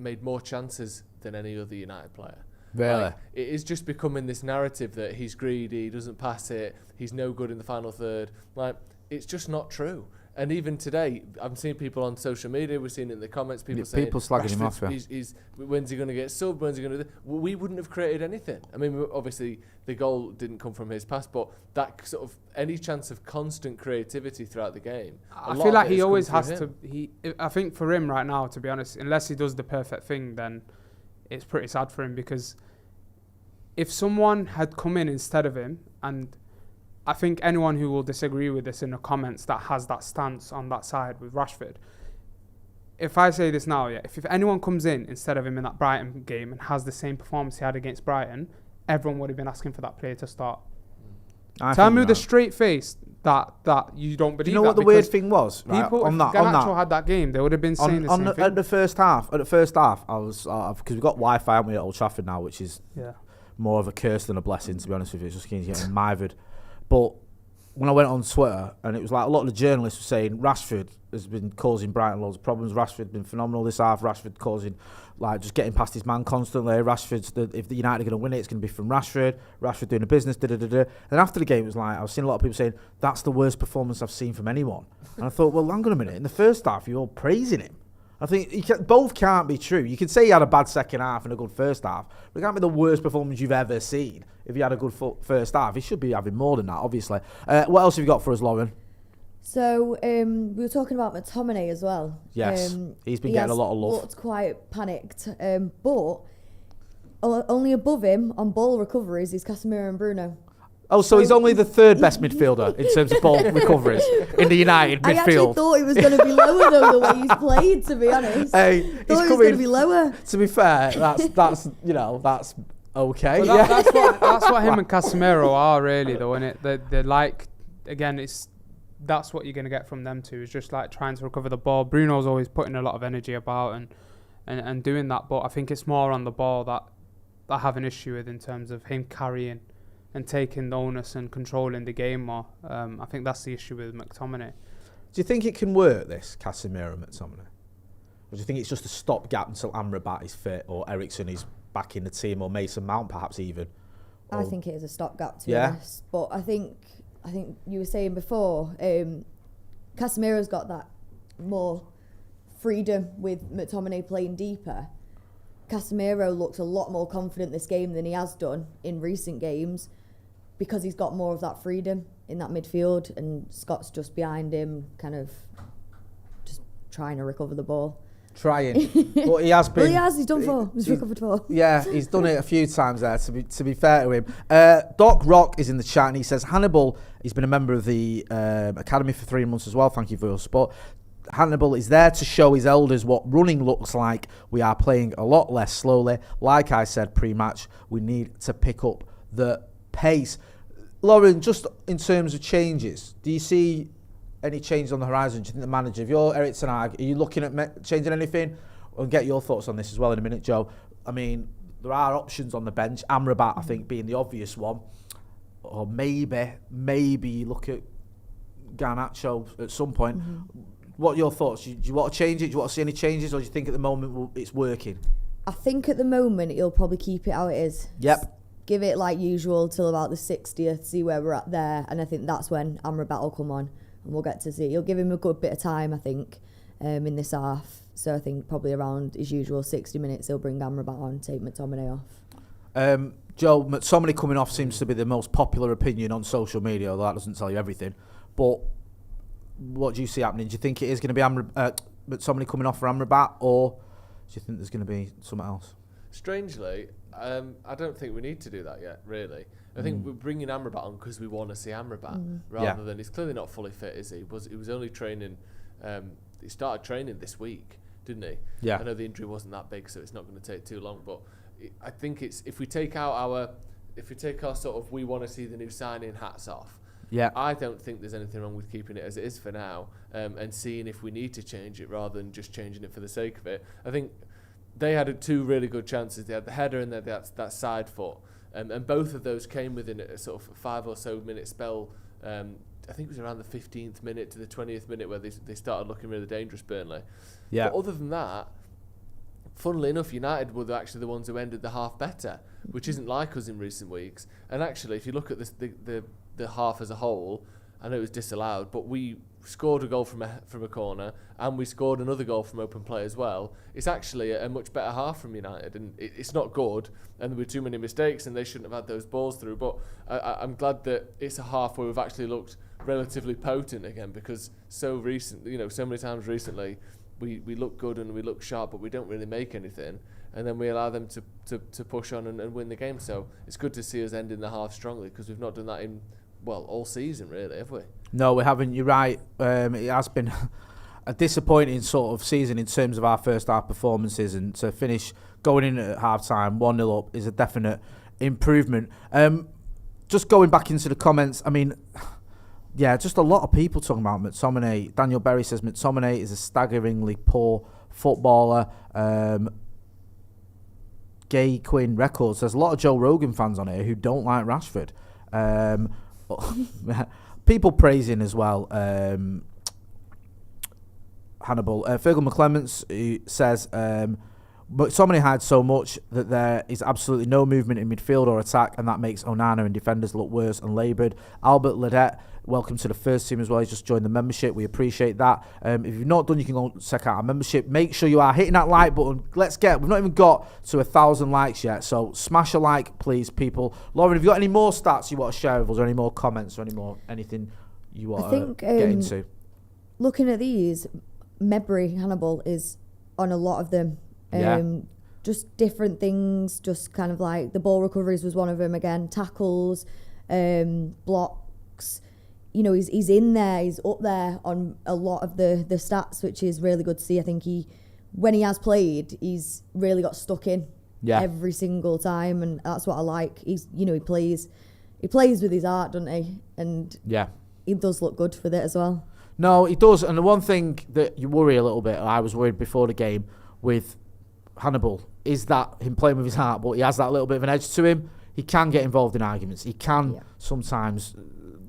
made more chances than any other United player. Really? Like, it is just becoming this narrative that he's greedy, he doesn't pass it, he's no good in the final third. Like, it's just not true. And even today, I'm seeing people on social media, we're seeing it in the comments, people slagging him off. He's when's he going to get subbed? When's he going to do? Well, we wouldn't have created anything. I mean, obviously, the goal didn't come from his pass, but that sort of any chance of constant creativity throughout the game. I feel like he always has to. I think for him right now, to be honest, unless he does the perfect thing, then it's pretty sad for him, because if someone had come in instead of him, and I think anyone who will disagree with this in the comments that has that stance on that side with Rashford, if I say this now, if anyone comes in instead of him in that Brighton game and has the same performance he had against Brighton, everyone would have been asking for that player to start. Tell me with a straight face that you don't believe. Do you know what the weird thing was? People, if Garnacho had that game, they would have been saying the same thing. At the first half, I was because we've got Wi-Fi, haven't we, at Old Trafford now, which is more of a curse than a blessing, to be honest with you. It's just getting mithered. But when I went on Twitter, and it was like a lot of the journalists were saying Rashford has been causing Brighton loads of problems. Rashford's been phenomenal this half. Rashford causing, like, just getting past his man constantly. If the United are going to win it, it's going to be from Rashford. Rashford doing the business. And after the game, it was like I was seeing a lot of people saying that's the worst performance I've seen from anyone. And I thought, well, hang on a minute. In the first half, you're all praising him. I think both can't be true. You can say he had a bad second half and a good first half, but it can't be the worst performance you've ever seen if he had a good first half. He should be having more than that, obviously. What else have you got for us, Lauren? So we were talking about McTominay as well. Yes, he's been getting a lot of love. Looked quite panicked, but only above him on ball recoveries is Casemiro and Bruno. Oh, so he's only the third best midfielder in terms of ball recoveries in the United midfield. I actually thought he was going to be lower though, the way he's played. To be honest, hey, thought he was going to be lower. To be fair, that's okay. Well, that's what him and Casemiro are really, though, isn't it? They're like, again, that's what you're going to get from them two, is just like trying to recover the ball. Bruno's always putting a lot of energy about and doing that, but I think it's more on the ball that I have an issue with in terms of him carrying and taking the onus and controlling the game more. I think that's the issue with McTominay. Do you think it can work, this Casemiro and McTominay? Or do you think it's just a stopgap until Amrabat is fit, or Eriksen is back in the team, or Mason Mount perhaps even? I think it is a stopgap, to be honest. But I think you were saying before, Casemiro's got that more freedom with McTominay playing deeper. Casemiro looks a lot more confident this game than he has done in recent games, because he's got more of that freedom in that midfield, and Scott's just behind him, kind of just trying to recover the ball. Trying. Well, he has been. Well, he's done 4. He's recovered 4. Yeah, he's done it a few times there, to be fair to him. Doc Rock is in the chat and he says, Hannibal, he's been a member of the academy for 3 months as well. Thank you for your support. Hannibal is there to show his elders what running looks like. We are playing a lot less slowly. Like I said pre-match, we need to pick up the pace. Lauren, just in terms of changes, do you see any changes on the horizon? Do you think the manager, if you're Erik ten Hag, are you looking at changing anything? I'll get your thoughts on this as well in a minute, Joe. I mean, there are options on the bench. Amrabat, I think, being the obvious one. Or maybe you look at Garnacho at some point. Mm-hmm. What are your thoughts? Do you want to change it? Do you want to see any changes? Or do you think at the moment it's working? I think at the moment he'll probably keep it how it is. Yep. Give it like usual till about the 60th, see where we're at there. And I think that's when Amrabat will come on and we'll get to see. He'll give him a good bit of time, I think, in this half. So I think probably around his usual 60 minutes, he'll bring Amrabat on, take McTominay off. Joe, McTominay coming off seems to be the most popular opinion on social media, although that doesn't tell you everything. But what do you see happening? Do you think it is going to be McTominay coming off for Amrabat, or do you think there's going to be something else? Strangely, I don't think we need to do that yet, really. I think we're bringing Amrabat on because we want to see Amrabat, rather than, he's clearly not fully fit, is he? He was only training, he started training this week, didn't he? Yeah. I know the injury wasn't that big, so it's not going to take too long, but I think it's, if we take our sort of, we want to see the new signing hats off, yeah, I don't think there's anything wrong with keeping it as it is for now, and seeing if we need to change it rather than just changing it for the sake of it. I think they had 2 really good chances. They had the header and that side foot, and both of those came within a sort of 5 or so minute spell. I think it was around the 15th minute to the 20th minute where they started looking really dangerous, Burnley. Yeah. But other than that, funnily enough, United were actually the ones who ended the half better, which isn't like us in recent weeks. And actually, if you look at the half as a whole, I know it was disallowed, but we scored a goal from a corner, and we scored another goal from open play as well. It's actually a much better half from United, and it's not good, and there were too many mistakes, and they shouldn't have had those balls through. But I'm glad that it's a half where we've actually looked relatively potent again, because so many times recently we look good and we look sharp, but we don't really make anything, and then we allow them to push on and win the game. So it's good to see us ending the half strongly, because we've not done that in all season, really, have we? No, we haven't. You're right. It has been a disappointing sort of season in terms of our first half performances, and to finish going in at half time 1-0 up is a definite improvement. Just going back into the comments, I mean, yeah, just a lot of people talking about McTominay. Daniel Berry says McTominay is a staggeringly poor footballer. Gay Quinn Records, there's a lot of Joe Rogan fans on here who don't like Rashford. People praising as well. Hannibal. Fergal McClements, who says, McTominay hides so much that there is absolutely no movement in midfield or attack, and that makes Onana and defenders look worse and laboured. Albert Ledette, welcome to the first team as well. He's just joined the membership. We appreciate that. If you've not done, you can go check out our membership. Make sure you are hitting that like button. We've not even got to 1,000 likes yet, so smash a like, please, people. Lauren, have you got any more stats you want to share with us, or any more comments, or anything you want to get into? Looking at these, Mebry Hannibal is on a lot of them. Just different things, just kind of like the ball recoveries was one of them again, tackles, blocks. You know, he's in there, he's up there on a lot of the stats, which is really good to see. I think when he has played, he's really got stuck in every single time, and that's what I like. He plays with his heart, doesn't he? And he does look good with it as well. No, he does. And the one thing that you worry a little bit, I was worried before the game with Hannibal, is that him playing with his heart, but he has that little bit of an edge to him. He can get involved in arguments. He can sometimes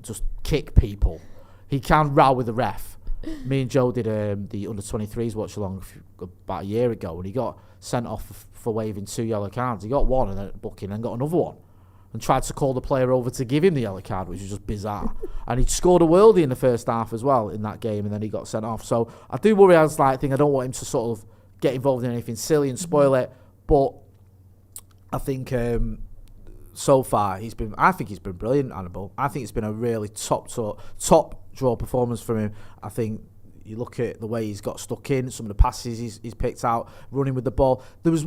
just kick people. He can row with the ref. Me and Joe did the under-23s watch-along about a year ago, and he got sent off for waving 2 yellow cards. He got one and then booking and got another one, and tried to call the player over to give him the yellow card, which was just bizarre. And he scored a worldie in the first half as well in that game, and then he got sent off. So I do worry. I don't want him to sort of get involved in anything silly and spoil it. But I think so far I think he's been brilliant, Hannibal. I think it's been a really top draw performance from him. I think you look at the way he's got stuck in, some of the passes he's picked out, running with the ball. If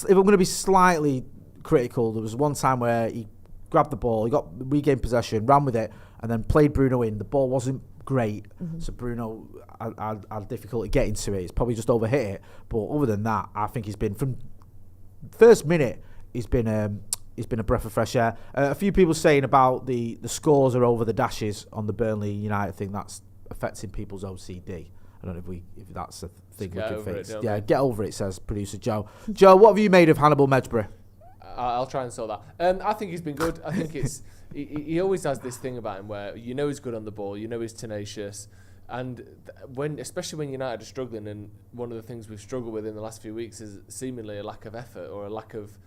I'm going to be slightly critical, there was one time where he grabbed the ball, he got regained possession, ran with it, and then played Bruno in. The ball wasn't great, so Bruno had difficulty getting to it. He's probably just overhit it. But other than that, I think he's been, from first minute, he's been a breath of fresh air. A few people saying about the scores are over the dashes on the Burnley United thing. That's affecting people's OCD. I don't know if that's a thing we can fix. Get over it, says producer Joe. Joe, what have you made of Hannibal Mejbri? I'll try and sort that. I think he's been good. I think it's he always has this thing about him where he's good on the ball, he's tenacious, and especially when United are struggling, and one of the things we've struggled with in the last few weeks is seemingly a lack of effort, or a lack of,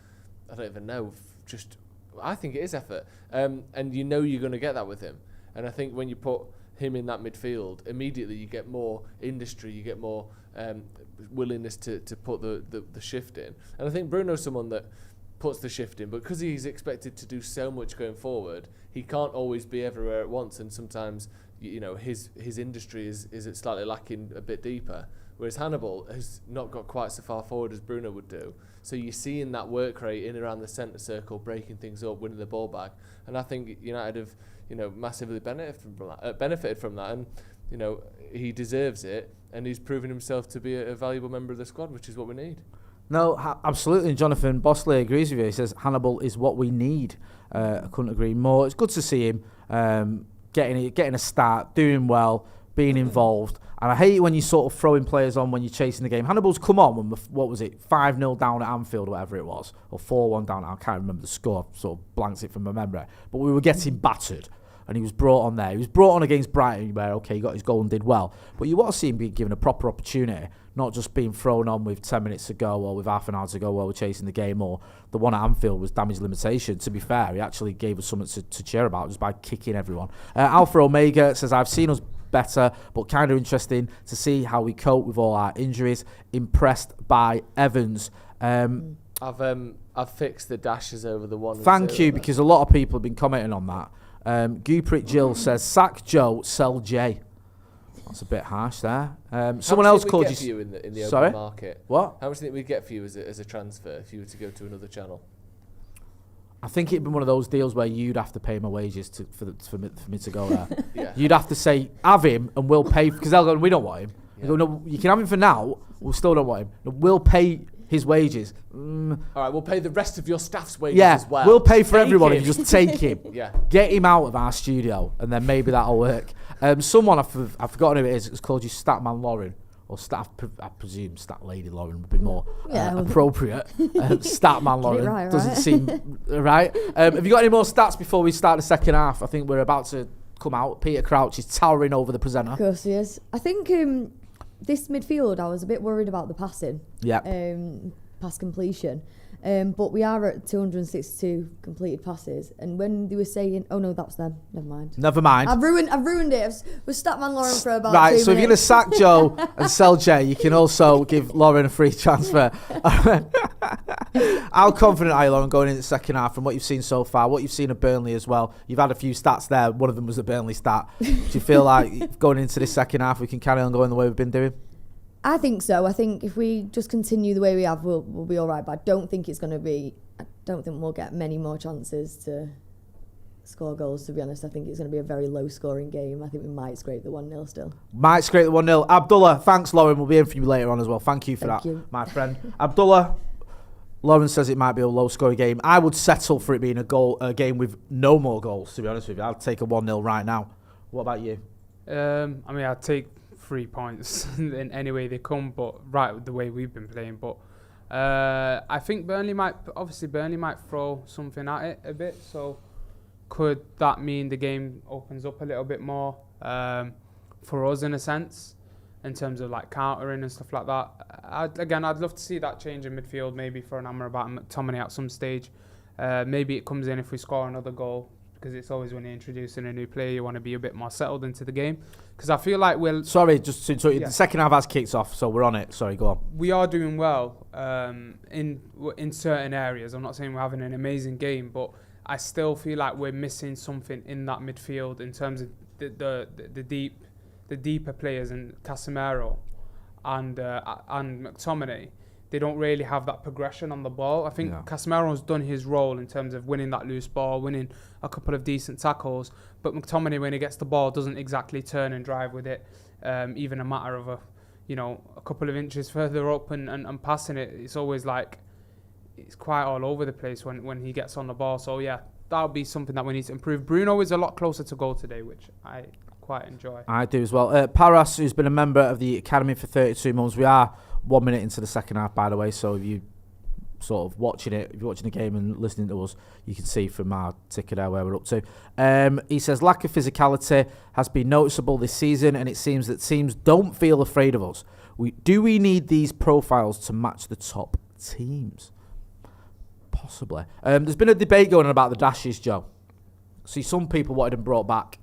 I don't even know, I think it is effort, and you're going to get that with him. And I think when you put him in that midfield, immediately you get more industry, you get more willingness to put the shift in. And I think Bruno's someone that puts the shift in, but because he's expected to do so much going forward, he can't always be everywhere at once, and sometimes his industry is slightly lacking a bit deeper, whereas Hannibal has not got quite so far forward as Bruno would do. So you're seeing that work rate in around the centre circle, breaking things up, winning the ball back, and I think United have massively benefited from that, and he deserves it, and he's proven himself to be a valuable member of the squad, which is what we need. No, absolutely. And Jonathan Bosley agrees with you. He says Hannibal is what we need. I couldn't agree more. It's good to see him getting a start, doing well, being involved. And I hate it when you sort of throwing players on when you're chasing the game. Hannibal's come on when, what was it, 5-0 down at Anfield or whatever it was, or 4-1 down. I can't remember the score. Sort of blanks it from my memory. But we were getting battered. And he was brought on there. He was brought on against Brighton, where, okay, he got his goal and did well. But you want to see him being given a proper opportunity, not just being thrown on with 10 minutes to go or with half an hour to go while we're chasing the game. Or the one at Anfield was damage limitation. To be fair, he actually gave us something to cheer about just by kicking everyone. Alpha Omega says, I've seen us better, but kind of interesting to see how we cope with all our injuries. Impressed by Evans. I've fixed the dashes over the one. Thank you, because a lot of people have been commenting on that. Gooprit Jill says, sack Joe, sell Jay. That's a bit harsh there. Someone else called you. For you in the sorry? open market? What? How much do you think we'd get for you as a transfer if you were to go to another channel? I think it'd be one of those deals where you'd have to pay my wages for me to go there. Yeah. You'd have to say, have him, and we'll pay, because they'll go, we don't want him. Yeah. Go, no, you can have him for now, we still don't want him. No, we'll pay his wages. All right, we'll pay the rest of your staff's wages as well. We'll pay for everyone if you just take him. Yeah. Get him out of our studio, and then maybe that'll work. Someone, I've forgotten who it is, it's called you Statman Lauren. Or I presume Stat Lady Lauren would be more appropriate. Statman Lauren doesn't seem right. Have you got any more stats before we start the second half? I think we're about to come out. Peter Crouch is towering over the presenter. Of course he is. I think this midfield, I was a bit worried about the passing. Yeah. pass completion. But we are at 262 completed passes. And when they were saying, oh no, that's them. Never mind. Never mind. I've ruined it. We've stuck man Lauren for about right. 2 So if you're gonna sack Joe and sell Jay, you can also give Lauren a free transfer. How confident are you, Lauren, going into the second half from what you've seen so far? What you've seen of Burnley as well? You've had a few stats there. One of them was the Burnley stat. Do you feel like going into this second half we can carry on going the way we've been doing? I think so. I think if we just continue the way we have, we'll be all right. But I don't think we'll get many more chances to score goals, to be honest. I think it's going to be a very low-scoring game. I think we might scrape the 1-0 still. Might scrape the 1-0. Abdullah, thanks, Lauren. We'll be in for you later on as well. Thank you for that, my friend. Abdullah, Lauren says it might be a low-scoring game. I would settle for it being a game with no more goals, to be honest with you. I'd take a 1-0 right now. What about you? I'd take 3 points in any way they come, but right the way we've been playing. But I think Burnley might throw something at it a bit. So could that mean the game opens up a little bit more for us in a sense, in terms of like countering and stuff like that? I'd love to see that change in midfield, maybe for an Amrabat and McTominay at some stage. Maybe it comes in if we score another goal, because it's always when you're introducing a new player, you want to be a bit more settled into the game. Because I feel like Sorry, just to the second half has kicked off, so we're on it. Sorry, go on. We are doing well in certain areas. I'm not saying we're having an amazing game, but I still feel like we're missing something in that midfield in terms of the deeper players, and Casemiro and McTominay. They don't really have that progression on the ball. I think Casemiro's done his role in terms of winning that loose ball, winning a couple of decent tackles. But McTominay, when he gets the ball, doesn't exactly turn and drive with it. Even a matter of a couple of inches further up and passing it. It's always like it's quite all over the place when he gets on the ball. So yeah, that'll be something that we need to improve. Bruno is a lot closer to goal today, which I quite enjoy. I do as well. Paras, who's been a member of the Academy for 32 months. We are 1 minute into the second half, by the way, so if you sort of if you're watching the game and listening to us, you can see from our ticker there where we're up to. He says, lack of physicality has been noticeable this season, and it seems that teams don't feel afraid of us. Do we need these profiles to match the top teams? Possibly. There's been a debate going on about the dashes, Joe. See, some people wanted them brought back.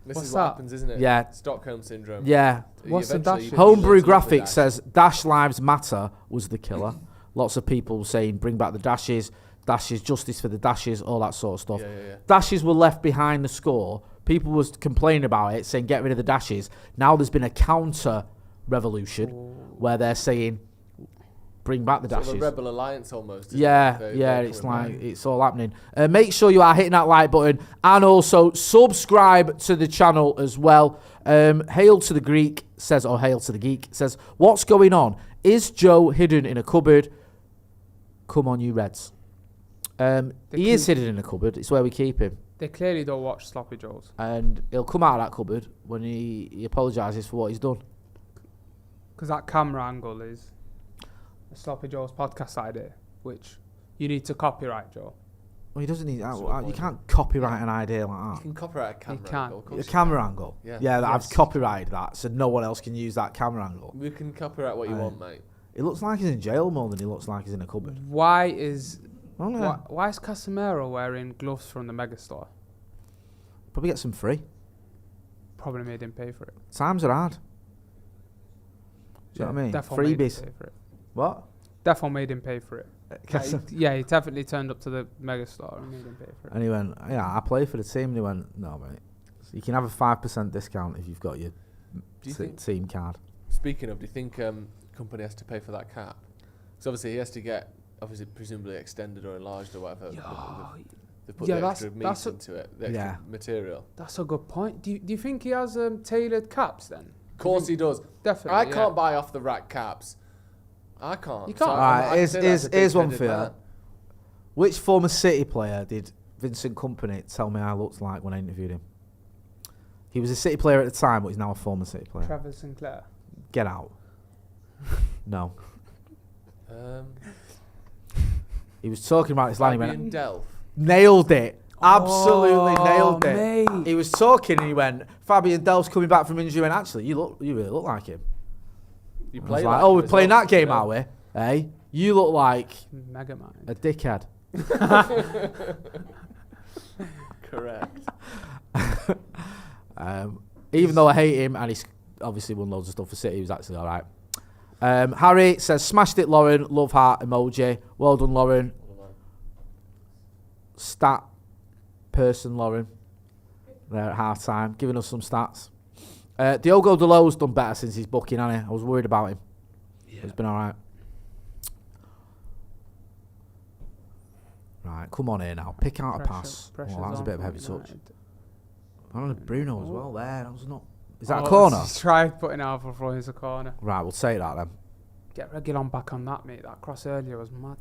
This What's is what that? happens, isn't it? Yeah. Stockholm syndrome. Yeah. What's the dash? Homebrew Graphics says Dash Lives Matter was the killer. Lots of people saying bring back the dashes, justice for the dashes, all that sort of stuff. Yeah. Dashes were left behind the score. People was complaining about it, saying get rid of the dashes. Now there's been a counter revolution where they're saying bring back the dashes. Sort of a rebel alliance almost. It's like it's all happening. Make sure you are hitting that like button and also subscribe to the channel as well. Hail to the Greek says, or Hail to the Geek says, what's going on? Is Joe hidden in a cupboard? Come on, you Reds. He is hidden in a cupboard. It's where we keep him. They clearly don't watch Sloppy Joes. And he'll come out of that cupboard when he apologises for what he's done. Because that camera angle is a Sloppy Joe's podcast idea, which you need to copyright, Joe. Well, he doesn't need. You can't copyright an idea like that. You can copyright a camera angle. A camera angle. Yeah, I've copyrighted that, so no one else can use that camera angle. You can copyright what you want, mate. It looks like he's in jail more than he looks like he's in a cupboard. Why is Casemiro wearing gloves from the Megastore? Probably get some free. Probably made him pay for it. Times are hard. Do you know what I mean? Freebies. What? Defo made him pay for it. He definitely turned up to the Megastore and made him pay for it. And he went, I play for the team. And he went, no, mate. So you can have a 5% discount if you've got your team card. Speaking of, do you think company has to pay for that cap? Because obviously he has to get, presumably extended or enlarged or whatever. They put the extra meat into it, the extra material. That's a good point. Do you think he has tailored caps then? Of course he does. Definitely. I can't buy off the rack caps. I can't. You can't. So Alright, here's one for you. Which former City player did Vincent Kompany tell me I looked like when I interviewed him? He was a City player at the time, but he's now a former City player. Trevor Sinclair. Get out. No. He was talking about his line. He went, Delph. Nailed it. Absolutely nailed it. Mate. He was talking and he went, Fabian Delph's coming back from injury, and actually, you really look like him. You play like, we're playing that game, are we? Hey? You look like Mega mind. a dickhead. Correct. Even though I hate him, and he's obviously won loads of stuff for City, he was actually all right. Harry says, smashed it, Lauren. Love heart emoji. Well done, Lauren. Stat person, Lauren. There at half time, giving us some stats. Diogo Dalot's done better since he's booking, hasn't he? I was worried about him. Yeah. He's been all right. Right, come on here now. Pick out a pass. Oh, that was a bit of a heavy touch. I don't know, Bruno as well there. That was not. Is that a corner? He's tried putting out for throwing a corner. Right, we'll take that then. Get Reguilon back on that, mate. That cross earlier was mad.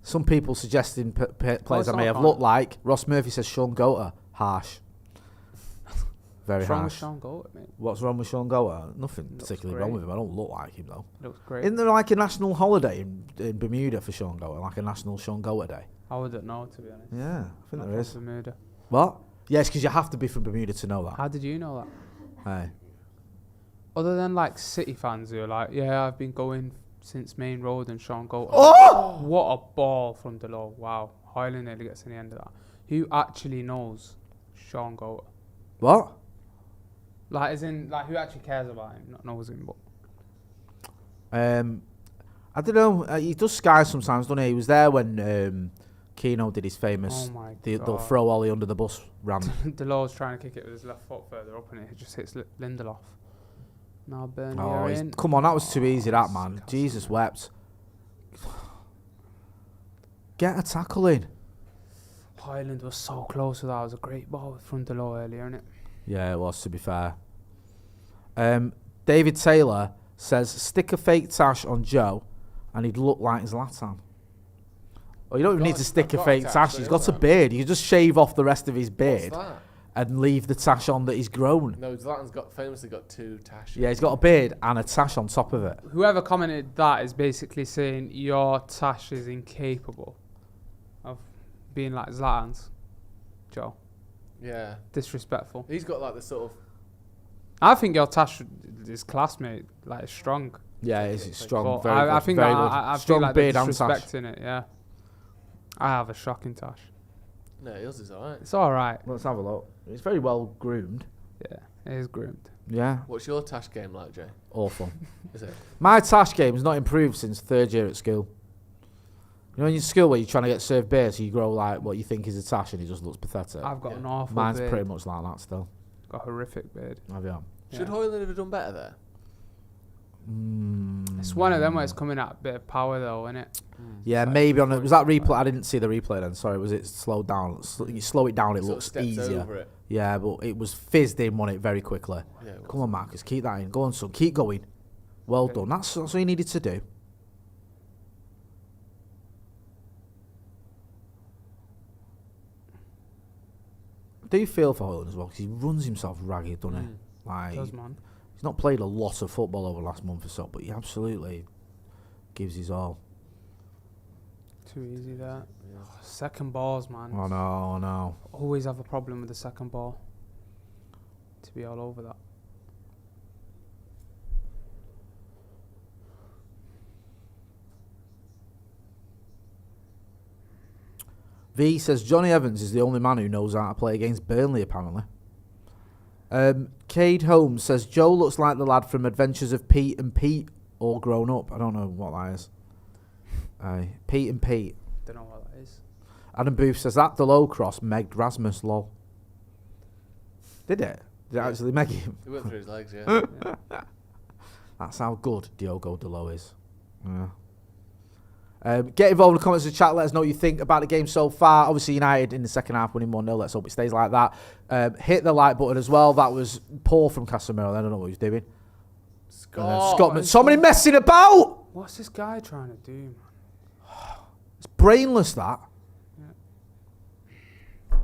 Some people suggesting players I may have looked like. Ross Murphy says Sean Goater. Harsh. Very What's wrong harsh. with Sean Goater, mate? What's wrong with Sean Goater? Nothing particularly wrong with him. I don't look like him though. Looks great. Isn't there like a national holiday in Bermuda for Sean Goater? Like a national Sean Goater day? I wouldn't know, to be honest. Yeah, I think there is. Bermuda. What? Yes, because you have to be from Bermuda to know that. How did you know that? Hey. Other than like City fans who are like, yeah, I've been going since Main Road and Sean Goater. Oh! What a ball from Delors. Wow. Highland nearly gets in the end of that. Who actually knows Sean Goater? What? Like, as in, like, who actually cares about him? Not knows him, but. I don't know. He does Sky sometimes, doesn't he? He was there when Keno did his famous. Oh my God. They'll throw Ollie under the bus rant. Delors trying to kick it with his left foot further up, and it just hits Lindelof. Now Burnley Oh, are in. come on, that was too easy, that man. Jesus wept. Get a tackle in. Highland was so close to that. It was a great ball from Delors earlier, innit? Yeah, it was, to be fair. David Taylor says, stick a fake tash on Joe and he'd look like Zlatan. Well, you don't even need to stick a fake tash. He's got a beard. You can just shave off the rest of his beard and leave the tash on that he's grown. No, Zlatan's famously got 2 tashes. Yeah, he's got a beard and a tash on top of it. Whoever commented that is basically saying your tash is incapable of being like Zlatan's. Joe. Yeah. Disrespectful. He's got like the sort of... I think your tash is classmate, like strong. Yeah, it's strong. But Very I good. think Very that good. I Strong feel like beard they're and tash. disrespecting it, yeah. I have a shocking tash. No, yours is alright. It's alright. Let's have a look. It's very well groomed. Yeah, it is groomed. Yeah. What's your tash game like, Jay? Awful. Is it? My tash game has not improved since 3rd year at school. You know, in your school where you're trying to get served beer, so you grow like what you think is a tash and it just looks pathetic. I've got an awful Mine's beard. pretty much like that still. Got a horrific beard. Have you? Should Hoyland have done better there? It's one of them where it's coming at a bit of power though, isn't it? Yeah, Like maybe on it. Was that replay? I didn't see the replay then. Sorry, was it slowed down? You slow it down, it Sort of looks steps easier. over it. Yeah, but it was fizzed in, wasn't it, very quickly. Yeah, it Come on, Marcus, keep that in. Go on, son, keep going. Well done. That's all you needed to do. I do feel for Hoyland as well because he runs himself ragged, doesn't he? Like, Does, man. he's not played a lot of football over the last month or so, but he absolutely gives his all. Too easy there. Second balls, man. I know. Always have a problem with the second ball. To be all over that. V says Johnny Evans is the only man who knows how to play against Burnley, apparently. Cade Holmes says Joe looks like the lad from Adventures of Pete and Pete, all grown up. I don't know what that is. Pete and Pete. Don't know what that is. Adam Booth says that the low cross megged Rasmus, lol. Did it? Did it actually meg him? He went through his legs, yeah. That's how good Diogo Dalot is. Yeah. Get involved in the comments of the chat. Let us know what you think about the game so far. Obviously, United in the second half winning 1-0. Let's hope it stays like that. Hit the like button as well. That was poor from Casemiro. I don't know what he was doing. Scott. Somebody messing about. What's this guy trying to do, man? It's brainless, that.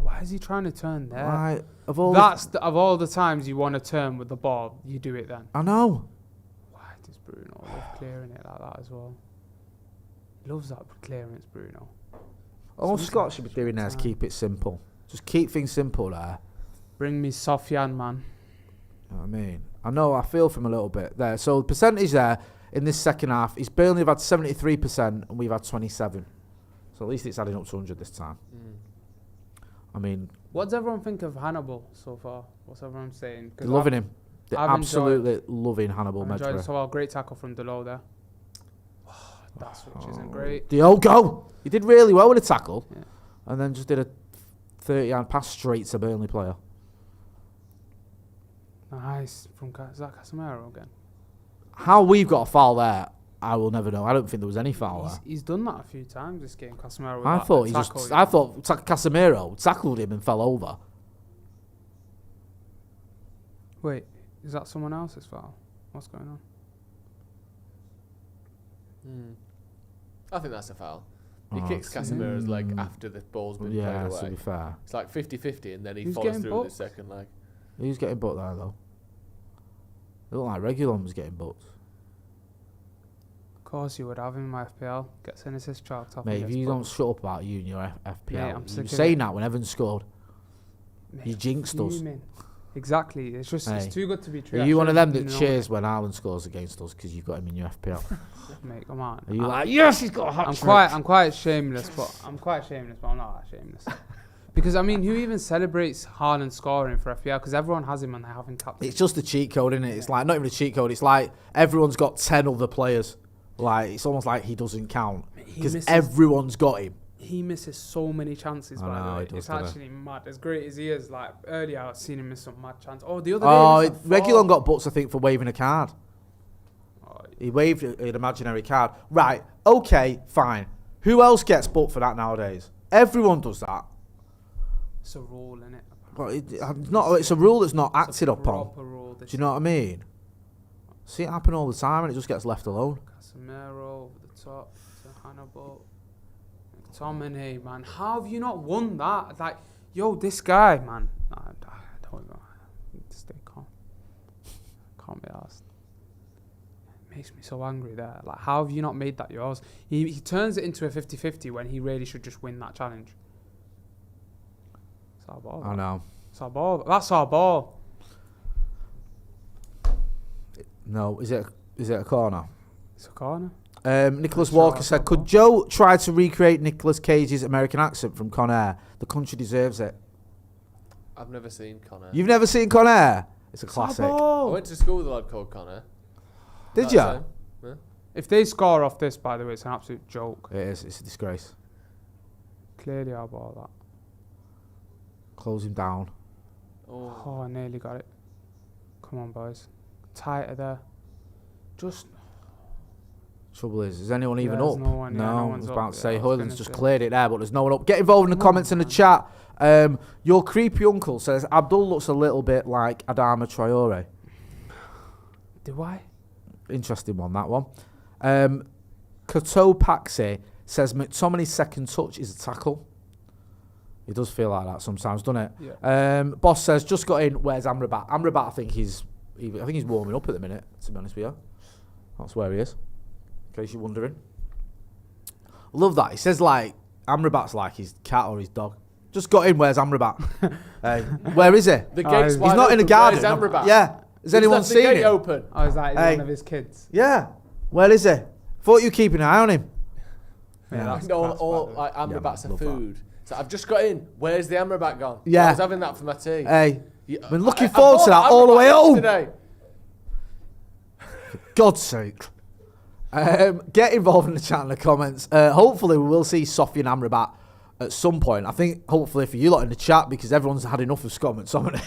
Why is he trying to turn there? Right. Of all Of all the times you want to turn with the ball, you do it then. I know. Why does Bruno love clearing it like that as well? He loves that clearance, Bruno. All Scott should be doing there is keep it simple. Just keep things simple there. Bring me Sofyan, man. You know what I mean? I know, I feel from a little bit there. So the percentage there in this second half is Burnley have had 73% and we've had 27. So at least it's adding up to 100 this time. I mean... What does everyone think of Hannibal so far? What's everyone saying? They're loving him. They're I've absolutely loving Hannibal I've enjoyed it Medford. so well. Great tackle from Delo there. That switch isn't great. The old goal! He did really well with a tackle. Yeah. And then just did a 30-yard pass straight to Burnley player. Nice. Is that Casemiro again? How we've got a foul there, I will never know. I don't think there was any foul there. He's done that a few times this game, Casemiro. With I that thought tackle, I thought Casemiro tackled him and fell over. Wait, is that someone else's foul? What's going on? I think that's a foul. He kicks Casemiro's leg after the ball's been played away. To be fair. It's like 50-50 and then he Who's follows getting through with booked? his second leg. Who's getting booked there, though? It looked like Regulon was getting booked. Of course you would have him in my FPL. Gets an assist chalked off. Mate, if you don't shut up about you and your FPL, Mate, I'm you sick were of saying it. that when Evans scored. Mate, You jinxed us. fuming. Exactly. It's just Hey. it's too good to be true. Are I you one of them should've that known cheers it. when Ireland scores against us because you've got him in your FPL? Mate, come on. Are you like, yes, he's got a hat I'm quite shameless, but I'm not that shameless. Because I mean, who even celebrates Haaland scoring for FPL? Because everyone has him and they haven't captain. It's just a cheat code, isn't it? It's like not even a cheat code. It's like everyone's got 10 other players. Like it's almost like he doesn't count because everyone's got him. He misses so many chances. I By know, the he way, does, it's doesn't actually mad. As great as he is, like earlier, I've seen him miss some mad chance. Oh, the other day, Regulon got books, I think, for waving a card. Oh, He waved an imaginary card. Right, okay, fine. Who else gets booked for that nowadays? Everyone does that. it's a rule, innit? But it's a rule that's not acted upon. Rule, Do you know what I mean? See it happen all the time and it just gets left alone. Casemiro over the top to Hannibal. McTominay, man. How have you not won that? Like, yo, this guy, man. I don't know. I need to stay calm. Can't be asked. It makes me so angry there. Like, how have you not made that yours? He turns it into a 50-50 when he really should just win that challenge. It's our ball. I know. It's our ball. That's our ball. No, is it a corner? It's a corner. Nicholas Sure, Walker that's said, not could bad. Joe try to recreate Nicolas Cage's American accent from Con Air? The country deserves it. I've never seen Connor. You've never seen Con Air? It's a It's our classic. I ball. went to school with a lad called Connor. Did That's you? him. Yeah. If they score off this, by the way, it's an absolute joke. It is. It's a disgrace. Clearly our ball, that. Close him down. Oh, I nearly got it. Come on, boys. Tighter there. Just... Trouble is anyone even There's up? no one, yeah, no I one's was up, about to yeah, say, I was Hoyland's gonna just say. cleared it there, but there's no one up. Get involved in the Come comments on, in the man. chat. Your creepy uncle says, Abdul looks a little bit like Adama Traore. Do I? Interesting one, that one. Kato Paxi says, McTominay's second touch is a tackle. It does feel like that sometimes, doesn't it? Yeah. Boss says, just got in, where's Amrabat? Amrabat, I think he's warming up at the minute, to be honest with you. That's where he is, in case you're wondering. Love that. He says, like, Amrabat's like his cat or his dog. Just got in, where's Amrabat? Hey, where is he? The gate's he's wide He's not in the open. garden. Where's Amrabat? Yeah. Has anyone Left the seen gate him? open. Oh, is that Hey. one of his kids? Yeah. Where is he? Thought you were keeping an eye on him. Yeah, Yeah. that's No, class, all by the way. like Amrabat's Yeah, a love that. food. So I've just got in. Where's the Amrabat gone? Yeah. I was having that for my tea. Hey, Yeah, been looking I forward to bought that all the Amrabat way home. yesterday. God's sake. Get involved in the chat in the comments. Hopefully we will see Sofian Amrabat at some point. I think hopefully for you lot in the chat, because everyone's had enough of Scott McTominay.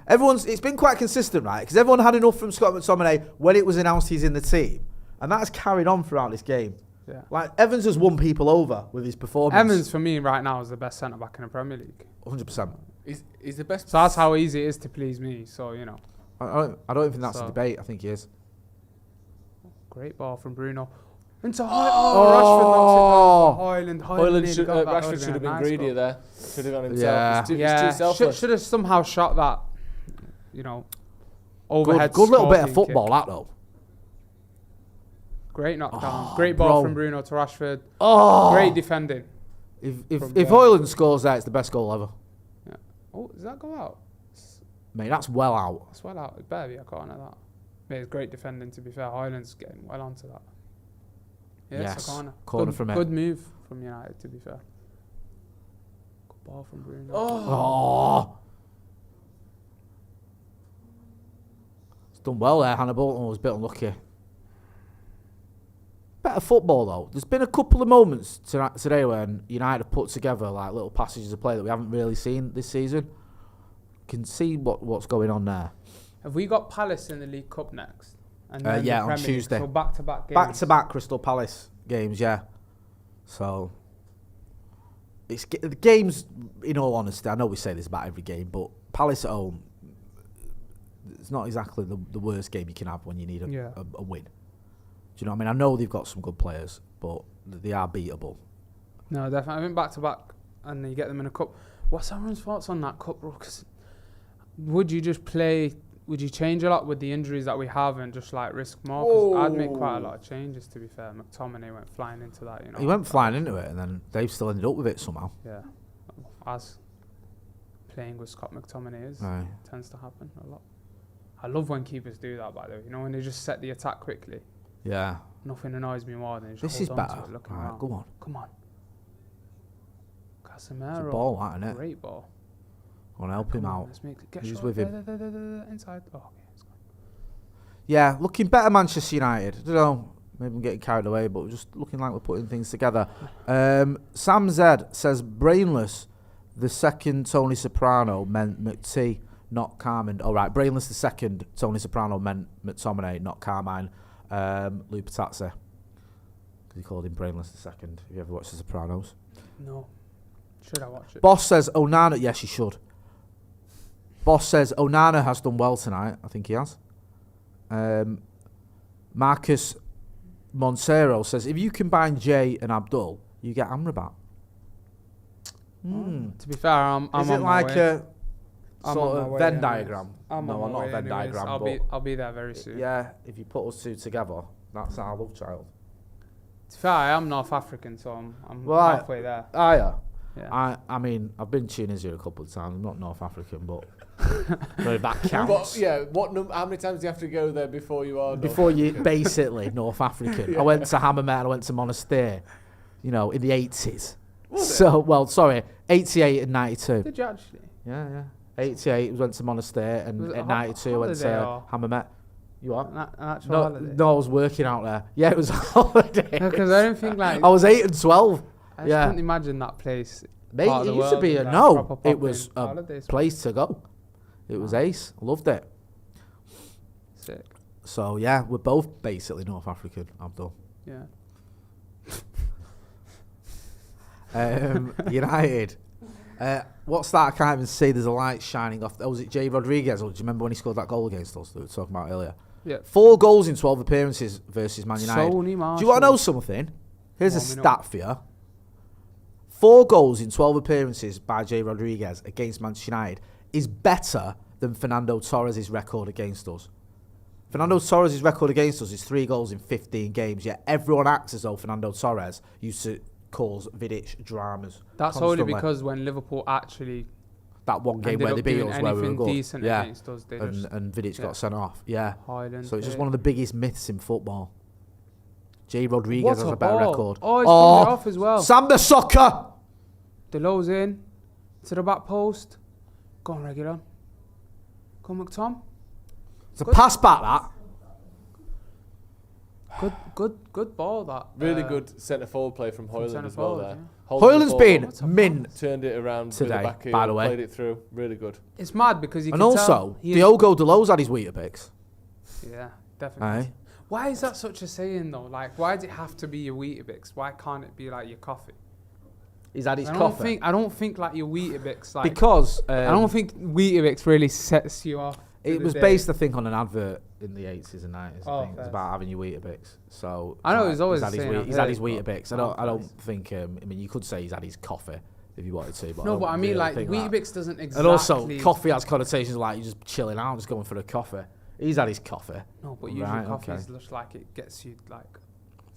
It's been quite consistent, right? Because everyone had enough from Scott McTominay when it was announced he's in the team. And that has carried on throughout this game. Yeah. Like, Evans has won people over with his performance. Evans, for me, right now, is the best centre-back in the Premier League. 100%. He's the best. So that's how easy it is to please me. So, you know. I don't think that's a So- debate. I think he is. Great ball from Bruno. Into Oh! Rashford knocks it down. Rashford should have been greedier there. Should have gone himself. Yeah. He's too Yeah, selfless. should have somehow shot that, you know, overhead. Good little bit of scorpion football, kick. that though. Great knockdown. Oh, Great ball bro. from Bruno to Rashford. Oh! Great defending. If from if there. Hoyland scores that, it's the best goal ever. Oh, does that go out? Mate, that's well out. That's well out. It better be a corner, that. plays great defending, to be fair. Highland's getting well onto that. Yeah, Yes, it's a corner. corner Good, from it. Good move from United, to be fair. Good ball from Bruno. Oh. It's done well there, Hannibal. Oh, was a bit unlucky. Better football, though. There's been a couple of moments today when United have put together like little passages of play that we haven't really seen this season. Can see what's going on there. Have we got Palace in the League Cup next? And then Yeah, the on Premier League, Tuesday. So back-to-back games. Back-to-back Crystal Palace games, yeah. So, the games, in all honesty, I know we say this about every game, but Palace at home, it's not exactly the worst game you can have when you need a win. Do you know what I mean? I know they've got some good players, but they are beatable. No, definitely. I think back-to-back, and then you get them in a cup. What's everyone's thoughts on that cup, bro? 'Cause would you just play... Would you change a lot with the injuries that we have and just like risk more? Because I'd make quite a lot of changes, to be fair. McTominay went flying into that, you know. He went flying into it, and then they've still ended up with it somehow. Yeah. As playing with Scott McTominay is, Right. tends to happen a lot. I love when keepers do that, by the way. You know, when they just set the attack quickly. Yeah. Nothing annoys me more than just This hold is on better. to it, looking All right, around. go on. Come on. It's a Casemiro. ball, that, isn't it? Great ball. I want to help him Come on, out. let's make it. Get Who's shot. with him? Inside. Oh, okay. It's gone. Yeah, looking better Manchester United. I don't know, maybe I'm getting carried away, but we're just looking like we're putting things together. Sam Z says, brainless, the second Tony Soprano meant McT, not Carmine. All right, brainless, the second Tony Soprano meant McTominay, not Carmine. Lou Patazzi, because he called him brainless the second. Have you ever watched The Sopranos? No. Should I watch it? Boss says, Onana, yes, you should. Boss says, Onana has done well tonight. I think he has. Marcus Montero says, if you combine Jay and Abdul, you get Amrabat. To be fair, I'm Is on it my like way. a I'm sort on my of way Venn anyways. diagram? I'm No, on my not a way Venn anyways. diagram, I'll be there very soon. yeah, if you put us two together, that's our love child. To be fair, I am North African, so I'm Well, halfway there. Yeah. Yeah. I mean, I've been to Tunisia a couple of times. I'm not North African, but if that But, counts. yeah, how many times do you have to go there before you are? Before you, basically, North African. I went to Hammamet and I went to Monastir, you know, in the 80s. So, well, sorry, 88 and 92. Did you actually? Yeah. 88, we went to Monastir, and Was it at a 92, I went holiday to or- Hammamet. You what? An actual No, holiday? no, I was working out there. Yeah, it was a holiday. Because I don't think like I was 8 and 12. I just yeah. couldn't imagine that place. Mate, part of it the used to world be and, a like, no. proper It was popping a holiday spot. place to go. It was ace. I loved it. Sick. So, yeah, we're both basically North African, Abdul. Yeah. United. What's that? I can't even see. There's a light shining off. Oh, was it Jay Rodriguez? Or do you remember when he scored that goal against us that we were talking about earlier? Yeah. 4 goals in 12 appearances versus Man United. Sony Marshall. Do you want to know something? Here's a Warming stat up. for you. 4 goals in 12 appearances by Jay Rodriguez against Manchester United is better than Fernando Torres' record against us. Fernando Torres' record against us is 3 goals in 15 games, yet everyone acts as though Fernando Torres used to cause Vidic dramas. That's constantly. only because when Liverpool actually That one game ended where up they beat doing us where we were anything good. decent Yeah, against us, they just and Vidic got sent off. Yeah. Highland. So it's just one of the biggest myths in football. Jay Rodriguez What has a a better ball. record. Oh, he's put it off as well. Samba Soccer! Delow's in to the back post. Go on, Regular. Go on, McTom. It's a pass back, that. Good ball, that. Really good centre forward play from Hoyland centre as well forward, there. yeah. Holding the Hoyland's ball, been What's a mint. turned it around today, with the back heel, by the way. played it through. Really good. It's mad because you And can also, tell he is- Diogo Dalot's had his Weetabix. Yeah, definitely. Aye. Why is that such a saying though? Like, why does it have to be your Weetabix? Why can't it be like your coffee? He's had his I coffee. don't think like your Weetabix. Like, Because I don't think Weetabix really sets you off. it was based, I think, on an advert in the 80s and 90s. Oh, I think it's fair. about having your Weetabix. So I know like, he's always had his saying I've he's had his heard it, but Weetabix. oh, I don't nice. think. I mean, you could say he's had his coffee if you wanted to. But No, I but I don't mean, really like think that. Weetabix doesn't exactly. And also, coffee has connotations like you're just chilling out, just going for a coffee. He's had his coffee. No, but usually Right, coffee okay. is just like it gets you like,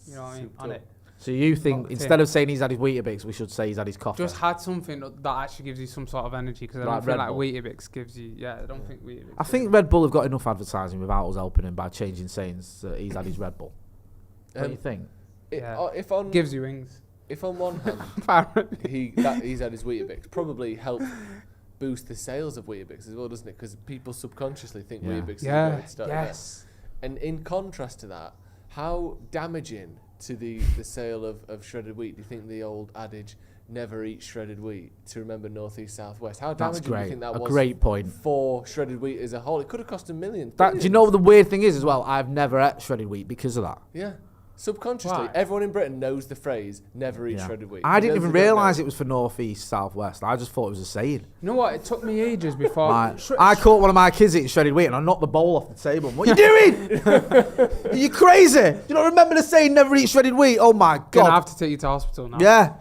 you know what I mean, Souped on up. it. So you think instead of saying he's had his Weetabix, we should say he's had his coffee? Just had something that actually gives you some sort of energy, because I don't feel like Weetabix gives you. Yeah, I don't think Weetabix. I think Red Bull have got enough advertising without us helping him by changing sayings that he's had his Red Bull. What do you think? Gives you wings. If on one hand he's had his Weetabix, probably help boost the sales of Weetabix as well, doesn't it? Because people subconsciously think Weetabix is a great stuff. Yes. And in contrast to that, how damaging to the sale of shredded wheat do you think the old adage "never eat shredded wheat" to remember North East South West? How damaging do you think that was? Great point. For shredded wheat as a whole, it could have cost $1 million. Do you know what the weird thing is as well? I've never ate shredded wheat because of that. Yeah. Subconsciously, everyone in Britain knows the phrase "never eat shredded wheat." I didn't even realise it was for North East South West. I just thought it was a saying. You know what? It took me ages before. I caught one of my kids eating shredded wheat and I knocked the bowl off the table. What are you doing? Are you crazy? Do you not remember the saying "never eat shredded wheat"? Oh my God! Gonna have to take you to hospital now. Yeah.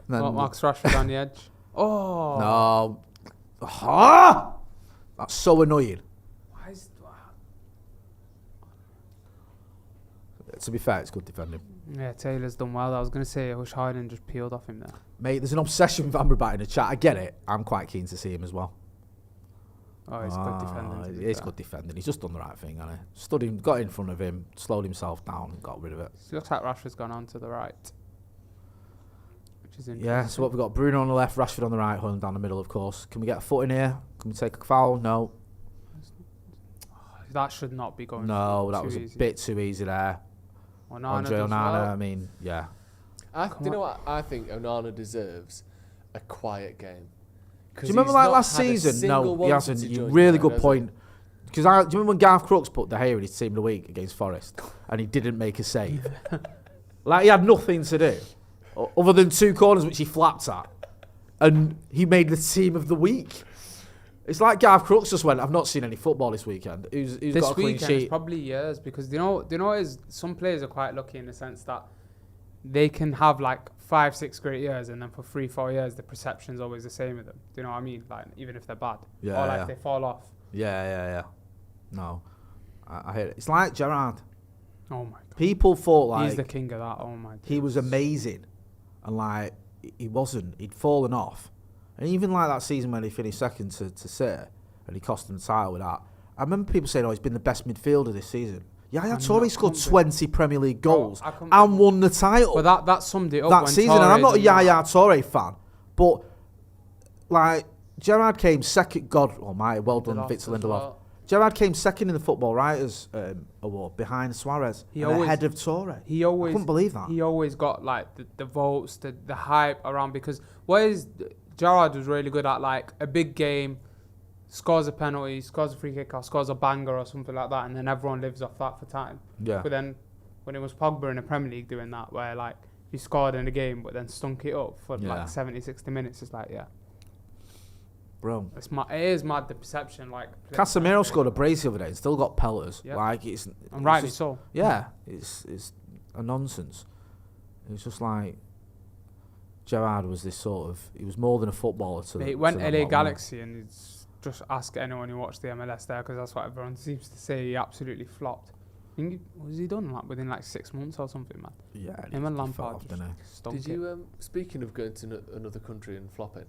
Marcus Rashford on the edge. Oh no! That's so annoying. To be fair, it's good defending. Yeah, Taylor's done well. I was going to say Hush Hyden just peeled off him there. Mate, there's an obsession with Amrabat in the chat. I get it. I'm quite keen to see him as well. Oh, he's good defending. He's good defending. He's just done the right thing, hasn't he? Stood him, got in front of him, slowed himself down and got rid of it. So it looks like Rashford's gone on to the right. Which is interesting. Yeah, so what we've got, Bruno on the left, Rashford on the right, Holland down the middle, of course. Can we get a foot in here? Can we take a foul? No. That should not be going. No, that was a bit too easy there. Andre Onana, well. I mean, yeah. Do you know what? I think Onana deserves a quiet game. Do you remember like last season? No, he hasn't. Really good point. Because do you remember when Gareth Crooks put De Gea in his team of the week against Forest and he didn't make a save? Like he had nothing to do other than 2 corners which he flapped at, and he made the team of the week. It's like Gareth Crooks just went, I've not seen any football this weekend. Who's got a clean sheet? It's probably years, because do you know is some players are quite lucky in the sense that they can have like 5-6 great years, and then for 3-4 years the perception's always the same with them. Do you know what I mean? Like even if they're bad, or like they fall off. Yeah. No, I hear it. It's like Gerrard. Oh my God. People thought like he's the king of that. Oh my God. He was amazing, and like he wasn't. He'd fallen off. And even like that season when he finished second to City and he cost them the title with that, I remember people saying, he's been the best midfielder this season. Yaya Toure scored 20 Premier League goals and won the title. But that summed it up that season. And I'm not a Yaya Toure fan, but like Gerrard came second. God almighty, well done, Victor Lindelof. Well. Gerrard came second in the Football Writers Award behind Suarez, ahead of Toure. I couldn't believe that. He always got like the votes, the hype around, because Gerrard was really good at like a big game, scores a penalty, scores a free kick, or scores a banger or something like that, and then everyone lives off that for time. Yeah. But then when it was Pogba in the Premier League doing that, where like he scored in a game but then stunk it up for like 70, 60 minutes, it's like, bro. It is mad, the perception. Like Casemiro scored a brace the other day and still got pelters. Yep. Like and rightly so. Yeah, it's a nonsense. It's just like Gerrard was this sort of, he was more than a footballer to He went LA Galaxy, and it's just ask anyone who watched the MLS there, because that's what everyone seems to say. He absolutely flopped. Was he done like within like 6 months or something, man? Yeah. Him and Lampard stunk. Did you speaking of going to another country and flopping,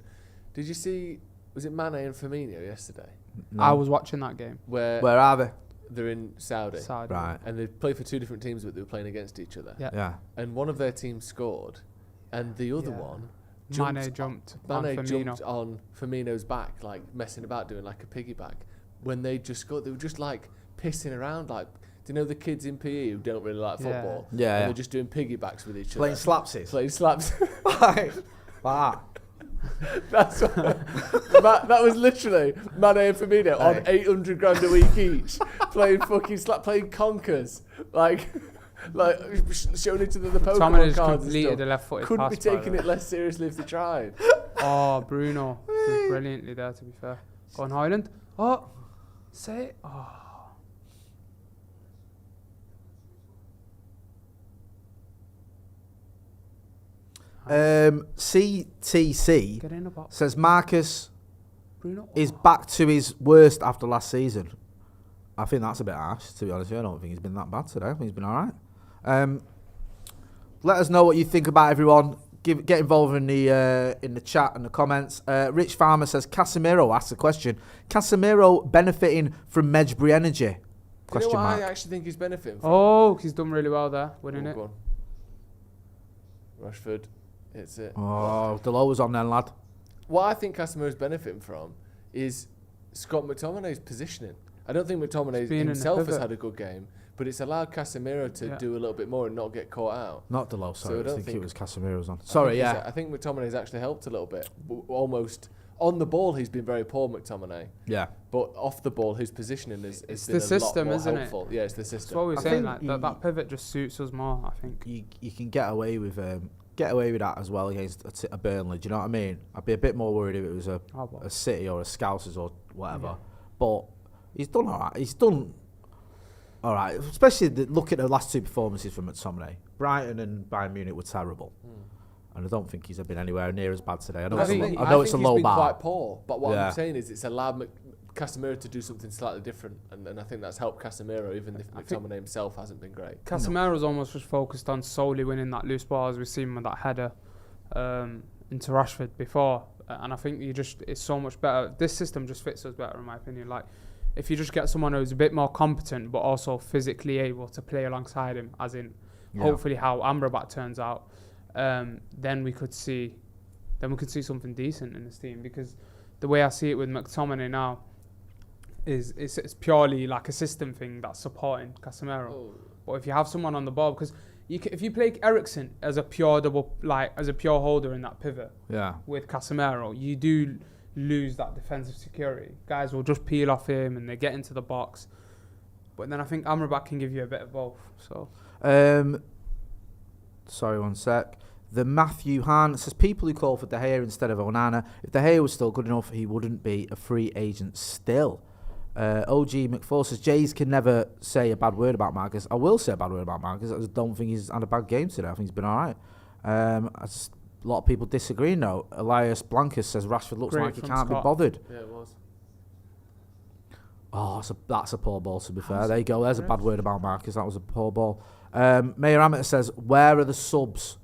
did you see, was it Mane and Firmino yesterday? No. I was watching that game. Where are they? They're in Saudi. Right. And they play for 2 different teams, but they were playing against each other. Yeah. And one of their teams scored, and the other one Mane jumped on Firmino's back, like messing about, doing like a piggyback. When they just scored, they were just like pissing around, like, do you know the kids in PE who don't really like football? Yeah. And they're just doing piggybacks with each other. Playing slapsies. Playing slaps. Like that. That's that was literally Mane and Firmino on 800 grand a week each, playing fucking playing conkers, like showing each other the Pokemon cards. Completed a left-footed Couldn't pass, be taking it less seriously if they tried. Oh, Bruno did brilliantly there, to be fair. Go on, Highland. Oh, say it. Oh. CTC says Marcus is back to his worst after last season. I think that's a bit harsh, to be honest with you. I don't think he's been that bad today. I think he's been all right. let us know what you think about everyone. Get involved in the chat and the comments. Rich Farmer says Casemiro asks the question: Casemiro benefiting from Medjbury energy? You know what I actually think he's benefiting from? Oh, he's done really well there, winning it. Go on. Rashford, hits it. Oh, Delo was on then, lad. What I think Casemiro's benefiting from is Scott McTominay's positioning. I don't think McTominay himself has had a good game, but it's allowed Casemiro to do a little bit more and not get caught out. Not Delo, sorry. So I think it was Casemiro's on. Sorry, yeah. I think McTominay's actually helped a little bit. Almost on the ball, he's been very poor, McTominay. Yeah. But off the ball, his positioning is it's been the system, lot more isn't helpful. it? Yeah, it's the system. That's what we were saying. Like, that pivot just suits us more, I think. You can get away with that as well against a Burnley. Do you know what I mean? I'd be a bit more worried if it was a City or a Scousers or whatever. Yeah. But he's done all right. He's done all right. Especially look at the last two performances from McTominay. Brighton and Bayern Munich were terrible. And I don't think he's been anywhere near as bad today. I know it's a low bar. Quite poor, but what I'm saying is it's allowed Casemiro to do something slightly different, and I think that's helped Casemiro, even if McTominay himself hasn't been great. Casemiro's almost just focused on solely winning that loose ball, as we've seen with that header into Rashford before, and I think it's so much better. This system just fits us better, in my opinion. Like, if you just get someone who's a bit more competent, but also physically able to play alongside him, as in hopefully how Amrabat turns out. Then we could see something decent in this team, because the way I see it with McTominay now is it's purely like a system thing that's supporting Casemiro. But if you have someone on the ball, because if you play Eriksen as a pure holder in that pivot with Casemiro, you do lose that defensive security. Guys will just peel off him and they get into the box. But then I think Amrabat can give you a bit of both. So sorry, one sec. The Matthew Hahn says people who call for De Gea instead of Onana. If De Gea was still good enough, he wouldn't be a free agent still. OG McFall says Jays can never say a bad word about Marcus. I will say a bad word about Marcus. I just don't think he's had a bad game today. I think he's been all right. A lot of people disagree now. Elias Blancas says Rashford looks like he can't be bothered. Yeah, it was. Oh, that's a poor ball, to be fair. There you go. There's a bad word about Marcus. That was a poor ball. Mayor Amateur says, where are the subs?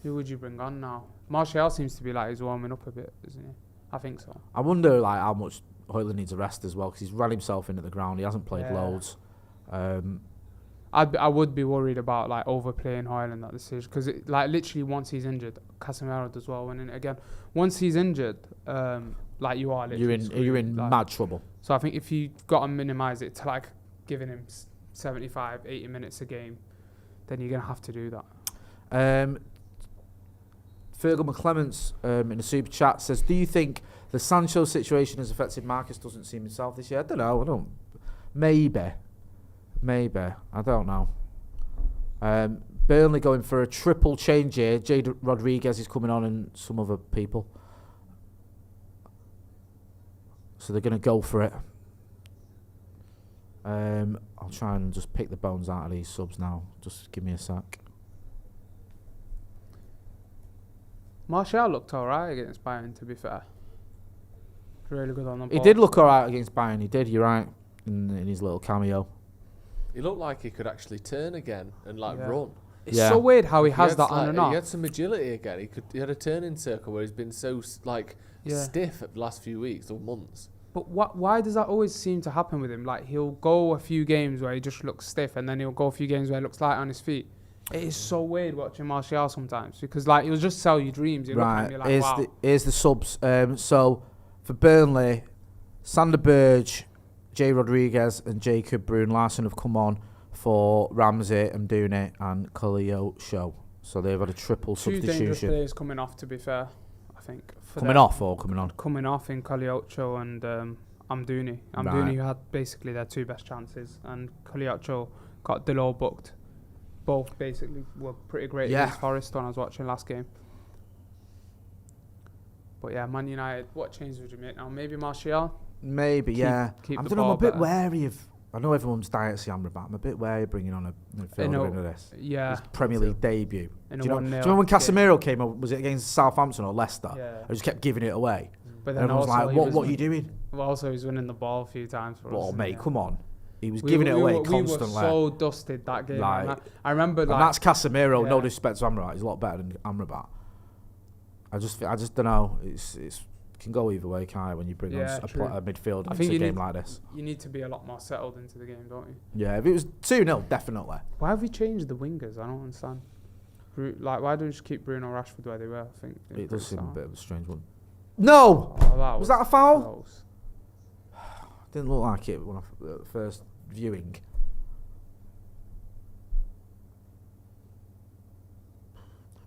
Who would you bring on now? Martial seems to be like he's warming up a bit, isn't he? I think so. I wonder like how much Hoyland needs a rest as well, because he's ran himself into the ground. He hasn't played loads. I would be worried about like overplaying Hoyland at this stage, because like literally once he's injured, Casemiro does well winning it again. Once he's injured, like you are literally you're in like, mad trouble. So I think if you got to minimise it to like giving him 75, 80 minutes a game, then you're gonna have to do that. Fergal McClements in the super chat says, do you think the Sancho situation has affected Marcus? Doesn't seem himself this year. I don't know. Maybe. I don't know. Burnley going for a triple change here. Jade Rodriguez is coming on and some other people. So they're going to go for it. I'll try and just pick the bones out of these subs now. Just give me a sec. Martial looked alright against Bayern, to be fair. Really good on the ball. He did look alright against Bayern. He did, you're right, in his little cameo. He looked like he could actually turn again and run. It's so weird how he has that on and off. He had some agility again. He had a turning circle where he's been so stiff at the last few weeks or months. But why does that always seem to happen with him? Like, he'll go a few games where he just looks stiff, and then he'll go a few games where he looks light on his feet. It is so weird watching Martial sometimes, because like he'll just sell you dreams. You look at him, you're like, wow. Here's the subs. So for Burnley, Sander Berge, Jay Rodriguez and Jacob Bruun-Larsen have come on for Ramsey, Mdoune and Khalil Show. So they've had a triple substitution. 2 dangerous players coming off, to be fair, I think. Coming off or coming on? Coming off in Khalil Show and Mdoune. Mdoune, who had basically their 2 best chances, and Khalil Show got Delo booked. Both basically were pretty great against Forest when I was watching last game. But yeah, Man United, what change would you make now? Maybe Martial? Maybe, keep I don't know, I'm a bit wary of... I know everyone's dying to see Amrabat. I'm a bit wary of bringing on a midfielder into this. Yeah. His Premier League debut. Do you know when Casemiro came up, was it against Southampton or Leicester? Yeah. I just kept giving it away. But then everyone's like, what are you doing? Well, also he's winning the ball a few times for us. Oh, mate, come on. He was giving it away constantly. We were so dusted that game. Like, I remember and like, that's Casemiro. yeah. No disrespect to Amrabat, he's a lot better than Amrabat. I just don't know. It can go either way, can't it, when you bring on a midfield into a game like this. You need to be a lot more settled into the game, don't you? Yeah, if it was 2-0, definitely. Why have we changed the wingers? I don't understand. Like, why don't you just keep Bruno Rashford where they were? I think it does seem a bit of a strange one. No! Was that a foul? Close. Didn't look like it when first viewing.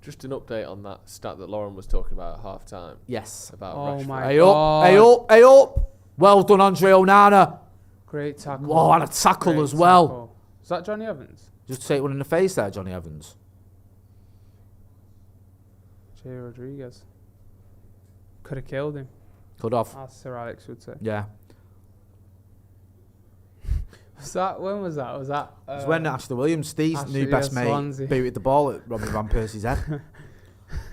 Just an update on that stat that Lauren was talking about at half time. Yes. About Oh Rashford. my Hey God. up, hey up, hey up. Well done, Andre Onana. Great tackle. Oh, and a tackle Great as well. tackle. Is that Johnny Evans? Just take one in the face there, Johnny Evans. Jay Rodriguez. Could have killed him, Cut off. as Sir Alex would say. Yeah. When was that? Was that? It was when Ashley Williams, Steve's new best mate, Swansea. booted the ball at Robin Van Persie's head.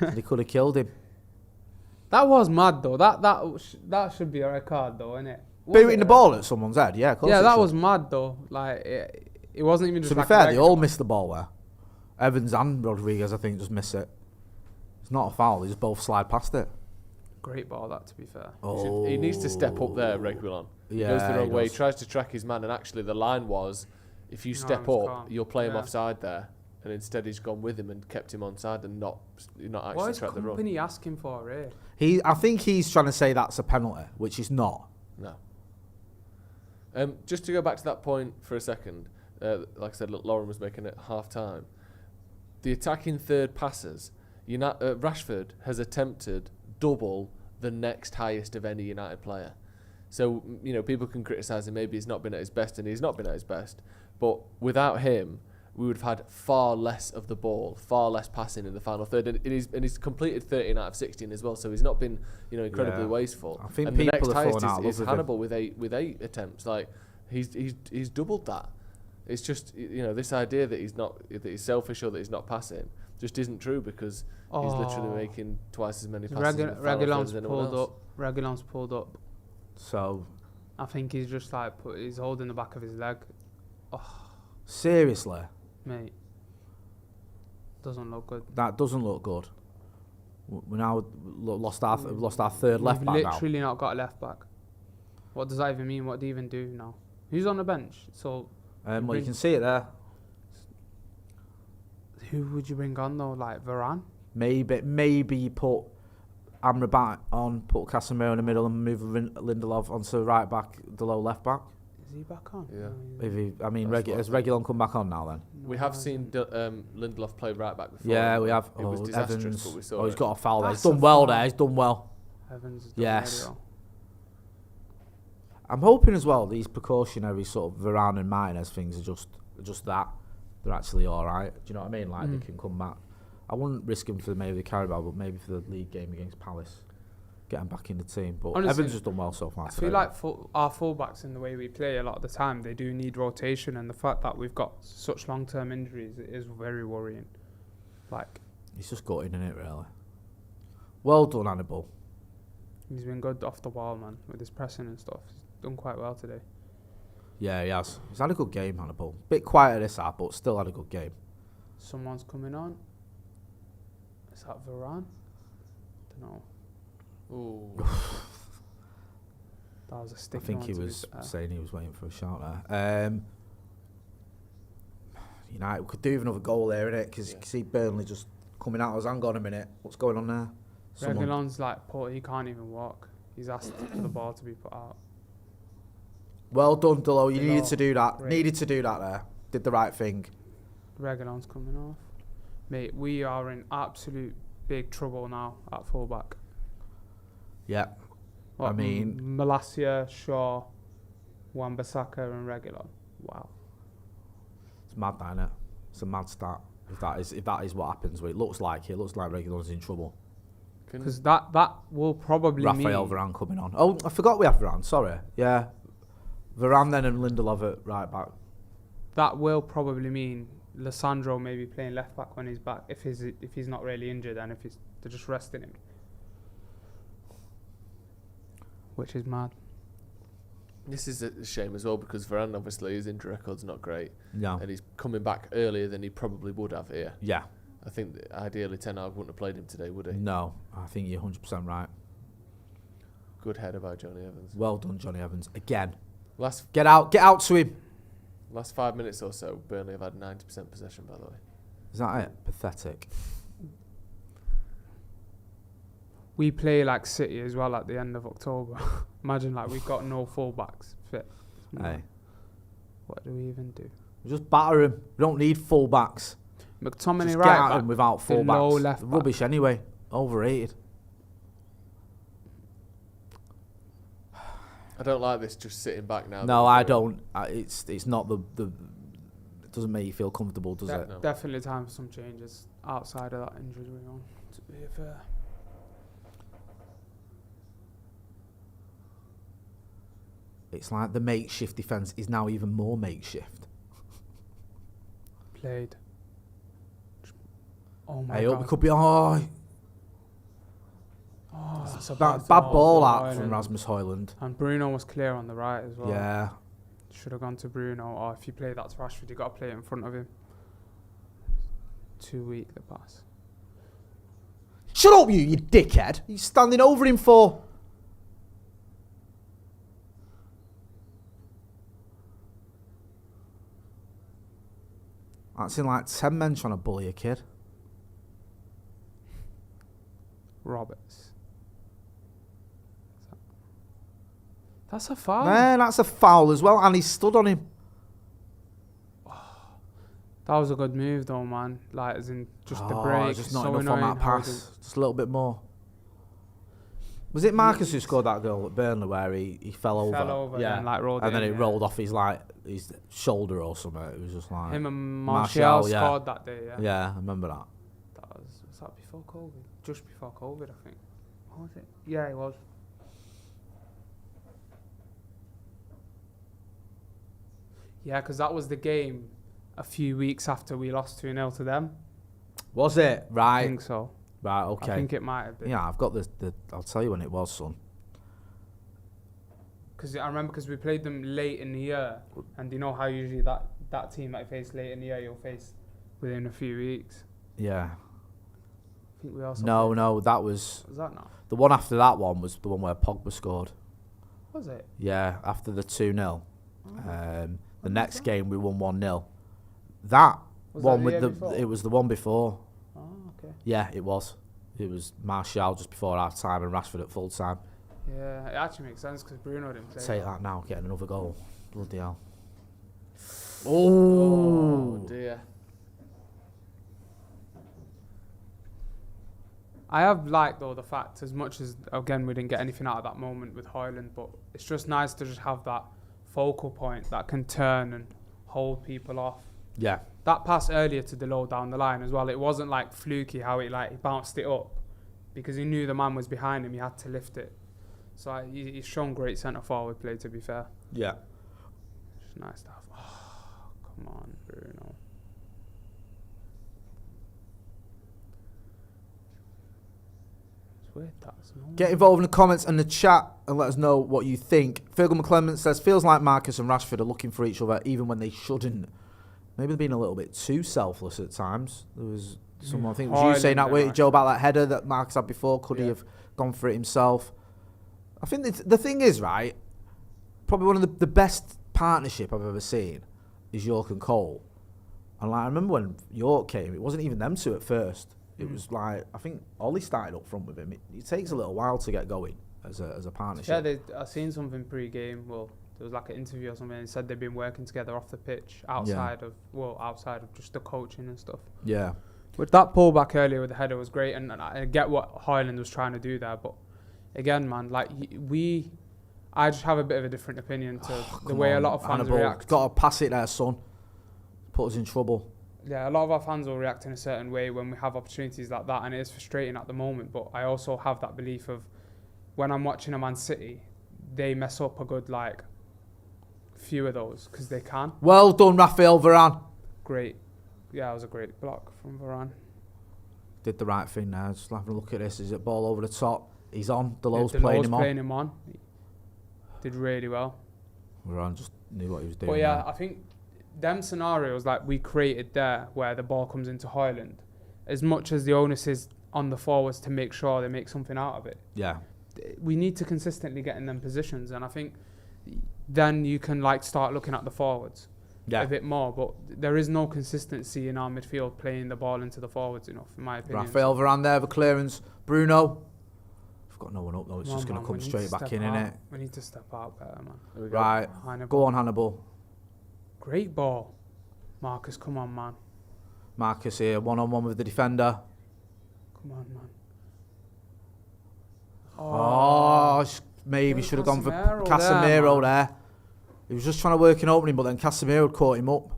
They could have killed him. That was mad though. That should be a red card though, innit? Booting the ball at someone's head, yeah, of course. Yeah, it that should. was mad though. Like it wasn't even just. To be like fair, a they all missed the ball there. Evans and Rodriguez, I think, just miss it. It's not a foul. They just both slide past it. Great ball, that, to be fair. He needs to step up there, Reguilon. He Yeah, goes the wrong he way. He does. tries to track his man, and actually the line was, if you step it's up, calm. you'll play him Yeah. offside there. And instead he's gone with him and kept him onside and not What actually is tracked the run. company asking for, eh? I think he's trying to say that's a penalty, which is not. No. Just to go back to that point for a second, like I said, Lauren was making it half time. The attacking third passes, Rashford has attempted double the next highest of any United player. So, people can criticise him, maybe he's not been at his best, and he's not been at his best. But without him, we would have had far less of the ball, far less passing in the final third. And he's completed 13 out of 16 as well, so he's not been incredibly wasteful. I think and the people next are highest falling out of is love with Hannibal with eight attempts. Like he's doubled that. It's just this idea that he's selfish or that he's not passing just isn't true, because he's literally making twice as many passes in the final third as anyone else. Reguilon's pulled up. So, I think he's just like he's holding the back of his leg. seriously, Mate, doesn't look good. that doesn't look good. We now lost our third left back We've now. literally not got a left back. What does that even mean? What do you even do now? Who's on the bench? So, Well, you can see it there. who would you bring on though? Like Varane? Maybe you put Amrabat on, put Casemiro in the middle, and move Lindelof onto right back, the low left back. Is he back on? Yeah. Has Reguilon come back on now then? We have seen Lindelof play right back before. Yeah, we have. It was disastrous, Evans. but we saw He's it. got a foul there. He's That's done a well foul. there. He's done well. Evans has done Yes. very well. I'm hoping as well these precautionary sort of Varane and Martinez things are just that. They're actually all right. Do you know what I mean? Like they can come back. I wouldn't risk them for maybe the Carabao, but maybe for the league game against Palace, get them back in the team. But Honestly, Evans has done well so far. I feel like our fullbacks in the way we play a lot of the time, they do need rotation, and the fact that we've got such long-term injuries is very worrying. Like, he's just gutting in it really. Well done, Hannibal. he's been good off the ball, man, with his pressing and stuff. He's done quite well today. Yeah, he has. He's had a good game, Hannibal. Bit quieter this half, but still had a good game. Someone's coming on. Is that Varane? Don't know. Ooh. That was a I sticky think one, he to be was fair. saying he was waiting for a shot there. United could do with another goal there, innit? Because you can see Burnley just coming out. Hang on a minute. What's going on there? Reguilon's like, he can't even walk. He's asked for the ball to be put out. Well done, Delo. You Delo. needed to do that. Great. Needed to do that there. Did the right thing. Reguilon's coming off. Mate, we are in absolute big trouble now at fullback. Yeah. I mean, Malacia, Shaw, Wan-Bissaka and Reguilon. Wow. it's mad, isn't it? It's a mad start. If that is what happens, it looks like Reguilon's in trouble. Because that will probably Raphael mean... Varane coming on. Oh, I forgot we have Varane. Sorry. Yeah. Varane then and Lindelof at right back. That will probably mean Lissandro maybe playing left back when he's back, if he's not really injured and if they're just resting him. Which is mad. This is a shame as well because Varane, obviously, his injury record's not great. No. And he's coming back earlier than he probably would have here. Yeah. I think that ideally Ten Hag wouldn't have played him today, would he? No, I think you're 100% right. Good header by Johnny Evans. Well done, Johnny Evans. Again. Last Get out to him. 5 minutes or so, Burnley have had 90% possession, by the way. Is that it? Pathetic. We play like City as well at the end of October. Imagine like we've got no fullbacks fit. Hey. What do we even do? Just batter him. We don't need full-backs. McTominay Just right get at back, him without the low full-backs. left back. Rubbish anyway. Overrated. I don't like this just sitting back now. No, I don't. It's not the it doesn't make you feel comfortable, does it? No. Definitely time for some changes outside of that injury going on, to be fair. It's like the makeshift defence is now even more makeshift. Played. Oh my I god. hope it could be. Oh, That's a bad ball ball from out from Højlund. Rasmus Højlund. And Bruno was clear on the right as well. Yeah. Should have gone to Bruno, or if you play that to Rashford, you got to play it in front of him. Too weak, the pass. Shut up, you dickhead! He's standing over him for. That's in like 10 men trying to bully a kid. Roberts. That's a foul. Man, that's a foul as well, and he stood on him. That was a good move though, man. Like, as in just the break. Just not so enough on annoying that how pass. Just a little bit more. Was it Marcus who scored that goal at Burnley where he fell over? Fell over and like rolled and then in, it rolled off his shoulder or something. It was just like him and Martial, Martial yeah. scored that day, yeah. Yeah, I remember that. Was that before COVID? Just before COVID, I think. What was it? Yeah, it was. Yeah, because that was the game a few weeks after we lost 2-0 to them. Was it? Right. I think so. Right, okay. I think it might have been. Yeah, I've got the I'll tell you when it was, son. Because I remember we played them late in the year, and you know how usually that team that you face late in the year, you'll face within a few weeks. Yeah. I think we also No, that was that not? the one after that one was the one where Pogba scored. Was it? Yeah, after the 2-0. Oh. The next game we won 1-0. That Was one that with year the before? it was the one before. Oh, okay. Yeah, it was. It was Martial just before half time and Rashford at full time. Yeah, it actually makes sense because Bruno didn't play. Take that now, getting another goal. Bloody hell. Oh dear. I have liked though the fact, as much as again we didn't get anything out of that moment with Højlund, but it's just nice to just have that focal point that can turn and hold people off. Yeah. That pass earlier to Delo down the line as well, it wasn't like fluky how he bounced it up, because he knew the man was behind him, he had to lift it. So he's shown great centre forward play, to be fair. Yeah. It's nice to have. Oh, come on, Bruno. It's weird that's not. Get involved in the comments and the chat and let us know what you think. Fergal McClement says, feels like Marcus and Rashford are looking for each other even when they shouldn't. Maybe they're being a little bit too selfless at times. There was someone, I think it was you saying that way, Joe, about that header that Marcus had before. Could he have gone for it himself? I think the thing is, right, probably one of the best partnership I've ever seen is York and Cole. And like, I remember when York came, it wasn't even them two at first. It was like, I think Ollie started up front with him. It takes a little while to get going as a partnership. Yeah, I seen something pre-game. Well, there was like an interview or something, and said they've been working together off the pitch outside of just the coaching and stuff. Yeah. But that pullback earlier with the header was great, and I get what Højlund was trying to do there, but again, man, like I just have a bit of a different opinion to the way a lot of fans react. Got to pass it there, son. Put us in trouble. Yeah, a lot of our fans will react in a certain way when we have opportunities like that, and it is frustrating at the moment. But I also have that belief of when I'm watching a Man City, they mess up a good few of those because they can. Well done, Raphael Varane. Great. Yeah, it was a great block from Varane. Did the right thing now. Just having a look at this. Is it ball over the top? He's on. Delo's Delo's playing him on. playing him on. Did really well. Varane just knew what he was doing. But yeah, there. I think them scenarios like we created there, where the ball comes into Highland, as much as the onus is on the forwards to make sure they make something out of it. Yeah. We need to consistently get in them positions, and I think then you can like start looking at the forwards a bit more. But there is no consistency in our midfield playing the ball into the forwards enough, in my opinion. Raphael Varane there, the clearance. Bruno. We've got no one up though. It's Come just on, going to man, come we need straight to back step in, out. innit? We need to step out better, man. There we go. Right. Hannibal. Go on, Hannibal. Great ball. Marcus, come on, man. Marcus here, one-on-one with the defender. Come on, man. Maybe should have gone for Casemiro Casemiro there, there. He was just trying to work an opening, but then Casemiro caught him up.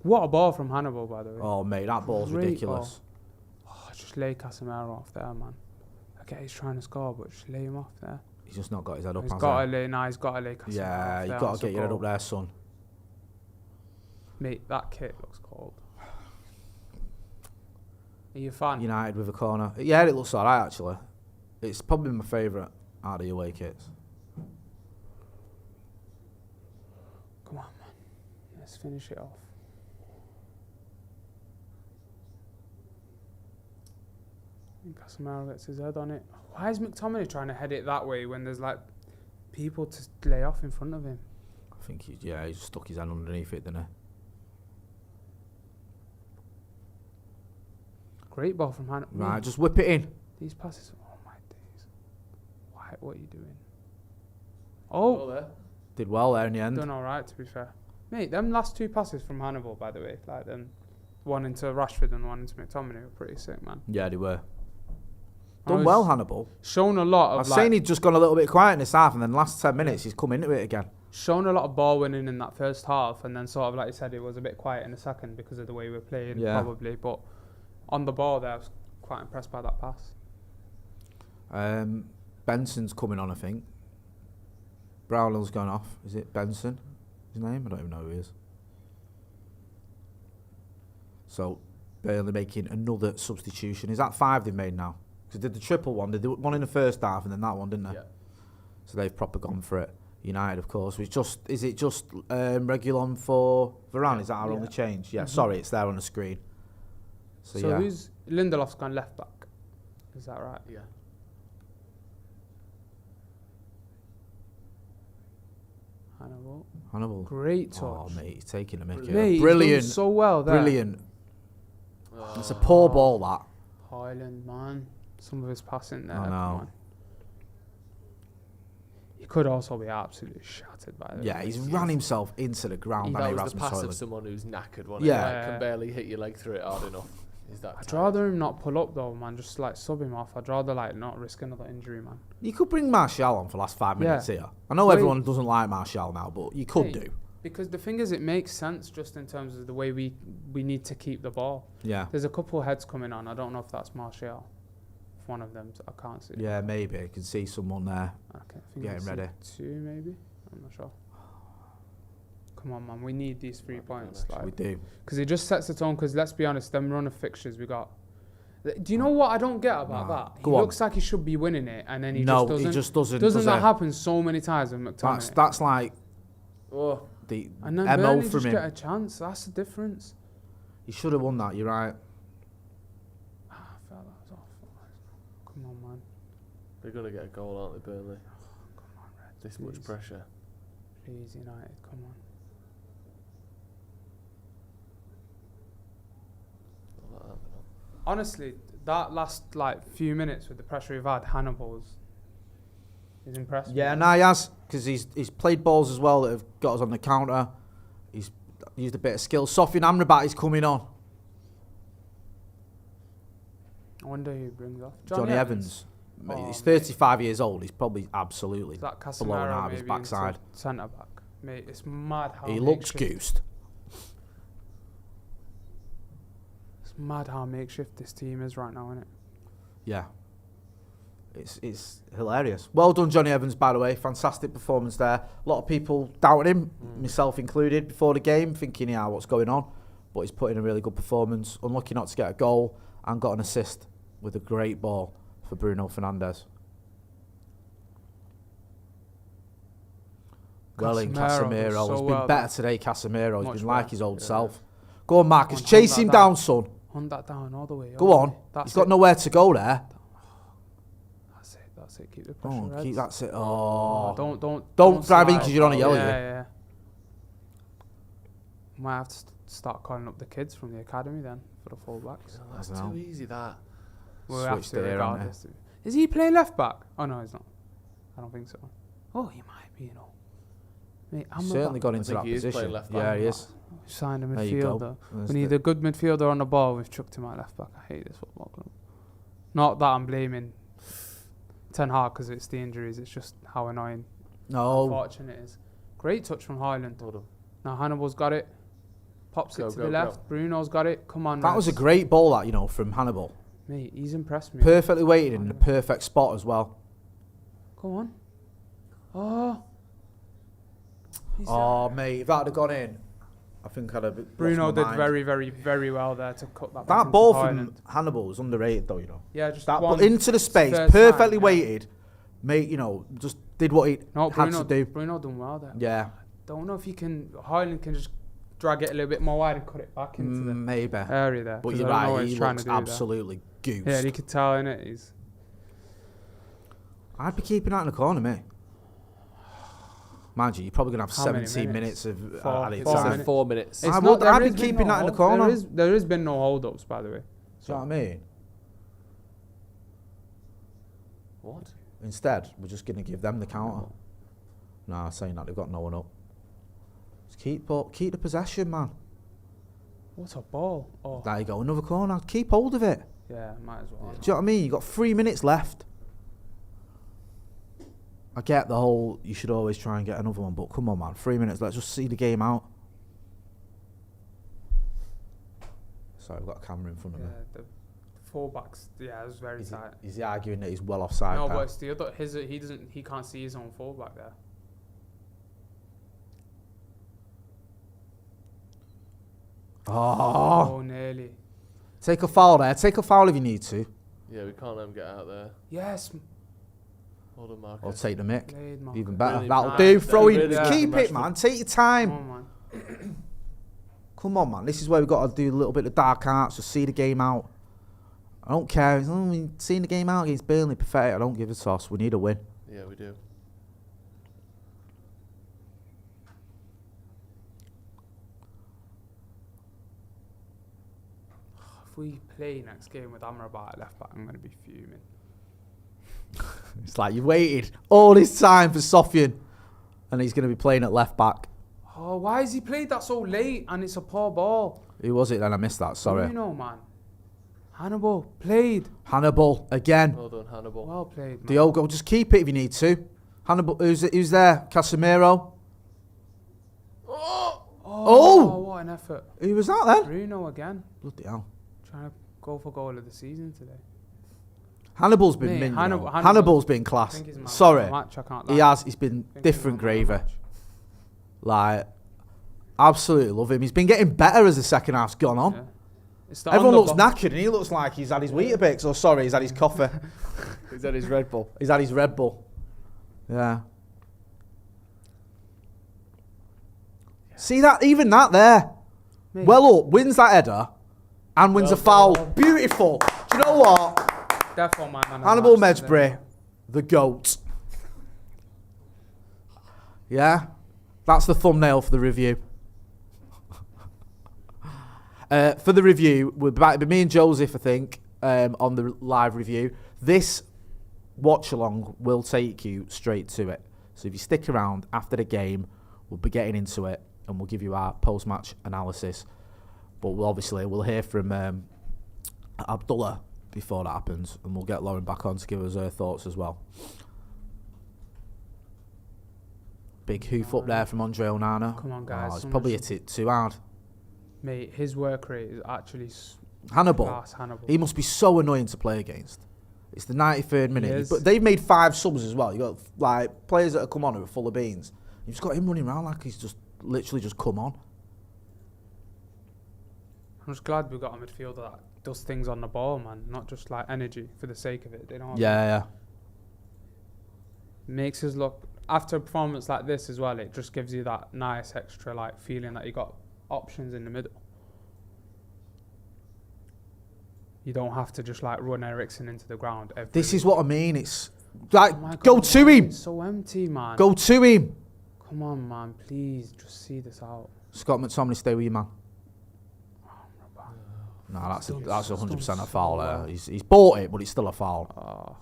What a ball from Hannibal, by the way. Oh, mate, that ball's Great ridiculous. Just lay Casemiro off there, man. I get he's trying to score, but just lay him off there. He's just not got his head up, He's has got he? to lay. Nah, he's got to lay Casemiro. Yeah, off you've there. got That's to a get your head goal. up there, son. Mate, that kit looks cold. Are you a fan? United with a corner. Yeah, it looks alright, actually. It's probably my favourite out of the away kits. Come on, man. Let's finish it off. And Casemiro gets his head on it. Why is McTominay trying to head it that way when there's like people to lay off in front of him? I think he's stuck his hand underneath it, didn't he? Great ball from Hannah. Right, just whip it in. These passes. Oh my days. Why? What are you doing? Oh, Oh, there. Did well there in the end. done all right to be fair. Mate, them last two passes from Hannibal, by the way, like them, one into Rashford and one into McTominay, were pretty sick, man. Yeah, they were. I Done was well, Hannibal. Shown a lot of I've seen he'd just gone a little bit quiet in this half, and then last 10 minutes he's come into it again. shown a lot of ball winning in that first half, and then sort of like you said, it was a bit quiet in the second because of the way we were playing, probably. But on the ball, there, I was quite impressed by that pass. Benson's coming on, I think. Brownell's gone off. Is it Benson? His name? I don't even know who he is. So, Burnley making another substitution. Is that 5 they've made now? Because they did the triple one. They did one in the first half and then that one, didn't they? Yeah. So they've proper gone for it. United, of course. Is it just Reguilon for Varane? Is that our only change? Yeah, sorry, it's there on the screen. So yeah. who's Lindelof's gone left back? Is that right? Yeah. Hannibal. Great touch. Oh, mate, he's taking a mickey. Mate, Brilliant. he's done so well there. Brilliant. It's a poor ball, that. Highland, man. Some of his passing there. I know. Come on. He could also be absolutely shattered by the Yeah, he's ran himself into the ground. That was the Rasmus pass Højlund. of someone who's knackered, wasn't Yeah. it? Like, can barely hit your leg through it hard enough. Is that I'd tight? rather him not pull up though, man. Just like sub him off. I'd rather like not risk another injury, man. You could bring Martial on for the last 5 minutes here. I know Wait. everyone doesn't like Martial now, but you could Hey. do. Because the thing is, it makes sense just in terms of the way we need to keep the ball. Yeah. There's a couple of heads coming on. I don't know if that's Martial. If one of them, I can't see. Yeah, maybe. I can see someone there. Okay, I think Getting I see ready. 2 maybe. I'm not sure. Come on, man. We need these 3 points. We Like, do. because it just sets the tone. Because let's be honest, them run of fixtures we got. Do you know what I don't get about that? He Go on. looks like he should be winning it, and then he No, just doesn't. he just doesn't. Doesn't does that it? happen so many times with McTominay? That's like Oh, the and then MO Burnley from just get a him. chance. That's the difference. He should have won that, you're right. I felt that was off. Come on, man. they're going to get a goal, aren't they, Burnley? Come on, Reds. This please. much pressure. Please, United. Come on. Not like that, though. Honestly, that last like few minutes with the pressure we've had, Hannibal's is impressive. Yeah, no, he has. Because he's played balls as well that have got us on the counter. He's used a bit of skill. Sofian Amrabat is coming on. I wonder who he brings off. Johnny Evans. Mate, Oh, he's mate. 35 years old. He's probably absolutely Is that blowing Casemiro out of his maybe backside. into centre back? Mate, it's mad how He looks makeshift- goosed. It's mad how makeshift this team is right now, isn't it? Yeah. It's hilarious. Well done, Johnny Evans, by the way. Fantastic performance there. A lot of people doubted him, myself included, before the game, thinking, yeah, what's going on? But he's put in a really good performance. Unlucky not to get a goal and got an assist with a great ball for Bruno Fernandes. Well in Casemiro Casemiro. does so He's been well better there. today, Casemiro. He's Much been like better. his old Yeah. self. Go on, Marcus. Hunt Chase that him down. down, son. Hunt that down all the way. Go all the on. way. That's He's got it. nowhere to go there. That's it. That's it. Keep the Go pressure. on, Reds. keep that's it. Oh, Oh. don't drive in slide. 'cause you're on a yellow, Yeah, you. yeah. Might have to start calling up the kids from the academy then for the fullbacks. Oh, that's I don't too know. easy, that. We'll have Switched to there, haven't regardless. Is he playing left back? Oh no, he's not. I don't think so. Oh, he might be, you know. Mate, He's certainly got into think that he is playing position. left Yeah, back. he is. We've signed a There you go. midfielder. There's We need the- a good midfielder on the ball. We've chucked him at left back. I hate this football club. Not that I'm blaming Ten Hag because it's the injuries. It's just how annoying, No. unfortunate it is. Great touch from Highland. Hold on. Now Hannibal's got it. Pops Go, it to go, the go. left. Bruno's got it. Come on, That was a Reds. great ball, that, you know, from Hannibal. Mate, he's impressed me. Perfectly weighted in the perfect spot as well. Go on. Oh. He's Oh, mate, if that had gone in, I think I'd have. Bruno lost my did mind. very, very, very well there to cut that. back That into ball from Highland. Hannibal was underrated, though, you know. Yeah, just That one ball into the space, first perfectly time, yeah. weighted. Mate, you know, just did what he No, had Bruno, to do. Bruno done well there. Yeah, Don't know if he can. Highland can just drag it a little bit more wide and cut it back into the maybe. area there. But 'cause you're I don't know what right, he's he trying looks to do absolutely goosed. there. Yeah, you could tell in it. He's I'd be keeping that in the corner, mate. Mind you, you're probably going to have How many 17 minutes? minutes of Four- added four time. minutes. 4 minutes. I would- there I'd be has been keeping that in the hold- corner. There has been no hold-ups, by the way. Do you know what I mean? What? Instead, we're just going to give them the counter. Nah, saying that, they've got no one up. Just keep the possession, man. What a ball! Oh, There you go, another corner. Keep hold of it. yeah, might as well. Do you know what I mean? You've got 3 minutes left. I get the whole, you should always try and get another one, but come on, man. 3 minutes, let's just see the game out. Sorry, I've got a camera in front of Yeah, me. the fullbacks. Yeah, it was very tight. Is he arguing that he's well offside? No, pal? but it's the other. He can't see his own fullback there. Oh, Oh, nearly. take a foul there. Take a foul if you need to. Yeah, we can't let him get out there. Yes, Hold on, Marcus. Or take the mick. played, Marcus. Even better. Really That'll nice. do. That Throw was in. really good Keep from it, Rashford. man. Take your time. Come on, man. Come on, man. This is where we've got to do a little bit of dark arts. Just see the game out. I don't care. Seeing the game out against Burnley, pathetic. I don't give a toss. We need a win. Yeah, we do. If we play next game with Amrabat at left back, I'm going to be fuming. It's like you waited all this time for Sofian, and he's going to be playing at left back. Oh, why has he played that so late and it's a poor ball? Who was it then? I missed that. Sorry. Bruno, man. Hannibal played. Hannibal again. Well done, Hannibal. Well played, man. Diogo, just keep it if you need to. Hannibal, who's there? Casemiro. Oh! What an effort. Who was that then? Bruno again. Bloody hell. Trying to go for goal of the season today. Hannibal's been Mate, min. Hannibal's been I class. think he's man of Sorry. the match, I can't lie. He has. He's been I think he's different man of the gravy. match. Like, absolutely love him. He's been getting better as the second half's gone on. Yeah. It's the Everyone looks underbo- knackered, and he looks like he's had his Weetabix. Or sorry, he's had his coffee. Is that his Red Bull? He's had his Red Bull. Yeah. See that? Even that there. Mate, Well up, wins that header, and wins Well a foul. done. Beautiful. Do you know what? defo man of the Hannibal match today. Medbury, the GOAT. Yeah? That's the thumbnail for the review. For the review, we'll be back with me and Joseph, I think, on the live review. This watch-along will take you straight to it. So if you stick around after the game, we'll be getting into it, and we'll give you our post-match analysis. But we'll hear from Abdullah before that happens, and we'll get Lauren back on to give us her thoughts as well. Big hoof up there from Andre Onana. Come on, guys. Oh, he's so probably much- hit it too hard. Mate, his work rate is actually Hannibal. class. Hannibal. He must be so annoying to play against. It's the 93rd minute. is. But they've made 5 subs as well. You got like players that have come on who are full of beans. You've just got him running around like he's just literally just come on. I'm just glad we got a midfielder that does things on the ball, man. Not just like energy for the sake of it. They don't. Yeah. Makes us look after a performance like this as well, it just gives you that nice extra like feeling that you got options in the middle. You don't have to just like run Eriksen into the ground. This is what I mean. It's like, Oh my God, go to him. It's so empty, man. Go to him. Come on, man. Please, just see this out. Scott McTominay, stay with you, man. No, that's Done 100% a so foul there. well. He's bought it, but it's still a foul. Oh,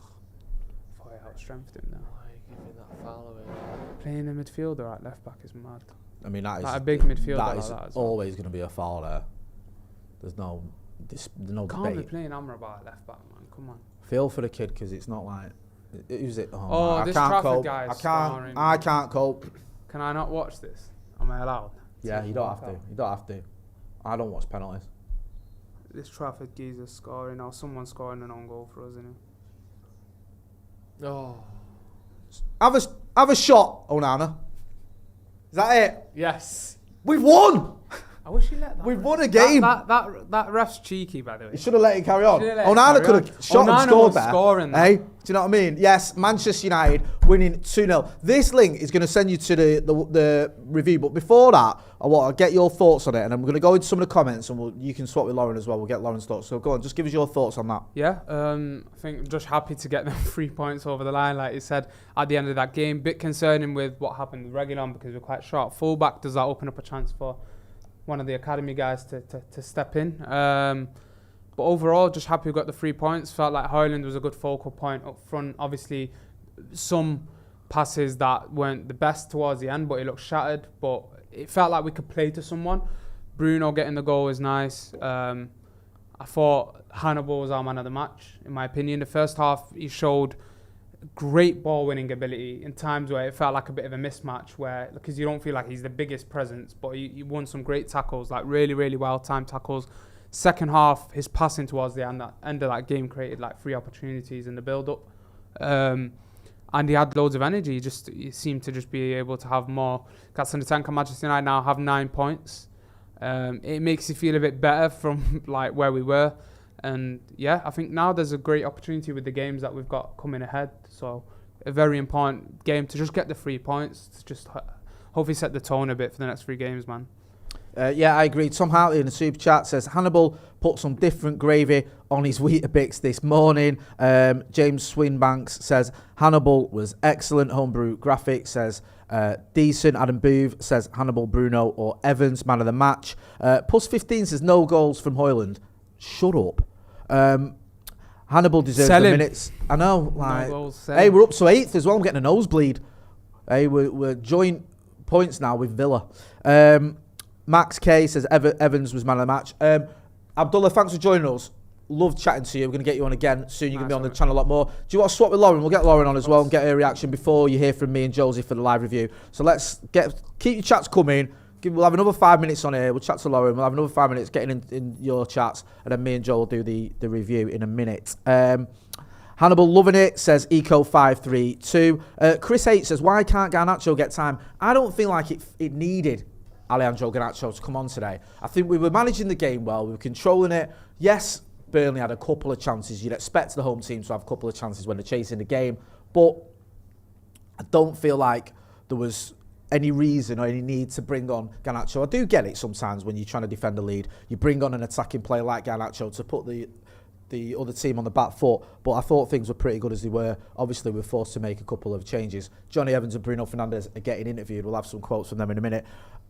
I thought I outstrengthened him now. Why are you giving that foul away? Playing a midfielder at left back is mad. I mean, that is Like a big midfielder that like is that as well. always going to be a foul there. There's no Can't be debate. playing Amrabat at left back, man. Come on. Feel for the kid because it's not like who's it? Oh, man, this I can't Trafford cope. guy is I scoring. can't cope. Can I not watch this? Am I allowed? Yeah, you don't have to. You don't have to. I don't watch penalties. This Trafford geezer scoring, or someone scoring an own goal for us, isn't it? Oh. Have a shot, Onana. Is that it? Yes. We've won. I wish he let that. We've won a game. That ref's cheeky, by the way. You should have let it carry on. Should've let it Onana carry could on. have shot Onana and scored was there. scoring Hey, do you know what I mean? Yes, Manchester United winning 2-0. This link is going to send you to the review, but before that, I'll get your thoughts on it, and I'm going to go into some of the comments, and you can swap with Lauren as well. We'll get Lauren's thoughts. So go on, just give us your thoughts on that. Yeah, I think just happy to get them 3 points over the line, like you said, at the end of that game. Bit concerning with what happened with Reguilon because we're quite short. Fullback, does that open up a chance for one of the academy guys to step in? But overall, just happy we got the 3 points. Felt like Højlund was a good focal point up front. Obviously, some passes that weren't the best towards the end, but it looked shattered. But it felt like we could play to someone. Bruno getting the goal was nice. I thought Hannibal was our man of the match, in my opinion. The first half, he showed great ball-winning ability in times where it felt like a bit of a mismatch, where because you don't feel like he's the biggest presence, but he won some great tackles, like really, really well-timed tackles. Second half, his passing towards the end of that game created like 3 opportunities in the build-up. And he had loads of energy. He seemed to just be able to have more gas in the tank. And Manchester United now have 9 points. It makes you feel a bit better from like where we were. And yeah, I think now there's a great opportunity with the games that we've got coming ahead. So a very important game to just get the 3 points, to just hopefully set the tone a bit for the next 3 games, man. Yeah, I agree. Tom Hartley in the super chat says Hannibal put some different gravy on his Weetabix this morning. James Swinbanks says Hannibal was excellent. Homebrew Graphics says decent. Adam Booth says Hannibal, Bruno or Evans, man of the match. Plus 15 says no goals from Højlund. Shut up. Hannibal deserves Sell the him. minutes. I know. Like, No goals, hey, we're up to 8th as well. I'm getting a nosebleed. Hey, we're joint points now with Villa. Max K says Evans was man of the match. Abdullah, thanks for joining us. Love chatting to you. We're going to get you on again soon. You're going to be on the channel a lot more. Do you want to swap with Lauren? We'll get Lauren on as well and get her reaction before you hear from me and Josie for the live review. So let's keep your chats coming. We'll have another 5 minutes on here. We'll chat to Lauren. We'll have another 5 minutes getting in your chats. And then me and Joe will do the review in a minute. Hannibal loving it, says Eco532. Chris H says, why can't Garnacho get time? I don't feel like it needed Alejandro Garnacho to come on today. I think we were managing the game well. We were controlling it. Yes, Burnley had a couple of chances. You'd expect the home team to have a couple of chances when they're chasing the game. But I don't feel like there was any reason or any need to bring on Garnacho. I do get it sometimes when you're trying to defend the lead. You bring on an attacking player like Garnacho to put the other team on the back foot, but I thought things were pretty good as they were. Obviously, we're forced to make a couple of changes. Johnny Evans and Bruno Fernandes are getting interviewed. We'll have some quotes from them in a minute.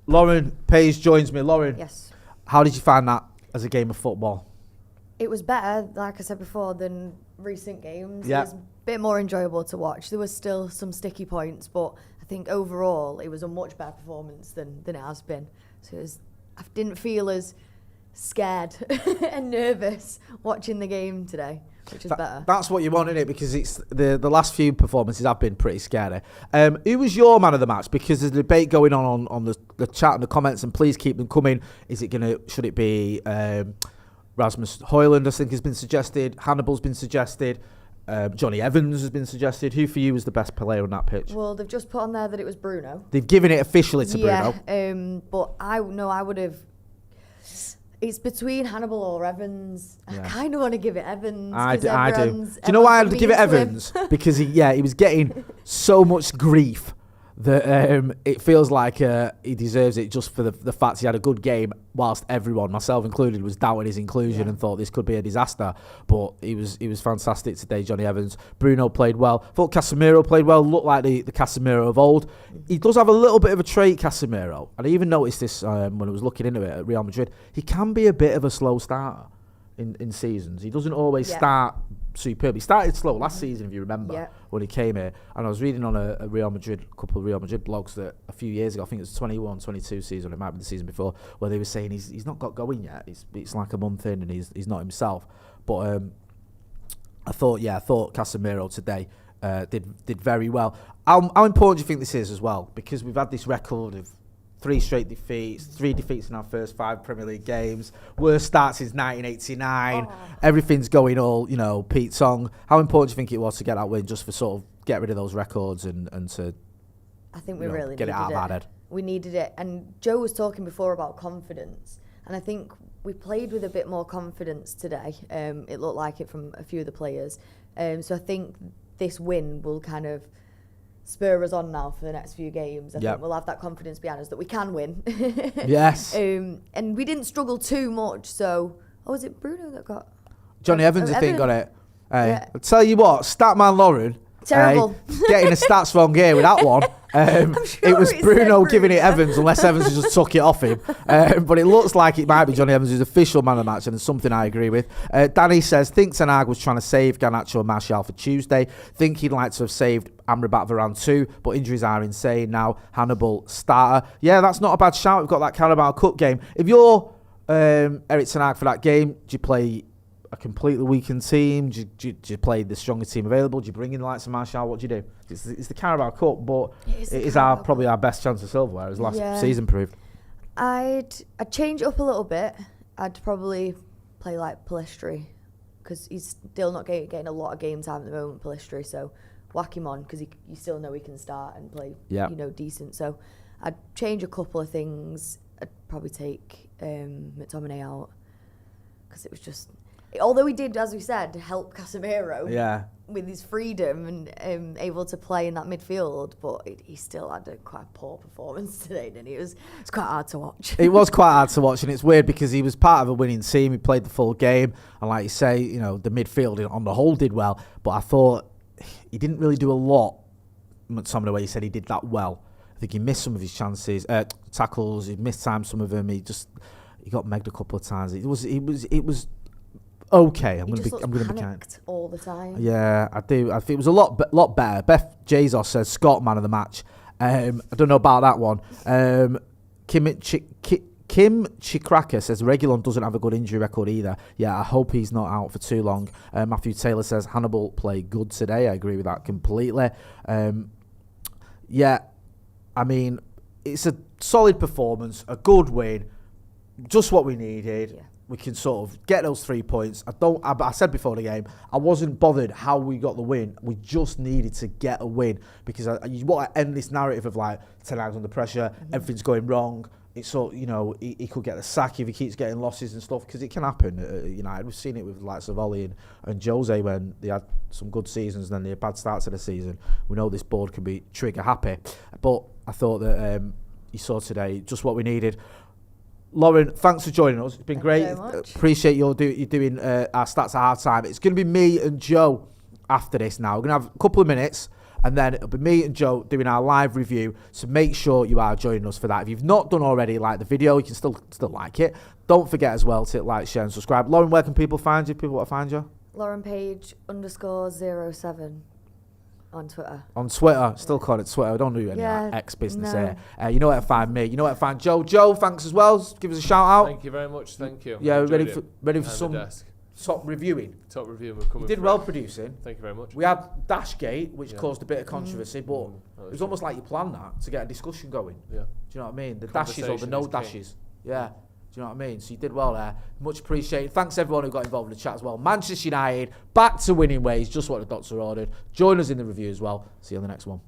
Lauren Page joins me. Lauren, Yes. how did you find that as a game of football? It was better, like I said before, than recent games. Yeah. It was a bit more enjoyable to watch. There was still some sticky points, but I think overall it was a much better performance than it has been. So I didn't feel as scared and nervous watching the game today, which is better. That's what you want, isn't it? Because it's the last few performances have been pretty scary. Who was your man of the match? Because there's a debate going on the chat and the comments, and please keep them coming. Should it be Rasmus Højlund, I think, has been suggested. Hannibal's been suggested. Johnny Evans has been suggested. Who for you was the best player on that pitch? Well, they've just put on there that it was Bruno. They've given it officially to Bruno. Yeah, but I would have. It's between Hannibal or Evans. Yeah. I kind of want to give it Evans. I do. Do everyone's you know why I'd been give it mean to him. Evans? Because he was getting so much grief that it feels like he deserves it just for the fact he had a good game, whilst everyone, myself included, was doubting his inclusion and thought this could be a disaster. But he was fantastic today, Johnny Evans. Bruno played well. Thought Casemiro played well. Looked like the Casemiro of old. He does have a little bit of a trait, Casemiro, and I even noticed this when I was looking into it at Real Madrid. He can be a bit of a slow starter in seasons. He doesn't always start superb. He started slow last season, if you remember, when he came here. And I was reading on a couple of Real Madrid blogs that a few years ago, I think it was 21-22 season, it might be the season before, where they were saying he's not got going yet. It's like a month in and he's not himself. But I thought Casemiro today did very well. How important do you think this is as well? Because we've had this record of 3 straight defeats, 3 defeats in our first 5 Premier League games. Worst start since 1989. Everything's going all, Pete Song. How important do you think it was to get that win, just for sort of get rid of those records and to I think we really get it out of our head? We needed it. And Joe was talking before about confidence. And I think we played with a bit more confidence today. It looked like it from a few of the players. So I think this win will kind of spur us on now for the next few games. I think we'll have that confidence behind us that we can win. Yes. And we didn't struggle too much. So, was it Bruno that got... Johnny Evans, I think, got it. I'll tell you what, Statman Lauren... Terrible. Getting the stats wrong here with that one. It was Bruno giving it Evans, unless Evans just took it off him. But it looks like it might be Johnny Evans who's official man of the match, and it's something I agree with. Danny says, think Ten Hag was trying to save Garnacho and Martial for Tuesday. Think he'd like to have saved Amrabat for round 2, but injuries are insane now. Hannibal starter. Yeah, that's not a bad shout. We've got that Carabao Cup game. If you're Eric Ten Hag for that game, do you play a completely weakened team? Do you play the strongest team available? Do you bring in the likes of Martial? What do you do? It's the Carabao Cup, but it is probably our best chance of silverware, as last season proved. I'd change it up a little bit. I'd probably play like Pellistri, because he's still not getting a lot of game time at the moment, Pellistri, so whack him on, because you still know he can start and play decent. So I'd change a couple of things. I'd probably take McTominay out, because it was just... Although he did, as we said, help Casemiro with his freedom and able to play in that midfield, but he still had a quite poor performance today, didn't he? It's quite hard to watch. It was quite hard to watch, and it's weird because he was part of a winning team. He played the full game, and like you say, the midfield on the whole did well, but I thought he didn't really do a lot. Some of the way he said he did that well. I think he missed some of his chances, tackles. He missed time some of them. He got megged a couple of times. It was. Okay, I'm going to be kind. All the time. Yeah, I do. I think it was a lot better. Beth Jesus says Scott man of the match. I don't know about that one. Kim Chikraka says Reguilon doesn't have a good injury record either. Yeah, I hope he's not out for too long. Matthew Taylor says Hannibal played good today. I agree with that completely. I mean, it's a solid performance, a good win, just what we needed. Yeah. We can sort of get those 3 points. I said before the game, I wasn't bothered how we got the win. We just needed to get a win, because you want to end this narrative of like Ten Hag's under pressure, everything's going wrong. It's sort he could get the sack if he keeps getting losses and stuff, because it can happen at United. We've seen it with the likes of Ollie and Jose when they had some good seasons and then they had bad starts to the season. We know this board can be trigger happy, but I thought that you saw today just what we needed. Lauren, thanks for joining us. It's been great. Appreciate you doing our stats at half time. It's going to be me and Joe after this now. We're going to have a couple of minutes, and then it'll be me and Joe doing our live review. So make sure you are joining us for that. If you've not done already, like the video, you can still like it. Don't forget as well to hit like, share, and subscribe. Lauren, where can people find you? People want to find you? Lauren Page _07. On Twitter. Still call it Twitter. Don't do any X business here. You know where to find me. You know where to find Joe. Joe, thanks as well. Give us a shout out. Thank you very much. Thank you. Yeah, ready for some top reviewing. Top reviewing. We're coming. You did well producing. Thank you very much. We had Dashgate, which caused a bit of controversy, but it was almost like you planned that to get a discussion going. Yeah. Do you know what I mean? The dashes or the no dashes. Yeah. Do you know what I mean? So you did well there. Much appreciated. Thanks everyone who got involved in the chat as well. Manchester United, back to winning ways, just what the doctor ordered. Join us in the review as well. See you on the next one.